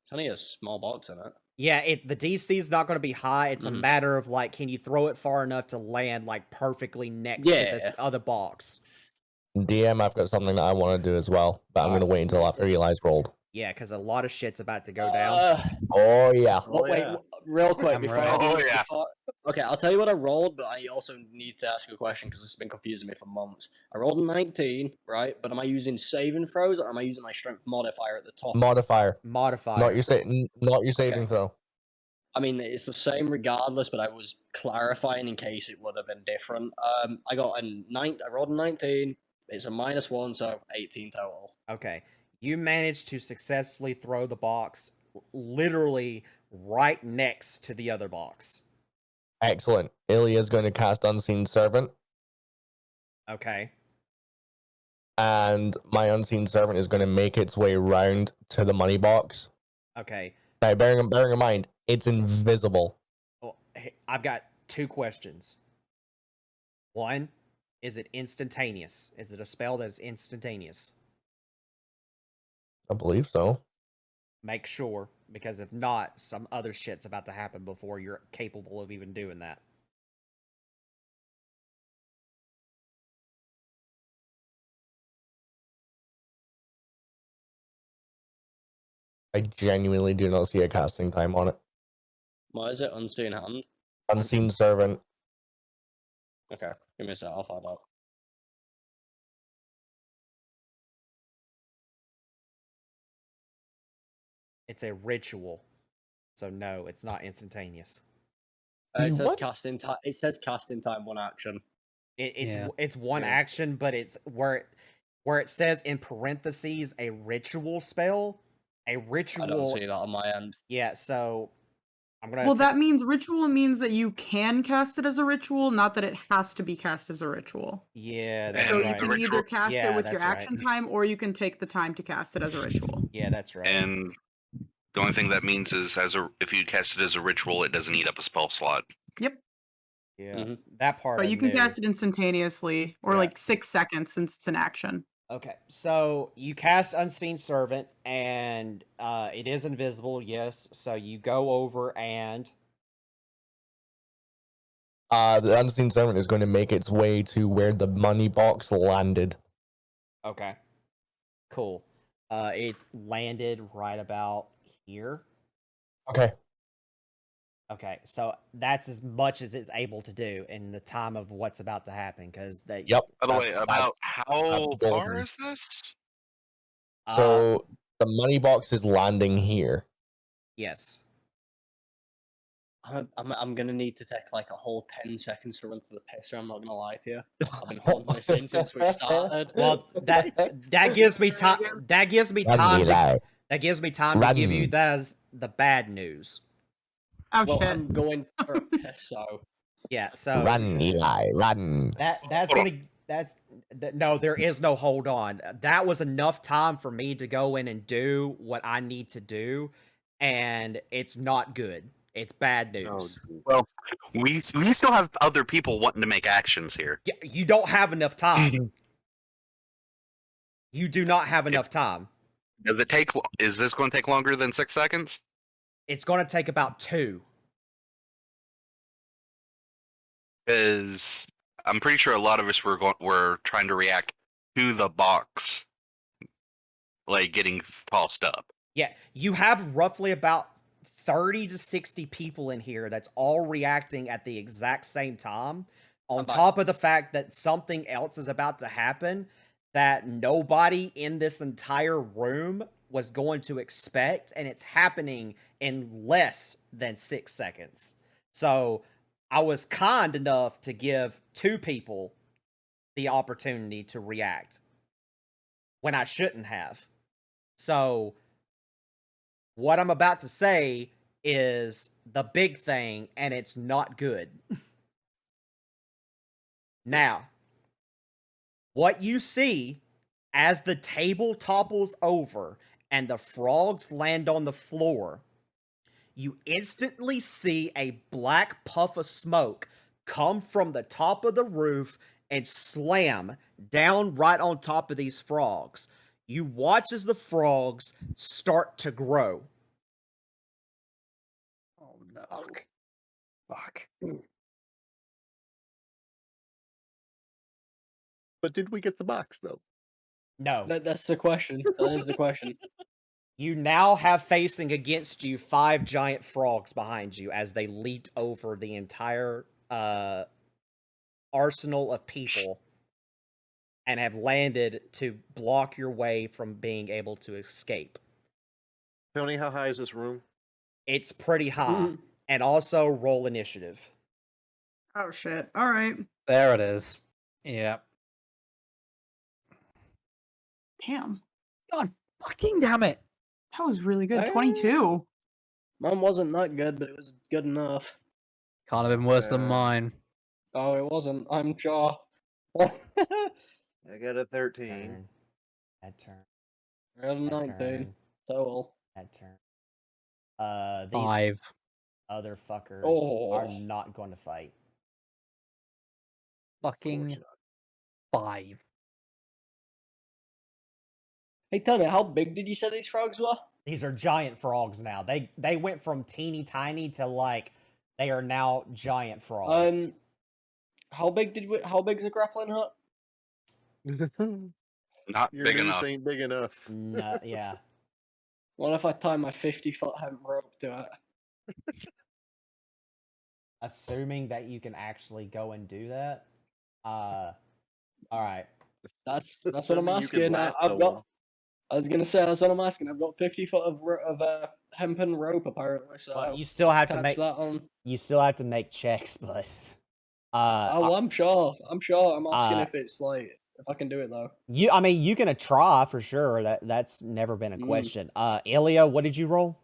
It's only a small box in it. Yeah, the DC is not going to be high. It's a Mhm. matter of like, can you throw it far enough to land like perfectly next to this Yeah. other box? DM, I've got something that I want to do as well, but I'm going to wait until after Eli's rolled. Yeah, because a lot of shit's about to go down. Oh, yeah. Oh, Wait, yeah. real quick I'm before ready. I do Oh, it, yeah. Okay, I'll tell you what I rolled, but I also need to ask a question because it's been confusing me for months. I rolled a 19, right? But am I using saving throws or am I using my strength modifier at the top? Modifier. Modifier. Not your saving throw. I mean, it's the same regardless, but I was clarifying in case it would have been different. I got I rolled a 19. It's a -1, so 18 total. Okay. You managed to successfully throw the box literally right next to the other box. Excellent. Ilya is going to cast Unseen Servant, Okay. and my Unseen Servant is going to make its way round to the money box. Okay. Now, bearing in mind, it's invisible. Well, hey, I've got two questions. One, is it instantaneous? Is it a spell that is instantaneous? I believe so. Make sure, because if not, some other shit's about to happen before you're capable of even doing that. I genuinely do not see a casting time on it. What is it? Unseen hand? Unseen Servant. Okay, give me a sec, I'll find out. It's a ritual. So no, it's not instantaneous. It says What? casting time. It says casting time 1 action. Yeah. It's one Yeah. action, but it's where it says in parentheses a ritual spell. A ritual. I don't see that on my end. Yeah, so I'm gonna. Well, that means ritual means that you can cast it as a ritual, not that it has to be cast as a ritual. Yeah, that's So And you right. can the either ritual- cast Yeah, it with your that's right. action time, or you can take the time to cast it as a ritual. Yeah, that's right. And the only thing that means is if you cast it as a ritual, it doesn't eat up a spell slot. Yeah, Mhm. that part. But I you can knew. cast it instantaneously, or Yeah. like 6 seconds since it's an action. Okay, so you cast Unseen Servant, and it is invisible, yes. So you go over and The Unseen Servant is going to make its way to where the money box landed. okay, cool. It's landed right about here. Okay. Okay, so that's as much as it's able to do in the time of what's about to happen, because they. Yep. By the way, that's- about that's how far golden. is this? So the money box is landing here. Yes. I'm gonna need to take like a whole 10 seconds to run to the pisser. I'm not gonna lie to you. I've been holding this in since we started. Well, that gives me time. That gives me Run, time to. Eli. That gives me time to give you Run. the bad news. Oh Well, shit! I'm going for a piss, so Yeah. So Run, Eli, run. that's Hold gonna no, there is no hold on. That was enough time for me to go in and do what I need to do, and it's not good. It's bad Oh, news. geez. Well, we still have other people wanting to make actions here. Yeah, you don't have enough time. You do not have enough time. Does it take? Is this going to take longer than 6 seconds? It's going to take about 2. Because I'm pretty sure a lot of us were trying to react to the box, like getting tossed up. Yeah, you have roughly about 30 to 60 people in here that's all reacting at the exact same time, on About- top of the fact that something else is about to happen that nobody in this entire room was going to expect, and it's happening in less than 6 seconds. So I was kind enough to give 2 people the opportunity to react when I shouldn't have. So what I'm about to say is the big thing, and it's not good. Now, what you see as the table topples over and the frogs land on the floor, you instantly see a black puff of smoke come from the top of the roof and slam down right on top of these frogs. You watch as the frogs start to grow. Oh no. Fuck. But did we get the box though? No. That's the question. That is the question. You now have facing against you 5 giant frogs behind you as they leaped over the entire arsenal of people and have landed to block your way from being able to escape. Tony, how high is this room? It's pretty high. And also roll initiative. Oh shit. All right. There it is. Yeah. Damn. God fucking damn it. That was really good. Hey. 22. Mine wasn't that good, but it was good enough. Can't have been worse than mine. Oh, it wasn't. I'm sure. I got a 13. Turn. That turn. I got a That 19 turn. total. That turn. These 5. other fuckers are Oh. not going to fight. Fucking 5. Hey, tell me, how big did you say these frogs were? These are giant frogs now. They went from teeny tiny to like they are now giant frogs. How big's a grappling hook? Not Your big noose enough. ain't big enough. No, yeah. What if I tie my 50-foot hemp rope to it? Assuming that you can actually go and do that. All right. That's what I'm Assuming you can asking. lasso I've got. 'em. I was gonna say that's what I'm asking. I've got 50 foot of hempen rope apparently. So Well, you still have to attach make that on. you still have to make checks, but Oh, I'm sure. I'm sure. I'm asking uh, if it's like if I can do it though. I mean you can try for sure. That's never been a question. Ilya, what did you roll?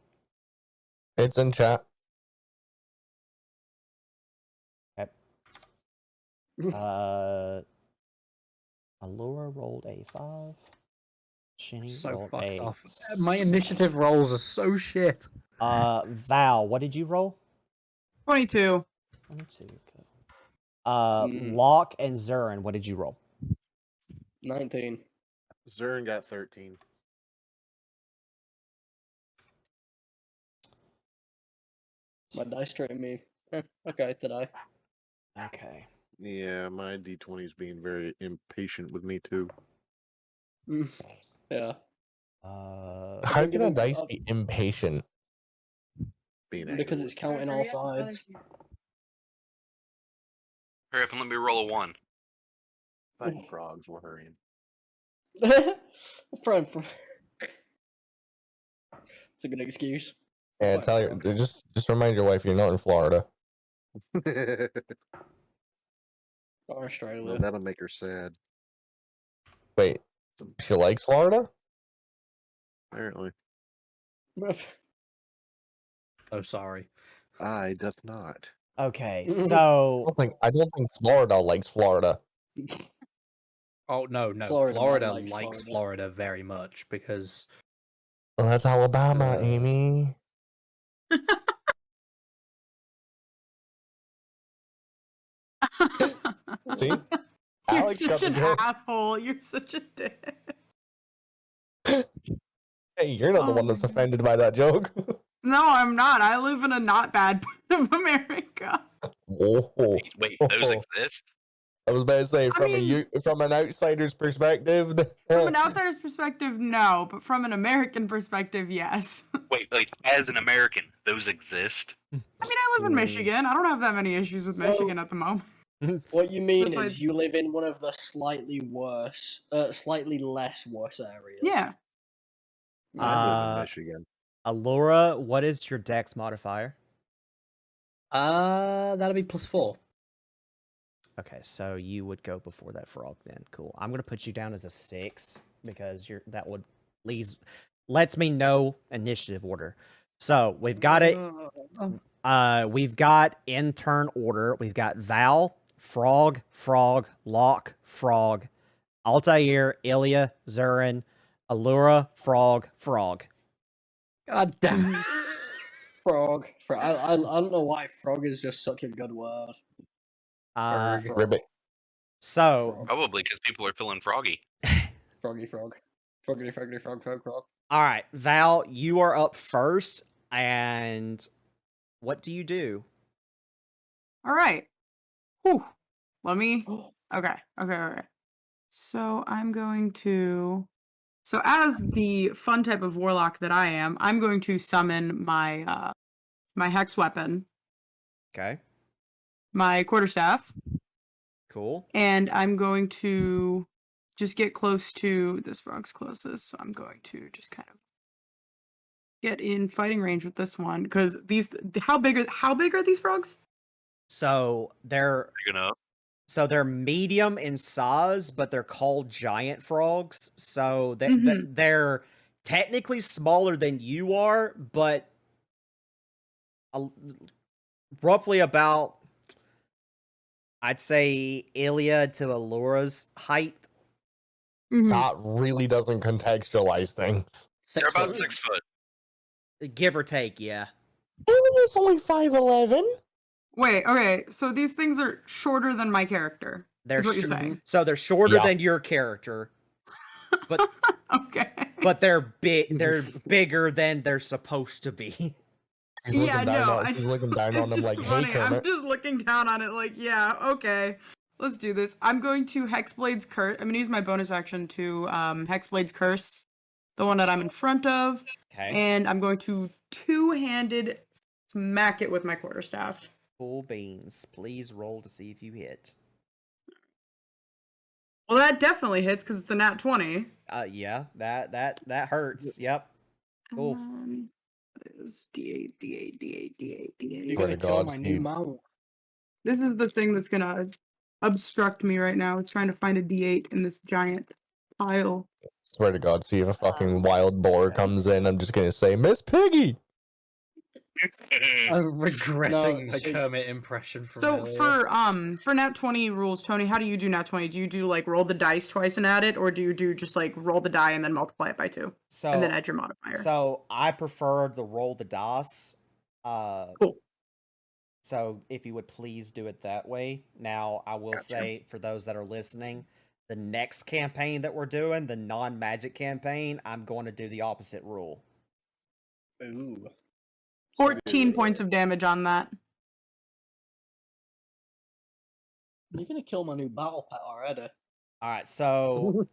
It's in chat. Okay. Allura rolled a 5. Shinny So rolled fucked a off. My initiative rolls are so shit. Val, what did you roll? 22. 22. Cool. Locke and Zurin, what did you roll? 19. Zern got 13. My dice treating me. Okay, today. Okay. Yeah, my D20 is being very impatient with me too. Yeah. How can a dice be impatient? Being angry Because with it's me. counting all sides. Hurry up and let me roll a 1. Fighting frogs, we're hurrying. From. It's a good excuse. Yeah, Fight tell frogs. you, just remind your wife you're not in Florida. Or Australia. No, that'll make her sad. Wait, she likes Florida? Apparently. Oh, sorry. I doth not. Okay, I so don't think Florida likes Florida. Oh, no. Florida Florida man likes likes Florida. Florida very much because Well, that's Alabama, Amy. See? You're Alex got such the an joke. asshole. You're such a dick. Hey, you're not the one that's offended by that joke. No, I'm not. I live in a not bad part of America. Oh, Wait, those exist? I was about to say, from an outsider's perspective. From an outsider's perspective, no, but from an American perspective, yes. Wait, like as an American, those exist? I mean, I live in Michigan. I don't have that many issues with Michigan at the moment. What you mean Besides- is you live in one of the slightly less worse areas. Yeah. I live in Michigan. Allura, what is your dex modifier? that'll be +4. Okay, so you would go before that frog then. Cool. I'm gonna put you down as a 6 because lets me know initiative order. So we've got it. We've got in turn order. We've got Val, Frog, Locke, Frog, Altair, Ilya, Zurin, Allura, Frog. God damn it. Frog. I don't know why frog is just such a good word. Erg. Ribbit. So, Probably because people are feeling froggy. Froggy frog. Froggity froggity frog frog frog. all right, Val, you are up first, and what do you do? All right. Whew. Let me. Okay. So I'm going to. So as the fun type of warlock that I am, I'm going to summon my my hex weapon, Okay, my quarterstaff, cool. and I'm going to just get close to this frog's closest. So I'm going to just kind of get in fighting range with this one because these. How big are these frogs? So they're Big enough. medium in size, but they're called giant frogs. So Mhm. they're technically smaller than you are, but roughly about, I'd say, Ilya to Allura's height. Mhm. That really doesn't contextualize things. They're about 6 foot. Give or take, yeah. Ilya's only 5'11". Wait, okay, so these things are shorter than my character. They're Is what you're sh- saying. So they're shorter Yeah. than your character, but Okay. but they're big. They're bigger than they're supposed to be. She's Yeah, looking down no, on, she's looking down it's on him just like, hey, funny. I'm Kermit. just looking down on it like, yeah, okay. Let's do this. I'm going to Hexblade's Curse. I'm going to use my bonus action to Hexblade's Curse, the one that I'm in front of, Okay. and I'm going to two-handed smack it with my quarterstaff. Cool beans. Please roll to see if you hit. Well, that definitely hits because it's a nat 20. Yeah, that hurts. Yep. Cool. That is D8, D8, D8, D8, You're D8. Swear gonna to kill God, my Steve. new mount. This is the thing that's gonna obstruct me right now. It's trying to find a D8 in this giant pile. Swear to God, see if a fucking wild boar comes in, I'm just gonna say, Miss Piggy! I'm regretting No, the so- Kermit impression from So earlier. for nat 20 rules, Tony, how do you do nat 20? Do you do like roll the dice twice and add it, or do you do just like roll the die and then multiply it by 2 So and then add your modifier? So I prefer to roll the dice. Cool. So if you would please do it that way. Now I will say for those that are listening, the next campaign that we're doing, the non-magic campaign, I'm going to do the opposite rule. Ooh. 14 points of damage on that. You're gonna kill my new battle pet already. All right, so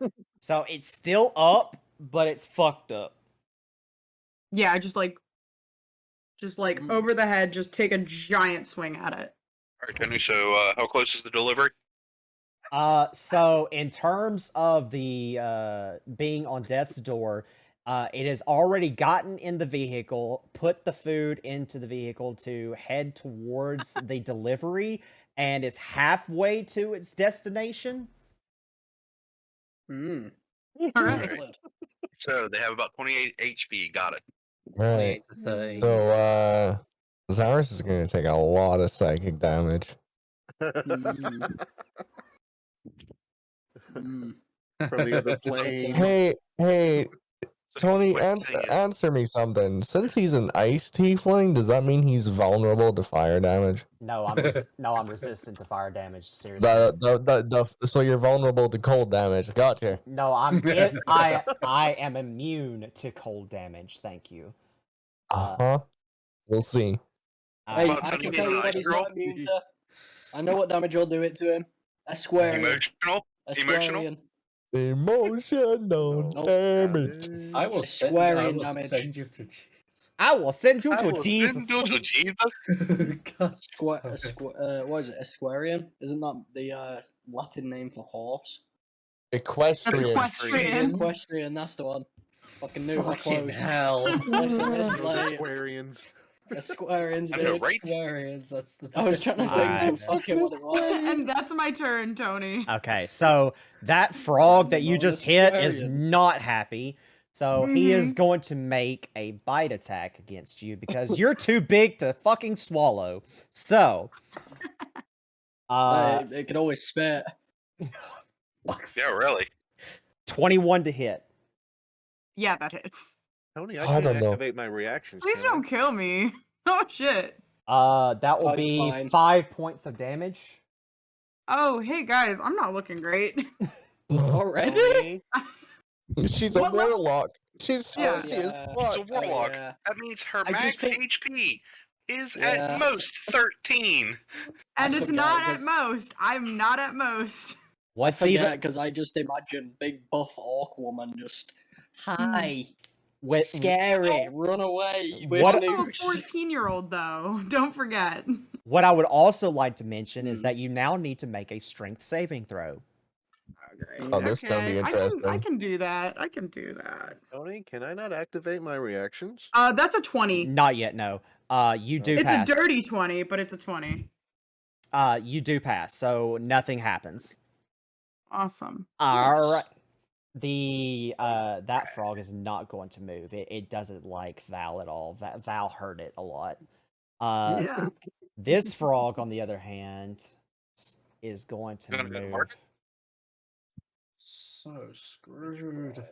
it's still up, but it's fucked up. Yeah, just like over the head, just take a giant swing at it. All right, Tony. So, how close is the delivery? So in terms of the being on death's door, it has already gotten in the vehicle, put the food into the vehicle to head towards the delivery, and is halfway to its destination. Mm. All right. Solid. So they have about 28 HP. Got it. Right. 28 to 30. So, Zaris is gonna take a lot of psychic damage. Mm. From the other plane. Hey, So Tony, what you're saying is- answer me something. Since he's an ice tiefling, does that mean he's vulnerable to fire damage? No, I'm resistant to fire damage. Seriously. So you're vulnerable to cold damage. Gotcha. No, I am immune to cold damage. Thank you. Uh-huh. We'll see. Hey, Well, I Tony can being tell you an what ice he's girl? not immune to. I know what damage you'll do it to him. Esquarian. Emotional? Emotional? Esquarian. Emotional Nope. damage. I will Squarian damage. send you to Jesus. I will send you I to will Jesus. send you to Jesus. God. What is it? Esquarian? Isn't that the Latin name for horse? Equestrian. Equestrian. Equestrian, that's the one. Fucking knew it was Fucking close. hell. Listen, Those like, Aquarians. Esquarians, I know, dude. right? Aquarians, that's I was trying to think Alright. of fucking what it was. And that's my turn, Tony. Okay, so that frog that you just hit is Aquarian. not happy. So he is Mhm. going to make a bite attack against you because you're too big to fucking swallow. So, It can always spit. Yeah, really. 21 to hit. Yeah, that hits. Tony, I I can't don't know. activate my reactions. Please can I? don't kill me. Oh shit. That will That's be fine. 5 points of damage. Oh, hey guys, I'm not looking great. Already? Tony, She's a What level- warlock. She's Yeah. salty as yeah. fuck. It's a warlock. yeah. That means her I just max think- HP is Yeah. at most 13. And I it's forget, not at 'cause- most. I'm not at most. What's I even forget because I just imagine big buff orc woman just hi, with scary, run away. With What- Also a nukes." 14-year-old though. Don't forget. what I would also like to mention is Hmm. that you now need to make a strength saving throw. Oh, this is gonna be I interesting. can do that. I can do that. Tony, can I not activate my reactions? That's a 20. Not yet, no. You do It's pass. a dirty 20, but it's a 20. You do pass, so nothing happens. Awesome. All right. The that frog is not going to move. It doesn't like Val at all. Val hurt it a lot. Yeah. This frog, on the other hand, is going to Gonna go to move. market? So screwed.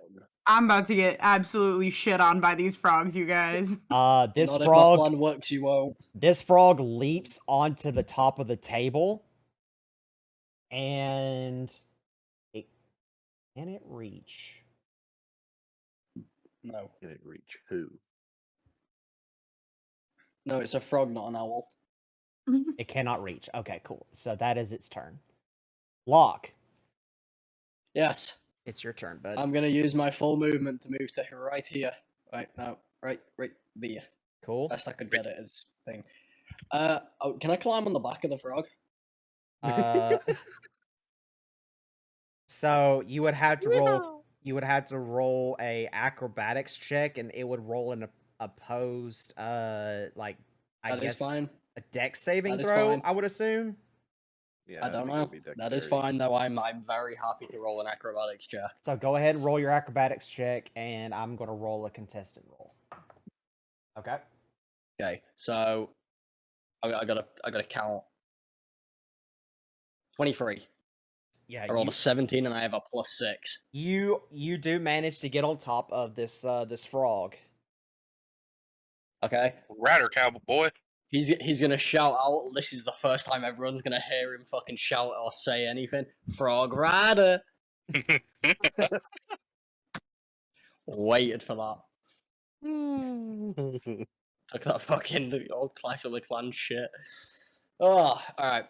I'm about to get absolutely shit on by these frogs, you guys. This Not if my frog, plan works, you won't. this frog leaps onto the top of the table, and can it reach? No, Can it reach who? no, it's a frog, not an owl. It cannot reach. Okay, cool. So that is its turn. Locke, Yes, it's your turn, bud. I'm gonna use my full movement to move to right here. Right now, right there. Cool. Best I could get it as thing. Oh, can I climb on the back of the frog? So you would have to roll. You would have to roll a acrobatics check, and it would roll an opposed, like I That is guess fine. a dex saving That is throw. fine. I would assume. Yeah, I don't think know. it'd be That is dexterity. fine though. I'm very happy to roll an acrobatics check. So go ahead and roll your acrobatics check, and I'm gonna roll a contested roll. Okay. Okay, so I gotta count. 23. Yeah. I rolled a 17 and I have a +6. You do manage to get on top of this this frog. Okay, Rider cowboy. he's gonna shout out. This is the first time everyone's gonna hear him fucking shout or say anything. Frog rider. Waited for that. Took that fucking old Clash of the Clans shit. Oh, alright.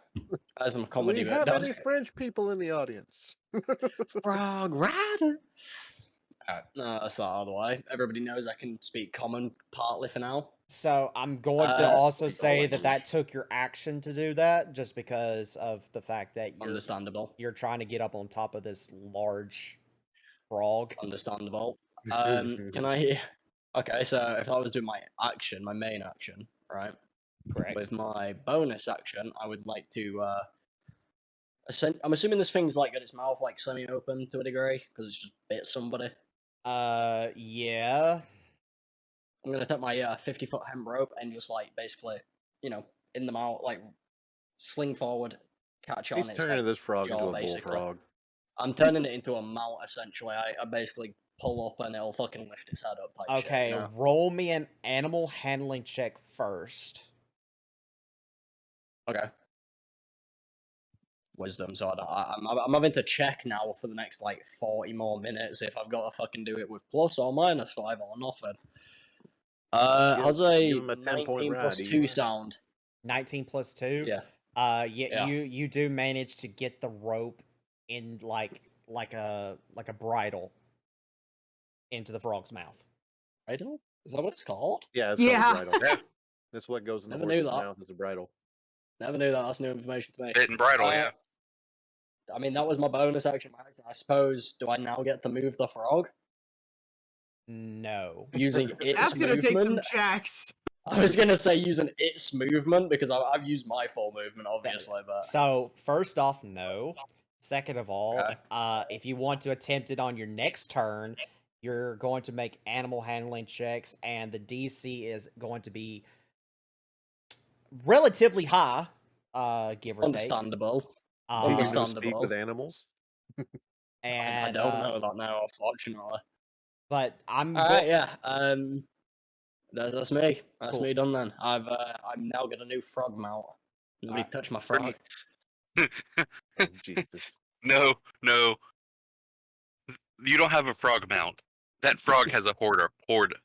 As I'm Do comedy we bit have done. any French people in the audience? Frog rider. Alright, no, that's not all the way. Everybody knows I can speak common partly for now. So I'm going to Uh, also speak all say that language. took your action to do that, just because of the fact that Understandable. you're trying to get up on top of this large frog. Understandable. Can I? Okay, so if I was doing my action, my main action, right? Correct. With my bonus action, I would like to. I'm assuming this thing's like got its mouth like semi-open to a degree because it's just bit somebody. Yeah. I'm gonna take my 50-foot hemp rope and just like basically, in the mouth, like sling forward, catch it He's on its turning like, this frog jaw, into a basically. bullfrog. I'm turning it into a mount essentially. I basically pull up and it'll fucking lift its head up. Type shit, Okay, you know? roll me an animal handling check first. Okay. Wisdom, so I'm having to check now for the next like 40 more minutes if I've got to fucking do it with plus or -5 or nothing. How's a give him a 10-point 19 plus ride, 2 Ian. sound? 19 plus 2? Yeah. Yeah. You do manage to get the rope in like a bridle into the frog's mouth. Bridle? Is that what it's called? Yeah, it's Yeah. called a bridle. Yeah. That's what goes in the Never knew horse's that. mouth as a bridle. Never knew that. That's new information to me. Bit and bridle, Uh, yeah. I mean, that was my bonus action. I suppose. Do I now get to move the frog No. using its That's gonna movement? take some checks. I was gonna say using its movement because I've used my full movement, obviously, but So first off, no. Second of all, Okay. if you want to attempt it on your next turn, You're going to make animal handling checks, and the DC is going to be relatively high, give or take. Understandable. Do you know speak Understandable. with animals? And I don't know that now, unfortunately. but I'm All right, yeah. That's me. That's Cool. me done then. I'm now got a new frog mount. Nobody Alright. touch my frog. Oh, Jesus. No, no. You don't have a frog mount. That frog has a hood ornament.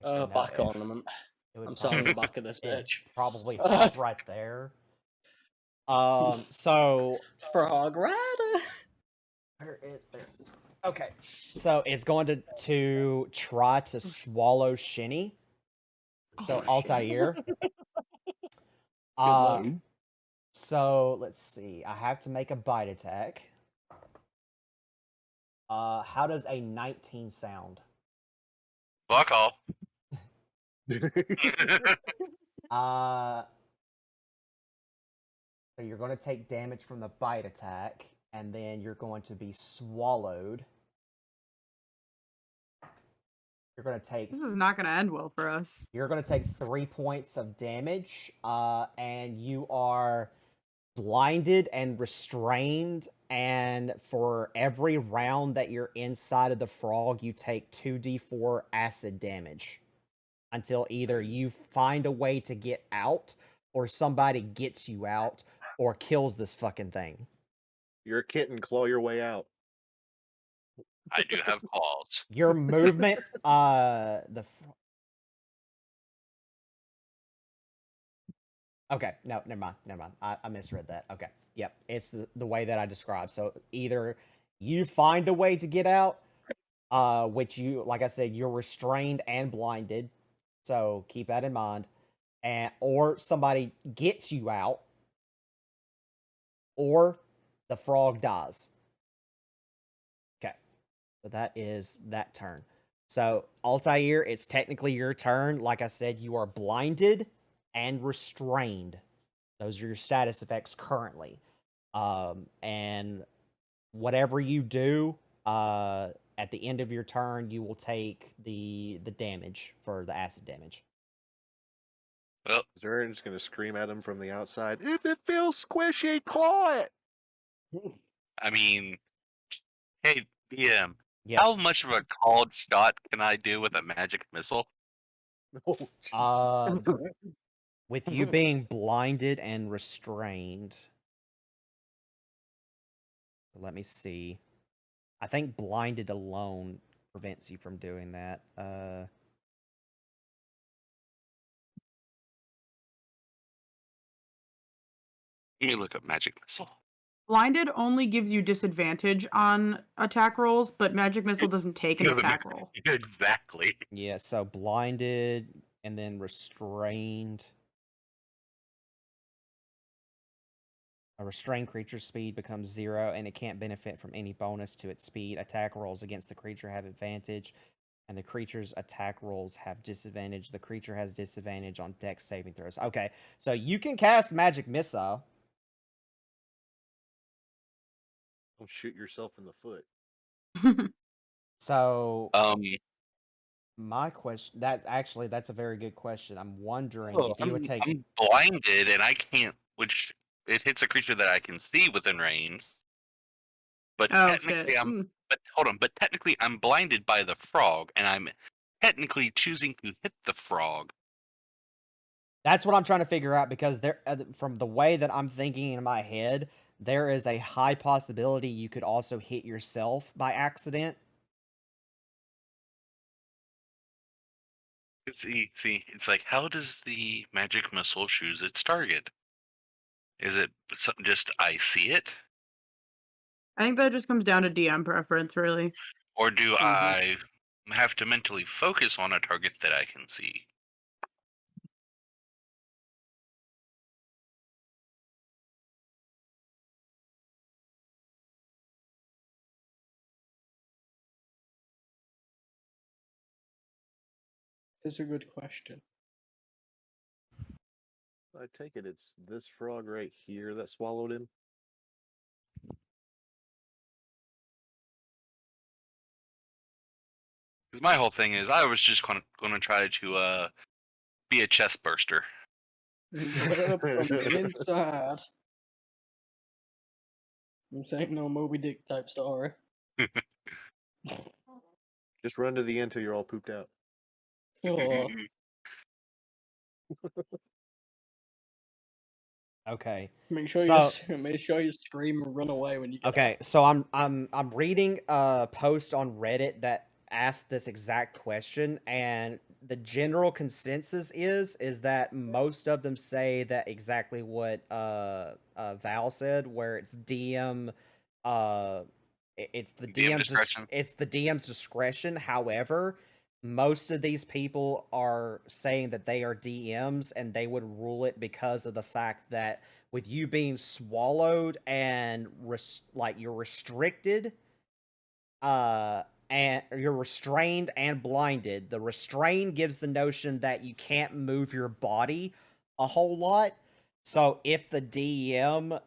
actually, no, Back ornament. it would I'm selling the probably- back of this it'd bitch. probably hop right there. So Frog rider. where is there? Okay, so it's going to try to swallow Shinny. So Oh, shit. Altair. Good luck. So let's see. I have to make a bite attack. How does a 19 sound? Fuck off. So you're going to take damage from the bite attack, and then you're going to be swallowed. You're going to take. This is not going to end well for us. You're going to take 3 points of damage, and you are blinded and restrained. And for every round that you're inside of the frog, you take 2d4 acid damage until either you find a way to get out, or somebody gets you out, or kills this fucking thing. You're a kitten, claw your way out. I do have claws. Your movement, okay, no, never mind. I misread that. Okay, yep, it's the way that I described. So either you find a way to get out, which you, like I said, you're restrained and blinded, so keep that in mind, or somebody gets you out, or the frog dies. Okay, so that is that turn. So Altair, it's technically your turn. Like I said, you are blinded and restrained. Those are your status effects currently. And whatever you do, at the end of your turn, you will take the damage for the acid damage. Well, Zern's just gonna scream at him from the outside. If it feels squishy, claw it. I mean, hey, DM, Yes. how much of a called shot can I do with a magic missile? Oh, With you being blinded and restrained. Let me see. I think blinded alone prevents you from doing that. Let me look up magic missile. Blinded only gives you disadvantage on attack rolls, but Magic Missile doesn't take an attack roll. Exactly. Yeah, so blinded and then restrained. A restrained creature's speed becomes 0, and it can't benefit from any bonus to its speed. Attack rolls against the creature have advantage, and the creature's attack rolls have disadvantage. The creature has disadvantage on dex saving throws. Okay, so you can cast Magic Missile. don't shoot yourself in the foot. So my question, that's a very good question. I'm wondering if you would take. I'm blinded and I can't, which it hits a creature that I can see within range. But Oh, technically, shit. but technically I'm blinded by the frog, and I'm technically choosing to hit the frog. That's what I'm trying to figure out, because there, from the way that I'm thinking in my head, there is a high possibility you could also hit yourself by accident. See, it's like, how does the magic missile choose its target? Is it just I see it, I think that just comes down to DM preference, really. or do I have to mentally focus on a target that I can see? It's a good question. I take it it's this frog right here that swallowed him. 'Cause my whole thing is I was just going to try to be a chest burster. From the inside. This ain't no Moby Dick type story. Just run to the end till you're all pooped out. Oh. Okay. Make sure you scream and run away when you get Okay, out. so I'm reading a post on Reddit that asked this exact question, and the general consensus is that most of them say that exactly what Val said, where it's DM it's the DM DM's discretion. it's the DM's discretion. However, most of these people are saying that they are DMs and they would rule it because of the fact that with you being swallowed and you're restricted, and you're restrained and blinded. The restrain gives the notion that you can't move your body a whole lot. So if the DM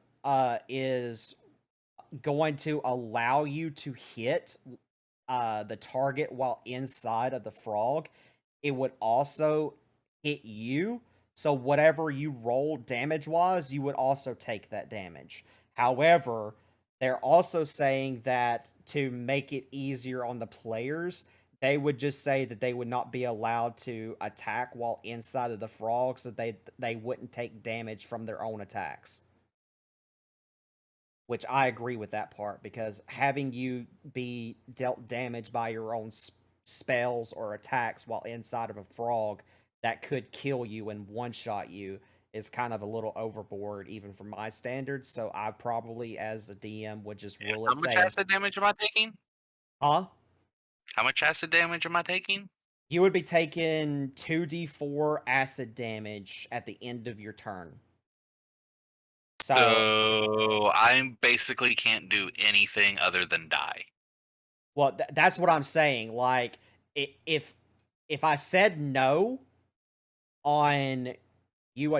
is going to allow you to hit the target while inside of the frog, it would also hit you. So whatever you roll damage-wise, you would also take that damage. However, they're also saying that to make it easier on the players, they would just say that they would not be allowed to attack while inside of the frog, so they wouldn't take damage from their own attacks. Which I agree with that part, because having you be dealt damage by your own spells or attacks while inside of a frog that could kill you and one-shot you is kind of a little overboard, even for my standards. So I probably, as a DM, would just rule it. How much acid damage am I taking? Huh? How much acid damage am I taking? You would be taking 2d4 acid damage at the end of your turn. So I basically can't do anything other than die. Well, that's what I'm saying. Like, if I said no on you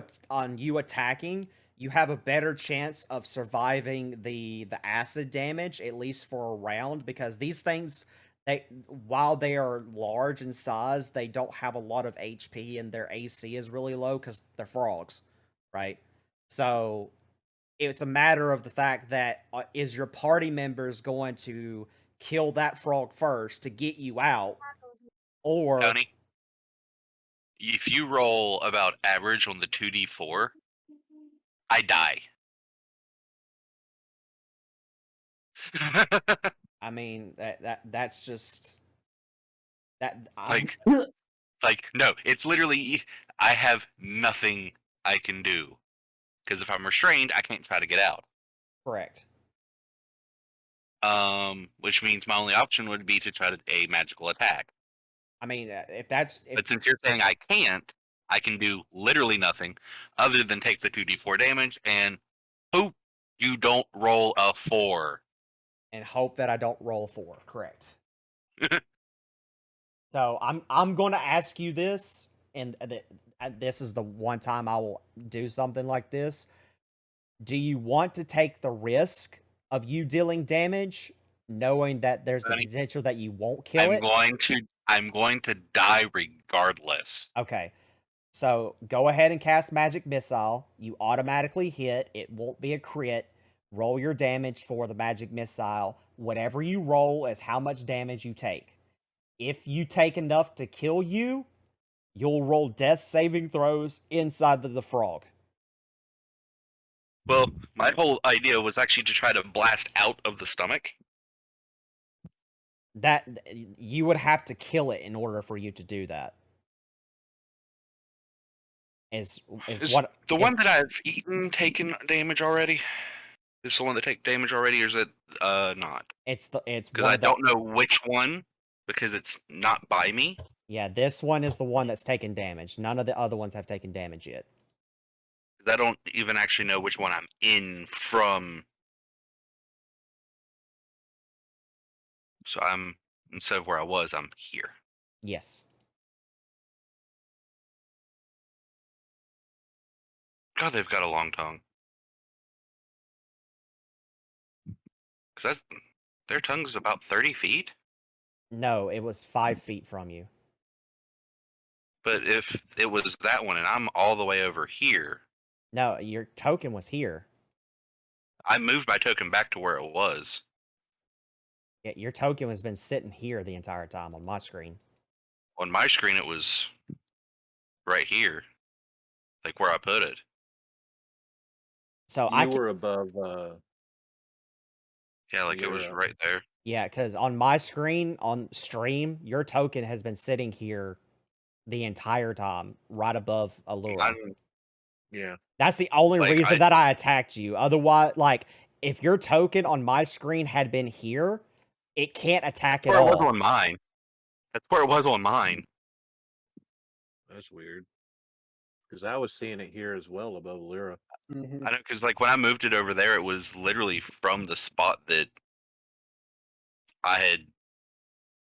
attacking, you have a better chance of surviving the acid damage, at least for a round, because these things, while they are large in size, they don't have a lot of HP and their AC is really low because they're frogs, right? So it's a matter of the fact that is your party members going to kill that frog first to get you out, or Tony, if you roll about average on the 2d4, I die. I mean that's just that like no, it's literally I have nothing I can do, because if I'm restrained, I can't try to get out. correct. Which means my only option would be to try a magical attack. I mean, But since you're saying I can't, I can do literally nothing other than take the 2d4 damage and hope you don't roll a 4. and hope that I don't roll 4. Correct. So I'm going to ask you this, and this is the one time I will do something like this. Do you want to take the risk of you dealing damage, knowing that there's the potential that you won't kill it? I'm going to die regardless. Okay. So go ahead and cast Magic Missile. You automatically hit. It won't be a crit. Roll your damage for the Magic Missile. Whatever you roll is how much damage you take. If you take enough to kill you, you'll roll death saving throws inside the frog. Well, my whole idea was actually to try to blast out of the stomach. That you would have to kill it in order for you to do that. Is one that I've eaten taken damage already? Is the one that take damage already, or is it not? It's because I don't know which one, because it's not by me. Yeah, this one is the one that's taken damage. None of the other ones have taken damage yet. I don't even actually know which one I'm in from. So I'm, instead of where I was, I'm here. Yes. God, they've got a long tongue. Because their tongue's about 30 feet. No, it was 5 feet from you. But if it was that one and I'm all the way over here, No, your token was here. I moved my token back to where it was. Yeah, your token has been sitting here the entire time on my screen. On my screen, it was right here, like where I put it. So You were above Yeah, like it was Lyra. right there. Yeah, because on my screen, on stream, your token has been sitting here the entire time, right above Allura. Yeah. That's the only Like, reason that I attacked you. Otherwise, like, if your token on my screen had been here, it can't attack at Where it was all. on mine. That's where it was on mine. That's weird. Because I was seeing it here as well above Lyra. Mhm. I know, because like when I moved it over there, it was literally from the spot that I had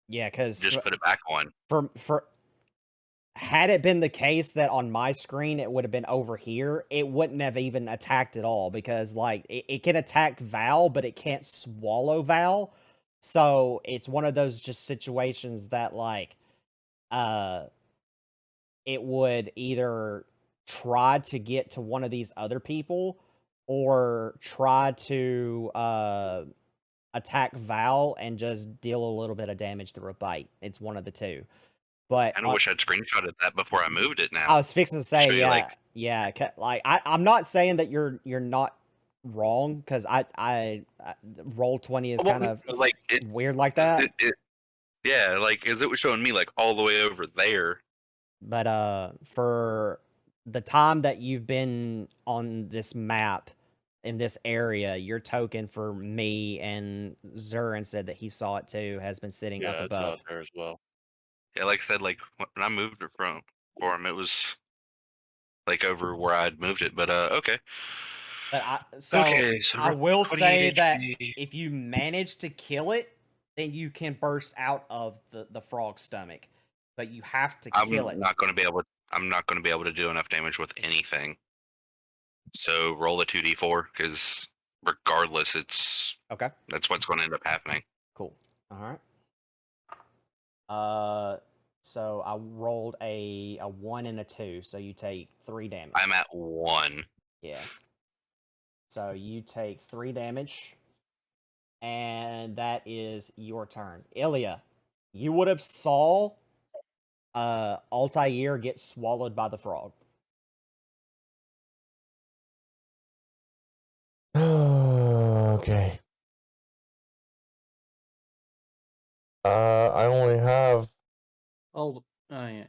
Yeah, because just put it back on. for had it been the case that on my screen it would have been over here, it wouldn't have even attacked at all because like it can attack Val, but it can't swallow Val. So it's one of those just situations that like it would either try to get to one of these other people or try to attack Val and just deal a little bit of damage through a bite. It's one of the two. But I kind of wish I'd screenshotted that before I moved it now. I was fixing to say, Show you, yeah, like- yeah. Like I'm not saying that you're not wrong because I roll 20 is Well, kind of like it, weird like that. Yeah, like as it was showing me like all the way over there. But for the time that you've been on this map in this area, your token for me and Zurin said that he saw it too has been sitting up Yeah, it's above. out there as well. Yeah, like I said, like when I moved it for him, it was like over where I'd moved it. But okay. But Okay, so I we're will 28 say that HP. if you manage to kill it, then you can burst out of the frog's stomach. But you have to kill it. I'm not going to be able to do enough damage with anything. So roll a 2d4 because regardless, Okay. that's what's going to end up happening. Cool. All right. So I rolled a 1 and a 2, so you take 3 damage. I'm at 1. Yes. So you take 3 damage, and that is your turn. Ilya, you would have saw Altair get swallowed by the frog. Okay. I only have Oh, yeah.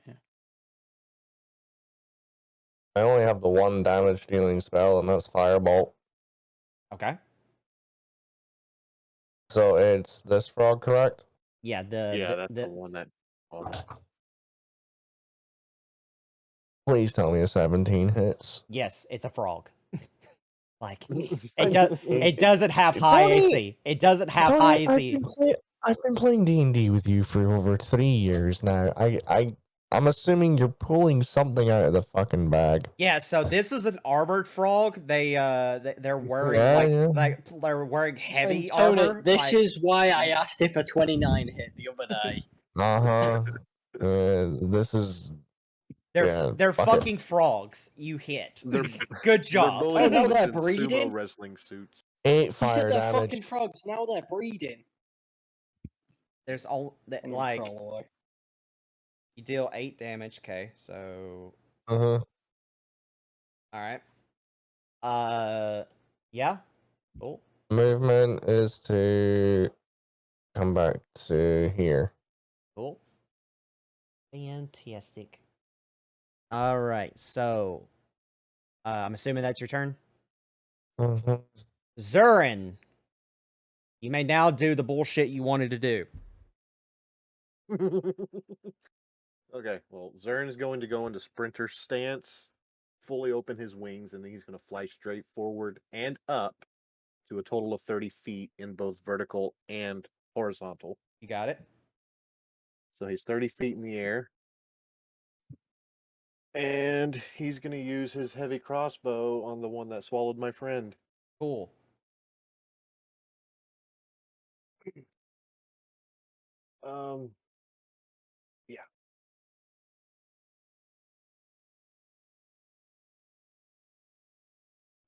I only have the one damage dealing spell, and that's Firebolt. Okay. So it's this frog, correct? Yeah, That's the one that. Please tell me a 17 hits. yes, it's a frog. Like Thank it doesn't have It's high only- AC. It doesn't have high AC. I've been playing D&D with you for over 3 years now. I'm assuming you're pulling something out of the fucking bag. Yeah, so this is an armored frog. They're wearing like they're wearing heavy And Tony, armor. this like- is why I asked if a 29 hit the other day. This is they're fuck it. fucking frogs. You hit. They're Good They're job. bullied no, they're in sumo breeding? wrestling suits. 8 You fire said they're damage. fucking frogs, now they're breeding. There's all I'm gonna like crawl away. you deal 8 damage. Okay, so Uh-huh. all right. Yeah. Cool. Movement is to come back to here. Cool. Fantastic. All right, so I'm assuming that's your turn. Uh-huh. Zurin, you may now do the bullshit you wanted to do. Okay, well, Zern is going to go into sprinter stance, fully open his wings, and then he's going to fly straight forward and up to a total of 30 feet in both vertical and horizontal. You got it? So he's 30 feet in the air. And he's going to use his heavy crossbow on the one that swallowed my friend. Cool. Yeah.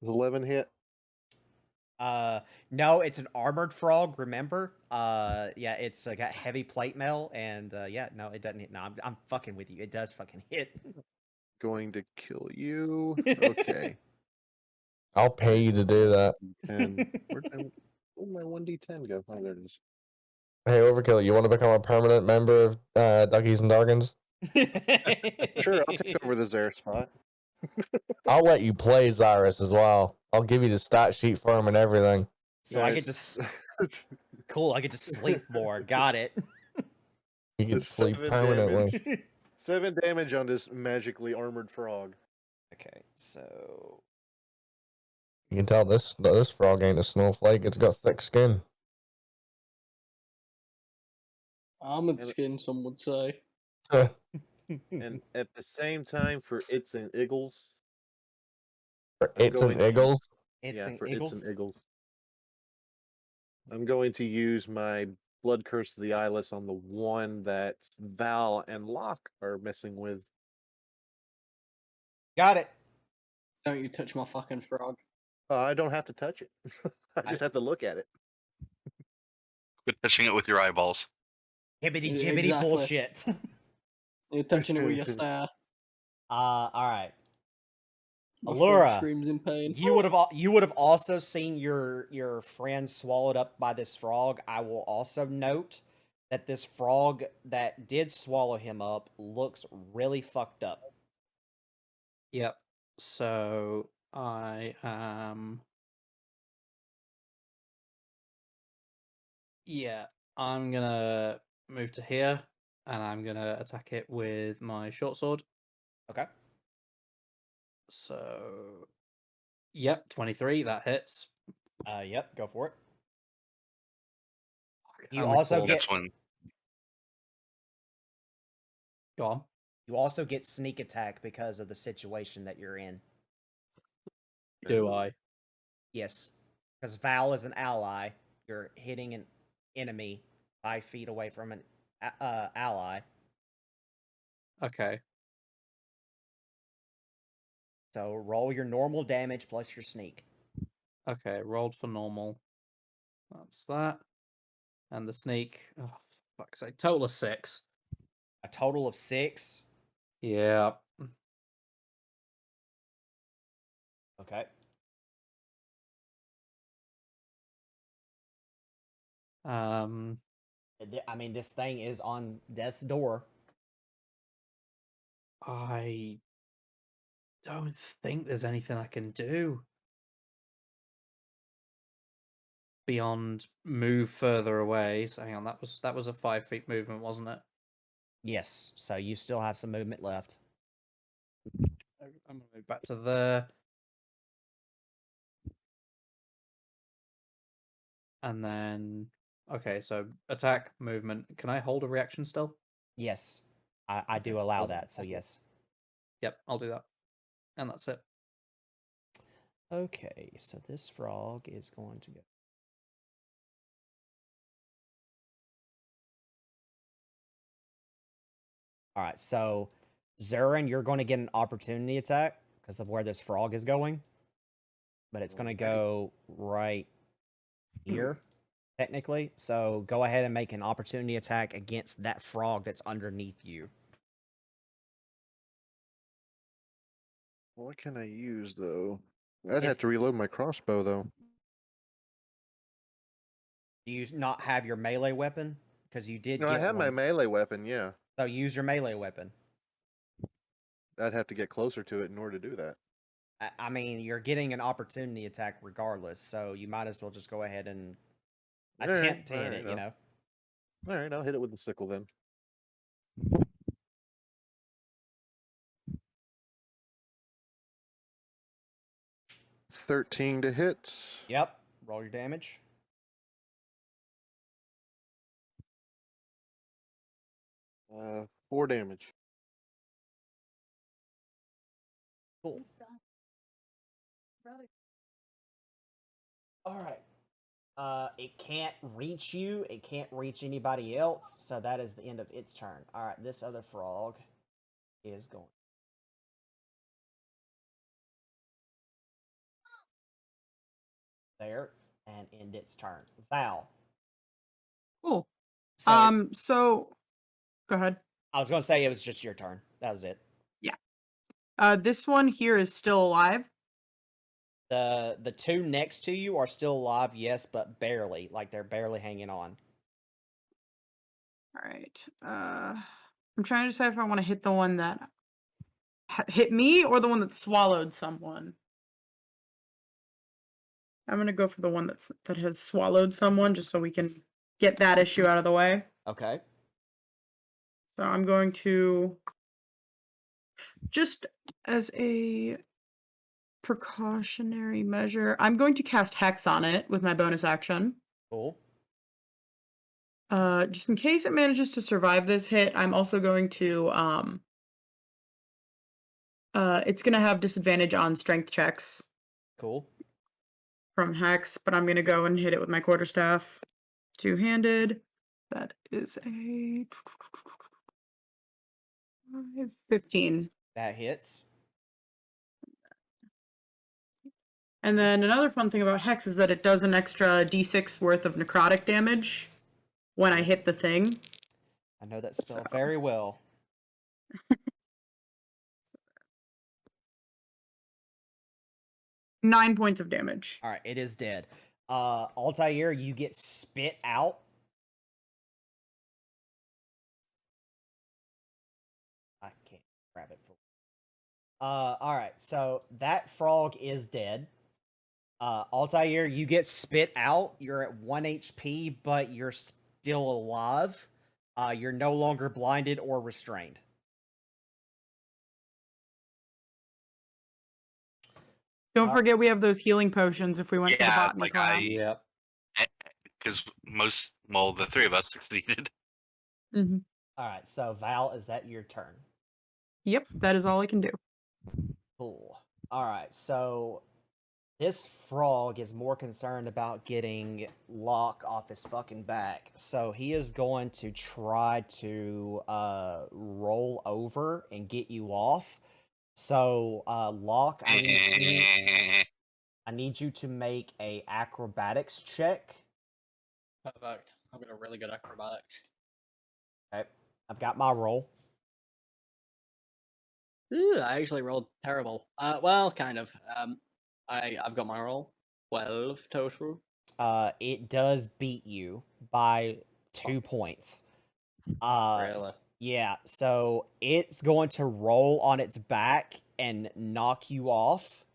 Is 11 hit? No, it's an armored frog. Remember? Yeah, it's got heavy plate mail, and yeah, no, it doesn't hit. No, I'm fucking with you. It does fucking hit. Going to kill you. Okay. I'll pay you to do that. 10. Where'd my 1d10 go? Oh, there it is. Hey, Overkill, you want to become a permanent member of Duckies and Darkins? Sure, I'll take over the Zare spot. I'll let you play Zyrus as well. I'll give you the stat sheet for him and everything. So I could just cool. I could just sleep more. Got it. You can It's sleep 7 permanently. damage. 7 damage on this magically armored frog. Okay, so You can tell this frog ain't a snowflake. It's got thick skin. Armored skin, some would say. And at the same time, for its and Eagles. For It's and Eagles? For It's and Eagles. I'm going to use my Blood Curse of the Eyeless on the one that Val and Locke are messing with. Got it. Don't you touch my fucking frog. I don't have to touch it. I just have to look at it. Quit touching it with your eyeballs. Hibbity jibbity Exactly. bullshit. You're touching it with your stare. All right. My frog Allura, screams in pain. you would have also seen your friend swallowed up by this frog. I will also note that this frog that did swallow him up looks really fucked up. Yep. So I am. Yeah, I'm gonna move to here, and I'm gonna attack it with my short sword. Okay. So, yep, 23. That hits. Yep, go for it. You And the also claw- get That's when Go on. you also get sneak attack because of the situation that you're in. Do I? Yes, because Val is an ally. You're hitting an enemy 5 feet away from an ally. Okay. So roll your normal damage plus your sneak. Okay, rolled for normal. That's that. And the sneak. Oh, fuck's sake. Total of 6. A total of 6. Yeah. Okay. I mean, this thing is on death's door. I don't think there's anything I can do beyond move further away. So hang on, that was a 5 feet movement, wasn't it? Yes. So you still have some movement left. I'm gonna move back to there. And then okay, so attack, movement. Can I hold a reaction still? Yes. I do allow that, so yes. Yep, I'll do that. And that's it. Okay, so this frog is going to go. Alright, so Zurin, you're going to get an opportunity attack because of where this frog is going. But it's going to go right here, technically. So go ahead and make an opportunity attack against that frog that's underneath you. What can I use, though? I'd Yes. have to reload my crossbow, though. Do you not have your melee weapon? Because you did No, get I have my one. melee weapon, yeah. So use your melee weapon. I'd have to get closer to it in order to do that. I mean, you're getting an opportunity attack regardless, so you might as well just go ahead and attempt to hit it, you know? Alright, I'll hit it with the sickle then. $13 to hit. Yep. Roll your damage. Uh, 4 damage. Cool. All right. It can't reach you. It can't reach anybody else. So that is the end of its turn. All right, this other frog is going. There and end its turn. Val. Cool. So So go ahead. I was going to say it was just your turn. That was it. This one here is still alive. The two next to you are still alive, yes, but barely. Like they're barely hanging on. All right. I'm trying to decide if I want to hit the one that hit me or the one that swallowed someone. I'm gonna go for the one that has swallowed someone, just so we can get that issue out of the way. Okay. So I'm going to, just as a precautionary measure, I'm going to cast Hex on it with my bonus action. Cool. Just in case it manages to survive this hit, I'm also going to it's gonna have disadvantage on strength checks Cool. from Hex, but I'm gonna go and hit it with my quarterstaff, two-handed. That is a 15. That hits. And then another fun thing about Hex is that it does an extra d6 worth of necrotic damage when I Yes. hit the thing. I know that spell So- very well. 9 points of damage. All right, it is dead. Altair, you get spit out. I can't grab it for. All right, so that frog is dead. Altair, you get spit out. You're at 1 HP, but you're still alive. You're no longer blinded or restrained. Don't forget we have those healing potions if we went to the Yeah, botany like class. Yep. because the three of us succeeded. Mhm. All right, so Val, is that your turn? Yep, that is all I can do. Cool. All right, so this frog is more concerned about getting Locke off his fucking back. So he is going to try to roll over and get you off. So Locke, I need you to make a acrobatics check. Perfect. I've got a really good acrobatics. Okay, I've got my roll. Ooh, I actually rolled terrible. Well, kind of. I've got my roll. 12 total. It does beat you by 2 points. Really? Yeah, so it's going to roll on its back and knock you off,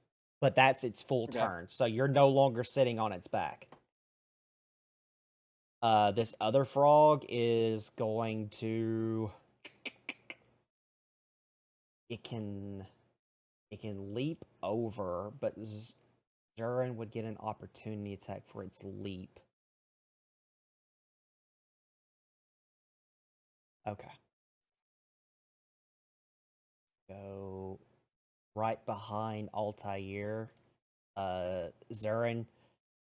but that's its full Okay. turn. So you're no longer sitting on its back. This other frog is going to. It can leap over, but Zurin would get an opportunity attack for its leap. Okay. Go right behind Altair. Zurin,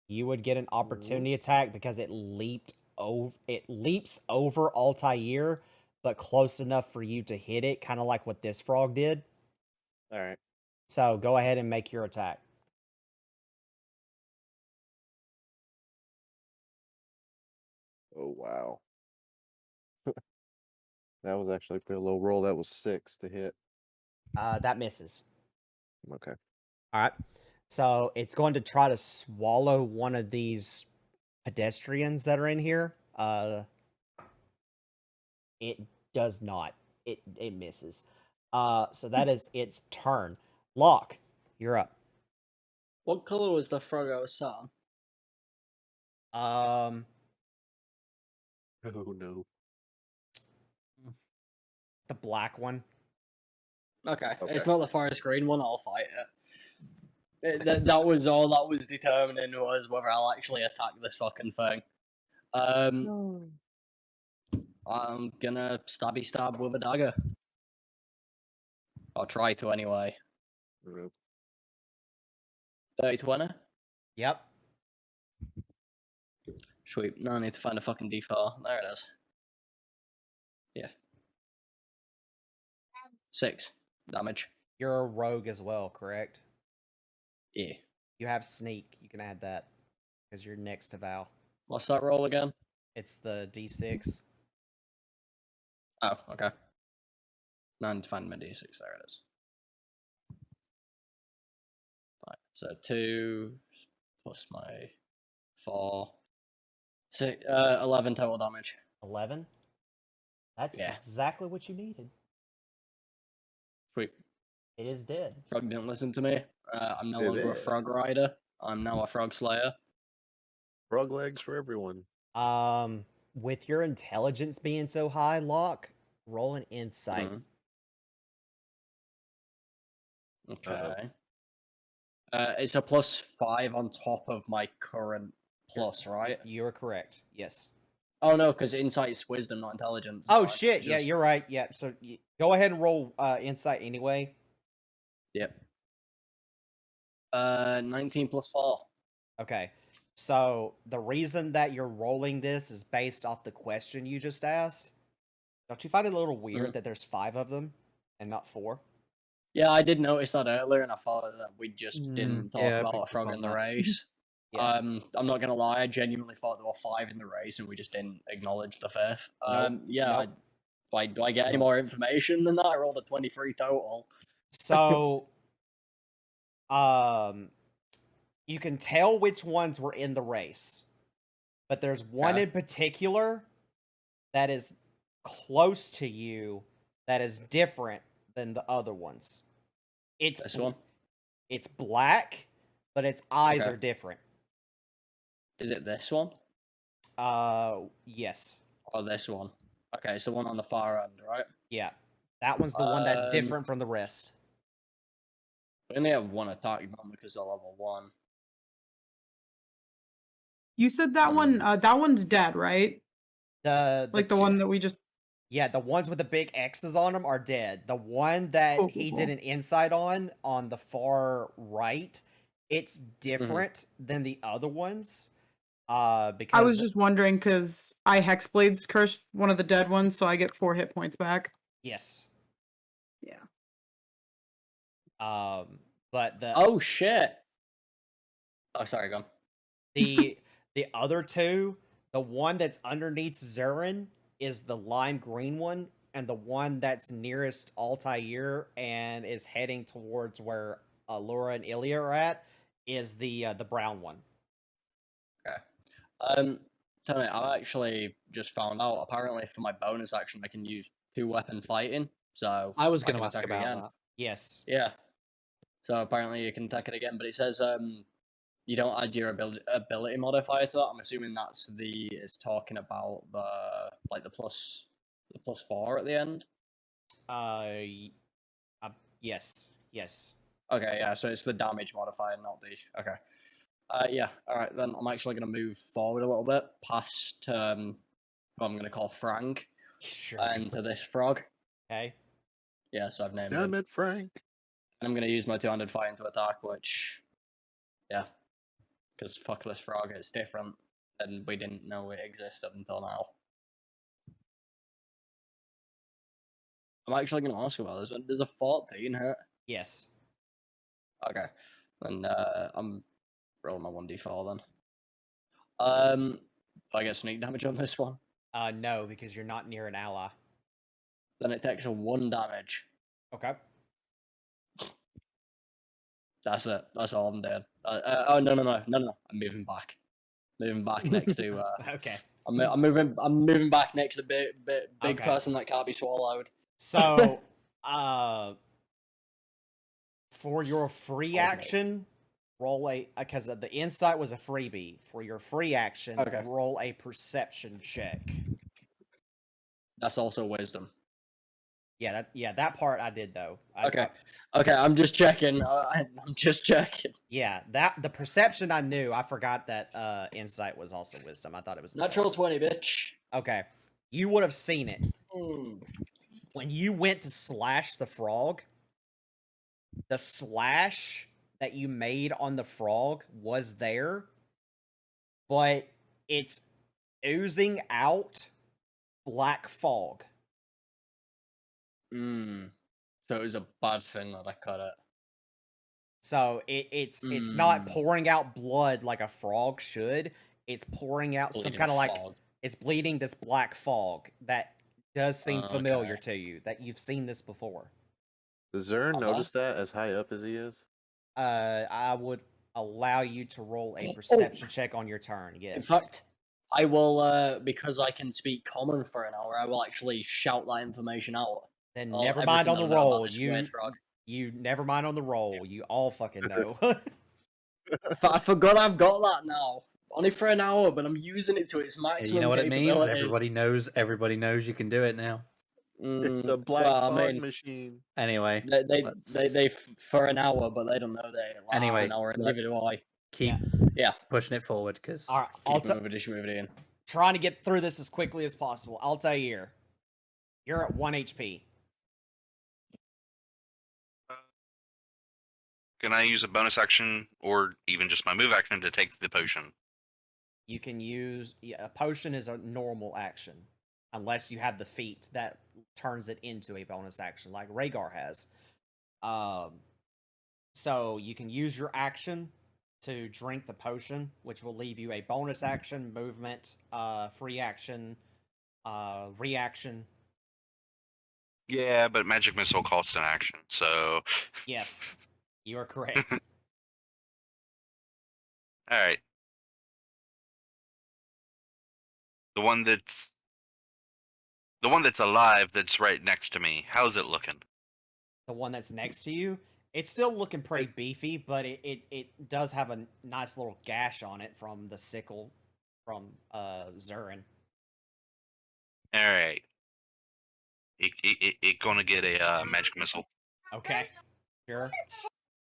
you would get an opportunity attack because it leaps over Altair, but close enough for you to hit it, kind of like what this frog did. All right. So go ahead and make your attack. Oh wow. That was actually a pretty low roll. That was 6 to hit. That misses. Okay. All right. So it's going to try to swallow one of these pedestrians that are in here. It does not. It misses. So that is its turn. Locke, you're up. What color was the frog I was sat on? Oh no. The black one. Okay. Okay. It's not the forest green one. I'll fight it. That was all that was determining was whether I'll actually attack this fucking thing. I'm gonna stabby stab with a dagger. I'll try to anyway. Nope. 30-20. Yep. Sweet. Now I need to find a fucking D4. There it is. Yeah. 6 damage. You're a rogue as well, correct? Yeah. You have sneak. You can add that because you're next to Val. What's that roll again? It's the D6. Oh, okay. Now I need to find my D6. There it is. Right. So 2 plus my 4. 6, 11 total damage. 11. That's Yeah. exactly what you needed. Sweet. It is dead. Frog didn't listen to me. I'm no It longer a is. frog rider. I'm now a frog slayer. Frog legs for everyone. With your intelligence being so high, Locke, roll an insight. Mhm. Uh-oh. Okay. It's a +5 on top of my current plus, right? You're correct. Yes. Oh no, because insight's wisdom, not intelligence. Oh so I shit! Yeah, just- you're right. Yeah. So go ahead and roll insight anyway. Yep. 19 plus 4. Okay. So the reason that you're rolling this is based off the question you just asked. Don't you find it a little weird that there's 5 of them and not 4? Yeah, I did notice that earlier, and I thought that we just Mm, didn't talk yeah, I about picked a up frog on in the that. race. Yeah. I'm not gonna lie, I genuinely thought there were 5 in the race, and we just didn't acknowledge the 5th. Nope, Yeah. nope. Do I get any Nope. more information than that? I rolled a 23 total. So, you can tell which ones were in the race, but there's one Okay. in particular that is close to you that is different than the other ones. It's This one? It's black, but its eyes Okay. are different. Is it this one? Yes. Or this one? Okay, it's the one on the far end, right? Yeah. That one's the one that's Um, different from the rest. We only have 1 attack now because they're level 1. You said that one. That one's dead, right? The Like the two- one that we just. Yeah, the ones with the big X's on them are dead. The one that Cool, he cool, did cool. an insight on the far right, it's different than the other ones. Because I was just wondering because I Hexblades cursed one of the dead ones, so I get 4 hit points back. yes. Yeah. But the Oh shit! Oh, sorry, go on. the other two, the one that's underneath Zurin is the lime green one, and the one that's nearest Altair and is heading towards where Laura and Ilya are at is the brown one. Tell me, I actually just found out. Apparently, for my bonus action, I can use 2-weapon fighting. So I was can going to ask attack about again. that. Yes. Yeah. So apparently, you can attack it again, but it says you don't add your ability modifier to that. I'm assuming it's talking about the +4 at the end. Yes. Yes. Okay, yeah. So it's the damage modifier, not the. Okay. Yeah. All right. Then I'm actually going to move forward a little bit past who I'm going to call Frank Sure. and to this frog. Okay. Yeah. So I've named Damn him, it, Frank. and I'm going to use my 200 fighting to attack, which, yeah, because fuck this frog, it's different, and we didn't know it existed until now. I'm actually going to ask about this one. There's a 14 hit. Yes. Okay. Then I'm rolling my 1d4 then. Do I get sneak damage on this one? No, because you're not near an ally. Then it takes a 1 damage. Okay. That's it. That's all I'm doing. Oh no. I'm moving back. Moving back next to. Okay. I'm moving back next to the big Okay. person that can't be swallowed. So, for your free Okay. action, roll a because the insight was a freebie. For your free action, Okay. roll a perception check. That's also wisdom. Yeah, that part I did though. Okay. Okay, I'm just checking. I'm just checking. Yeah, the perception I knew. I forgot that insight was also wisdom. I thought it was Natural intelligence. 20, bitch. Okay, you would have seen it Hmm. when you went to slash the frog. The slash that you made on the frog was there, but it's oozing out black fog. So it was a bad thing that I cut it. So it's not pouring out blood like a frog should. It's pouring out some Bleeding kind of like fog. it's bleeding this black fog that does seem familiar Okay. to you, that you've seen this before. Does Zern Uh-huh. notice that as high up as he is? I would allow you to roll a perception check on your turn. Yes. In fact, I will, because I can speak common for an hour, I will actually shout that information out. Then All- never mind on the everything I know about roll. this weird frog. You never mind on the roll. You all fucking know. I forgot I've got that now. Only for an hour, but I'm using it to its Yeah, maximum you know what it means? capabilities. Everybody knows you can do it now. It's a black well, fog I mean, machine. Anyway, they for an hour, but they don't know they last Anyway, an hour. And neither do I. keep Yeah. pushing it forward because All right, Keep moving in. trying to get through this as quickly as possible. I'll tell you here. You're at 1 HP. Can I use a bonus action or even just my move action to take the potion? You can use a potion is a normal action, unless you have the feat that turns it into a bonus action, like Rhaegar has. So you can use your action to drink the potion, which will leave you a bonus action, movement, free action, reaction. Yeah, but magic missile costs an action, so Yes, you are correct. all right. The one that's alive, that's right next to me. How's it looking? The one that's next to you, it's still looking pretty beefy, but it does have a nice little gash on it from the sickle from Zurin. All right. It gonna get a magic missile. Okay, sure.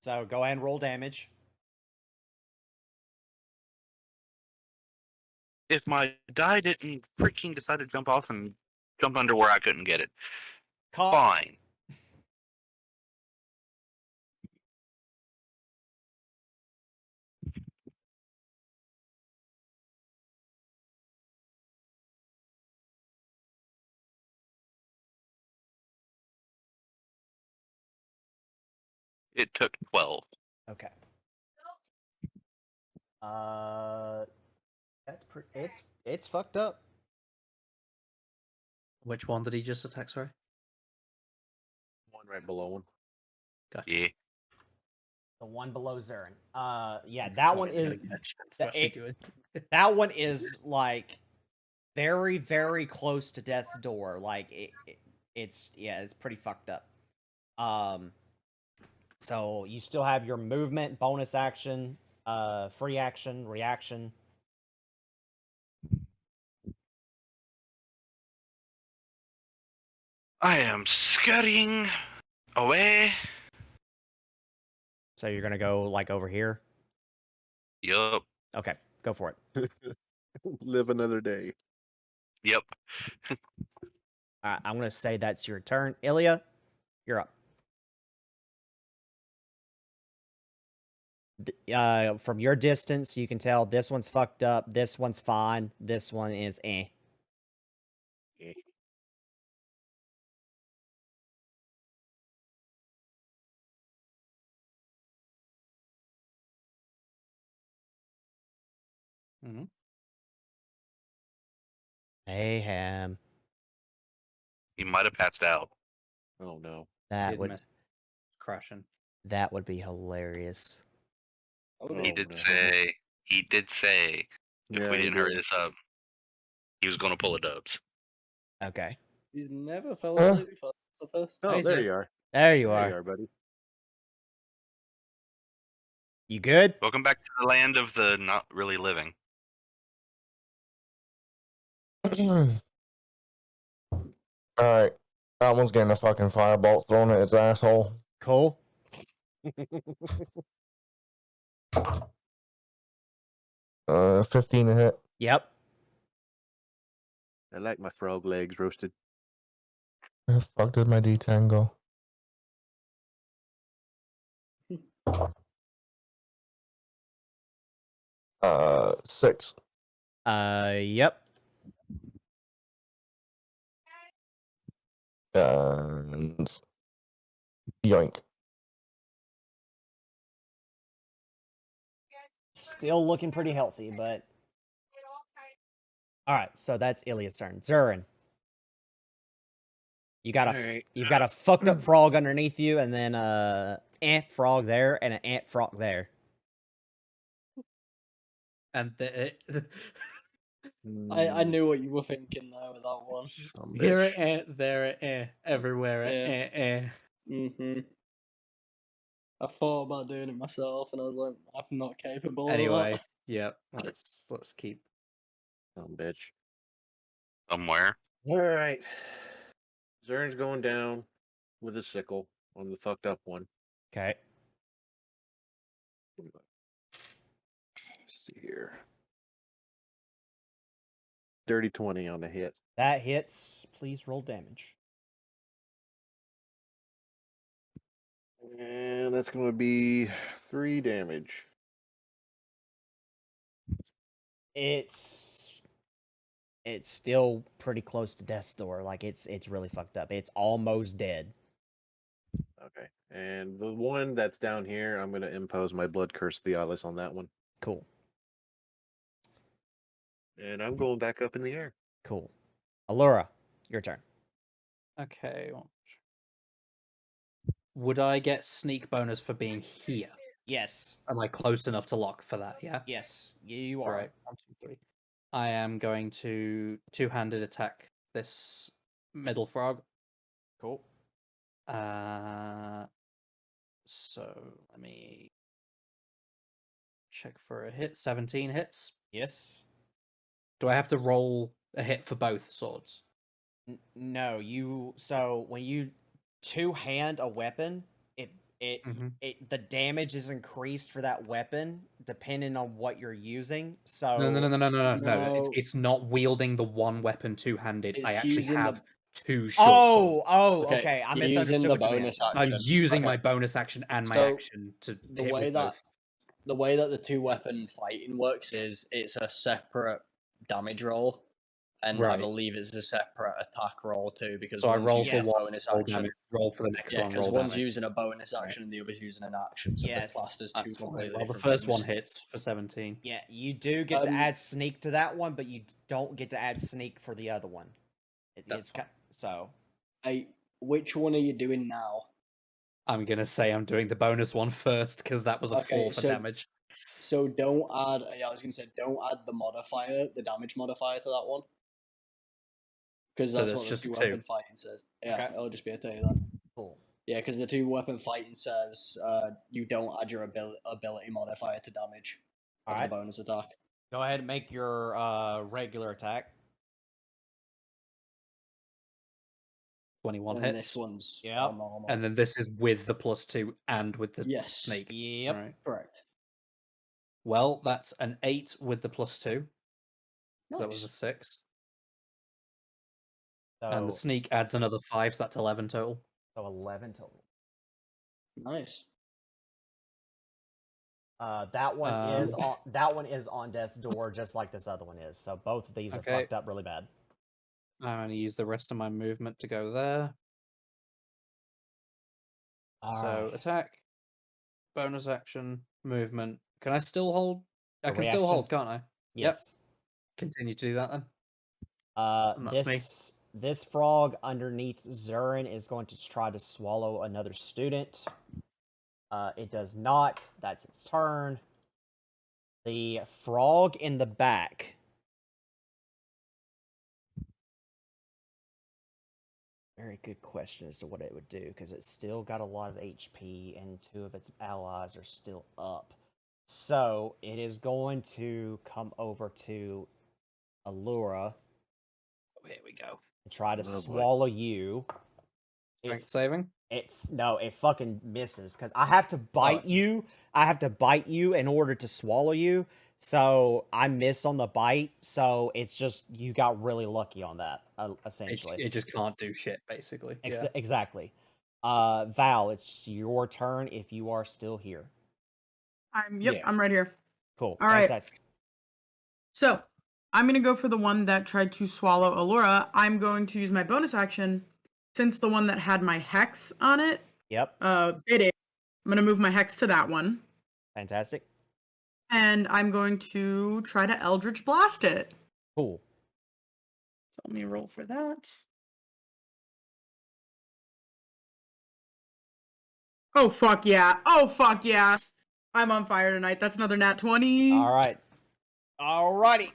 So go ahead and roll damage. If my die didn't freaking decide to jump off and jump under where I couldn't get it, fine. It took 12. Okay. That's it's fucked up. which one did he just attack? Sorry. One right below him. Gotcha. Yeah. The one below Zurin. Yeah, that one is. doing. That one is like very, very close to death's door. Like it's pretty fucked up. So you still have your movement, bonus action, free action, reaction. I am scurrying away. So you're gonna go like over here. Yup. Okay, go for it. Live another day. Yep. I'm gonna say that's your turn, Ilya. You're up. From your distance, you can tell this one's fucked up. This one's fine. This one is eh. Mm-hmm. Mayhem. He might have passed out. Oh no. That would crashing. That would be hilarious. He did say if Yeah, we he didn't hurry did. this up, he was gonna pull a dubs. Okay. He's never fell asleep before. That's the first Oh, time. there you are. There you There are. you are, buddy. You good? Welcome back to the land of the not really living. Alright. That one's getting a fucking firebolt thrown at its asshole. Cool. 15 to hit. Yep. I like my frog legs roasted. Where the fuck did my D10 go? Uh, 6. Yep. And yoink. Still looking pretty healthy, but all right. So that's Ilya's turn. Zurin, you got Alright. you've got a fucked up frog underneath you, and then ant frog there, and an ant frog there. And I knew what you were thinking there with that one. Some here bitch. there everywhere Yeah. I thought about doing it myself, and I was like, I'm not capable of Anyway, that. yeah, let's keep. Some bitch. Somewhere. Alright. Zern's going down with a sickle on the fucked up one. Okay. Let's see here. Dirty 20 on the hit. That hits. Please roll damage. And that's going to be 3 damage. It's still pretty close to death's door. Like it's really fucked up. It's almost dead. Okay. And the one that's down here, I'm going to impose my Blood Curse Thealis on that one. Cool. And I'm going back up in the air. Cool. Allura, your turn. Okay. Would I get sneak bonus for being here? Yes. Am I close enough to lock for that? Yeah. Yes. You are. Right. 1, 2, 3. I am going to two-handed attack this middle frog. Cool. So let me check for a hit. 17 hits. Yes. Do I have to roll a hit for both swords? No, you. So when you two-hand a weapon, the damage is increased for that weapon depending on what you're using. So No. It's not wielding the one weapon two-handed. I It's actually using the- have two short swords. Okay. I you're using misunderstood the what you meant. bonus I'm action. using Okay. my bonus action and my So, action to The hit way with that both. the way that the 2-weapon fighting works is it's a separate damage roll, and I Right. believe it's a separate attack roll too, because So I one's roll using for a one, bonus roll action. damage, roll for the next Yeah, one, because roll one's damage. using a bonus action and the other's using an action, so Yes, they're classed as two That's fine. completely Well, the different first one things. hits for 17. Yeah, you do get to Um, add sneak to that one, but you don't get to add sneak for the other one. That's It's so. Which one are you doing now? I'm gonna say I'm doing the bonus one first because that was a 4 for so damage. So don't add. Yeah, I was gonna say don't add the modifier, the damage modifier to that one, because that's that's what the just a 2-weapon 2. fighting says. Yeah, Okay. it'll just be a 2 then. Cool. Yeah, because the 2-weapon fighting says you don't add your ability modifier to damage of Alright. the bonus attack. Go ahead and make your regular attack. 21 And hits. this one's Yep. normal. And then this is with the +2 and with the Yes. snake. Yep. Right. Correct. Well, that's an 8 with the +2. Nice. That was a 6. So, And the sneak adds another 5, so that's 11 total. so 11 total. Nice. That one is on death's door, just like this other one is. So both of these are Okay. fucked up really bad. I'm going to use the rest of my movement to go there. So attack, bonus action, movement. Can I still hold? I A can still reaction? hold, can't I? Yes. Continue to do that then. And that's me. This frog underneath Zurin is going to try to swallow another student. It does not. That's its turn. The frog in the back. Very good question as to what it would do, because it's still got a lot of HP and 2 of its allies are still up. So it is going to come over to Allura Here we go. and try to Oh, boy. swallow you. Strength saving. It fucking misses because I have to bite you. I have to bite you in order to swallow you. So I miss on the bite. So it's just you got really lucky on that. Essentially, It just can't do shit, basically. Yeah. Exactly. Val, it's your turn if you are still here. Yep, Yeah. I'm right here. Cool. All Thanks, right. guys. So I'm gonna go for the one that tried to swallow Allura. I'm going to use my bonus action since the one that had my hex on it, Yep. did it, I'm gonna move my hex to that one, Fantastic. and I'm going to try to Eldritch Blast it. Cool. So let me roll for that. Oh fuck yeah! Oh fuck yeah! I'm on fire tonight. That's another nat 20. All right. Alrighty.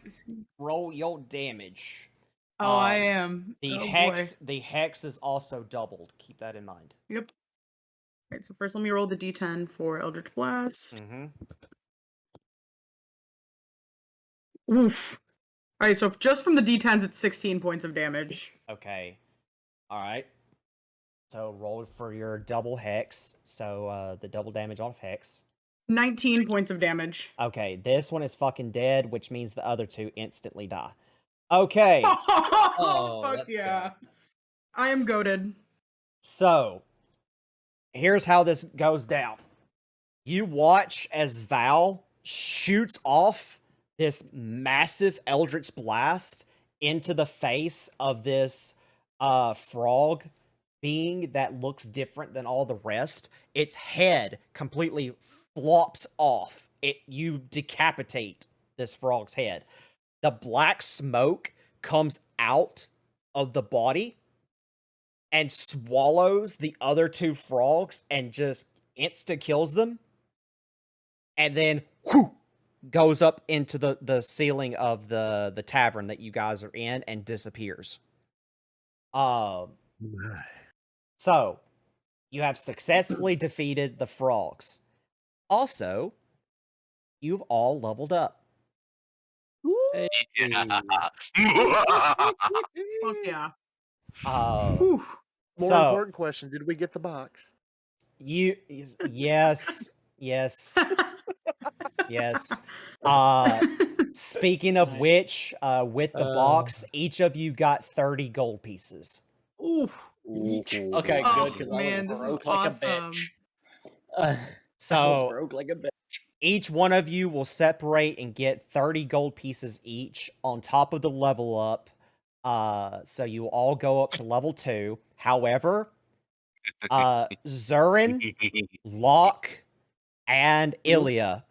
Roll your damage. Oh, I am. The Oh, hex. boy. The hex is also doubled. Keep that in mind. Yep. Alright, so first let me roll the d10 for Eldritch Blast. Mm-hmm. Oof. Alright, so just from the d10s, it's 16 points of damage. Okay. All right. So roll for your double hex. So the double damage on hex. 19 points of damage. Okay, this one is fucking dead, which means the other two instantly die. Okay. Oh, fuck that's yeah. I am goated. So, here's how this goes down. You watch as Val shoots off this massive Eldritch Blast into the face of this frog being that looks different than all the rest. Its head completely flops off. You decapitate this frog's head. The black smoke comes out of the body and swallows the other two frogs and just insta kills them. And then whoo, goes up into the ceiling of the tavern that you guys are in and disappears. So you have successfully defeated the frogs. Also, you've all leveled up. Yeah. Fuck yeah. More More important question: did we get the box? yes, yes. Speaking of Nice. which, with the box, each of you got 30 gold pieces. Oof. Okay, Oh, good, because I man, was this is broke like awesome. a bitch. I was So broke like a bitch. each one of you will separate and get 30 gold pieces each on top of the level up. So you all go up to level 2. However, Zurin, Locke, and Ilya,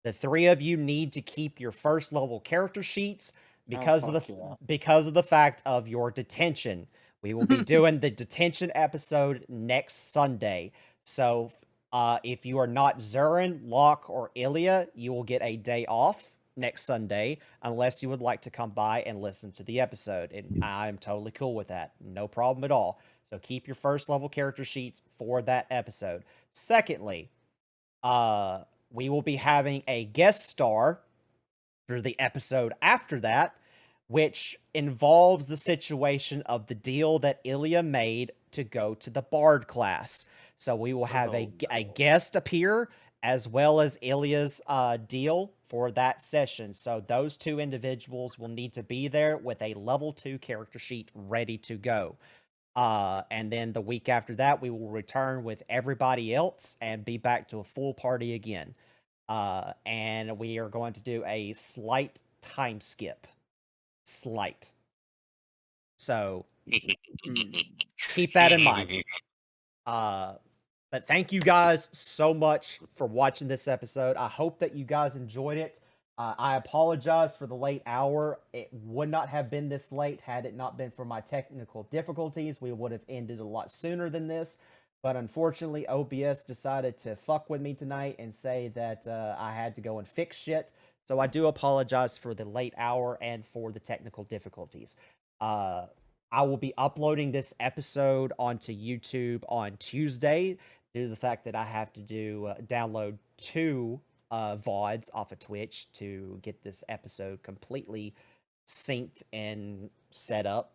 the three of you need to keep your first level character sheets because because of the fact of your detention. We will be doing the detention episode next Sunday. So if you are not Zurin, Locke, or Ilya, you will get a day off next Sunday unless you would like to come by and listen to the episode. And I'm totally cool with that. No problem at all. So keep your first level character sheets for that episode. Secondly, we will be having a guest star for the episode after that, which involves the situation of the deal that Ilya made to go to the Bard class. So we will have a guest appear as well as Ilya's deal for that session. So those two individuals will need to be there with a level 2 character sheet ready to go. And then the week after that, we will return with everybody else and be back to a full party again. And we are going to do a slight time skip. Slight. So keep that in mind. But thank you guys so much for watching this episode. I hope that you guys enjoyed it. I apologize for the late hour. It would not have been this late had it not been for my technical difficulties. We would have ended a lot sooner than this. But unfortunately, OBS decided to fuck with me tonight and say that I had to go and fix shit. So I do apologize for the late hour and for the technical difficulties. I will be uploading this episode onto YouTube on Tuesday due to the fact that I have to download 2 VODs off of Twitch to get this episode completely synced and set up.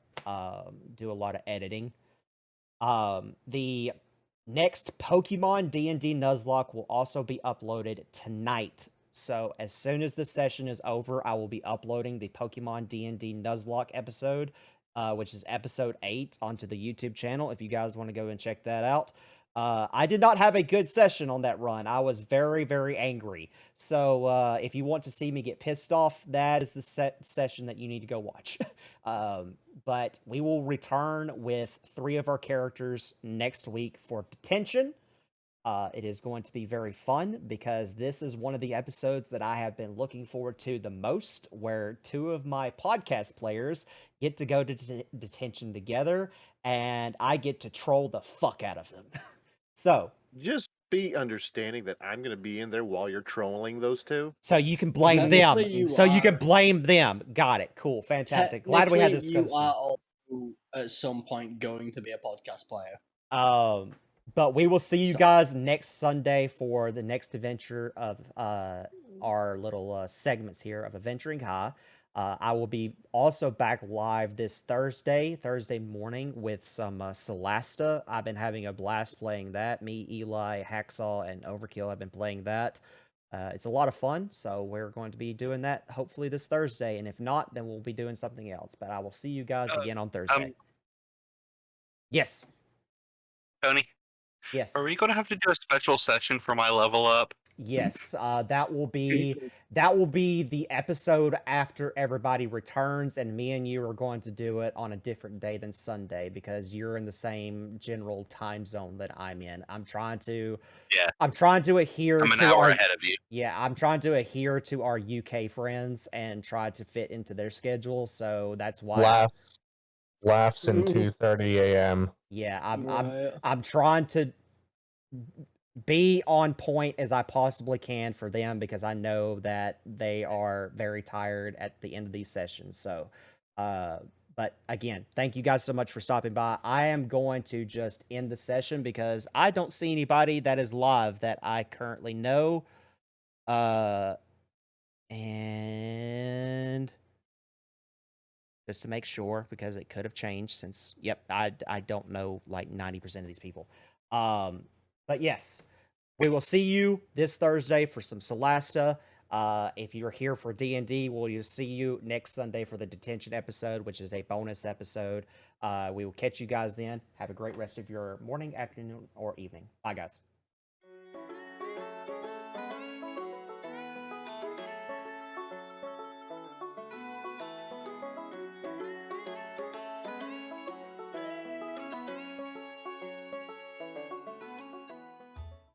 Do a lot of editing. The next Pokemon D&D Nuzlocke will also be uploaded tonight. So as soon as the session is over, I will be uploading the Pokemon D&D Nuzlocke episode, which is episode 8, onto the YouTube channel if you guys want to go and check that out. I did not have a good session on that run. I was very, very angry. So if you want to see me get pissed off, that is the session that you need to go watch. But we will return with 3 of our characters next week for detention. It is going to be very fun because this is one of the episodes that I have been looking forward to the most, where 2 of my podcast players get to go to detention together, and I get to troll the fuck out of them. So, Just be understanding that I'm going to be in there while you're trolling those 2. so you can blame them. Technically, you So you can are- blame them. Got it. Cool. Fantastic. Glad we had this Technically, you discussion. are also at some point going to be a podcast player. But we will see you guys next Sunday for the next adventure of our little segments here of Adventuring High. I will be also back live this Thursday morning with some Celasta. I've been having a blast playing that. Me, Eli, Hacksaw, and Overkill have been playing that. It's a lot of fun, so we're going to be doing that hopefully this Thursday. And if not, then we'll be doing something else. But I will see you guys again on Thursday. Yes. Tony, Yes. are we going to have to do a special session for my level up? Yes, that will be the episode after everybody returns, and me and you are going to do it on a different day than Sunday because you're in the same general time zone that I'm in. I'm trying to adhere I'm an to hour our ahead of you. yeah, I'm trying to adhere to our UK friends and try to fit into their schedule. So that's why Laughs in Ooh. 2:30 a.m. yeah, Right. I'm trying to be on point as I possibly can for them because I know that they are very tired at the end of these sessions. So, but again, thank you guys so much for stopping by. I am going to just end the session because I don't see anybody that is live that I currently know. And just to make sure, because it could have changed since, yep, I don't know like 90% of these people. But yes, we will see you this Thursday for some Celasta. If you're here for D&D, we'll see you next Sunday for the detention episode, which is a bonus episode. We will catch you guys then. Have a great rest of your morning, afternoon, or evening. Bye, guys.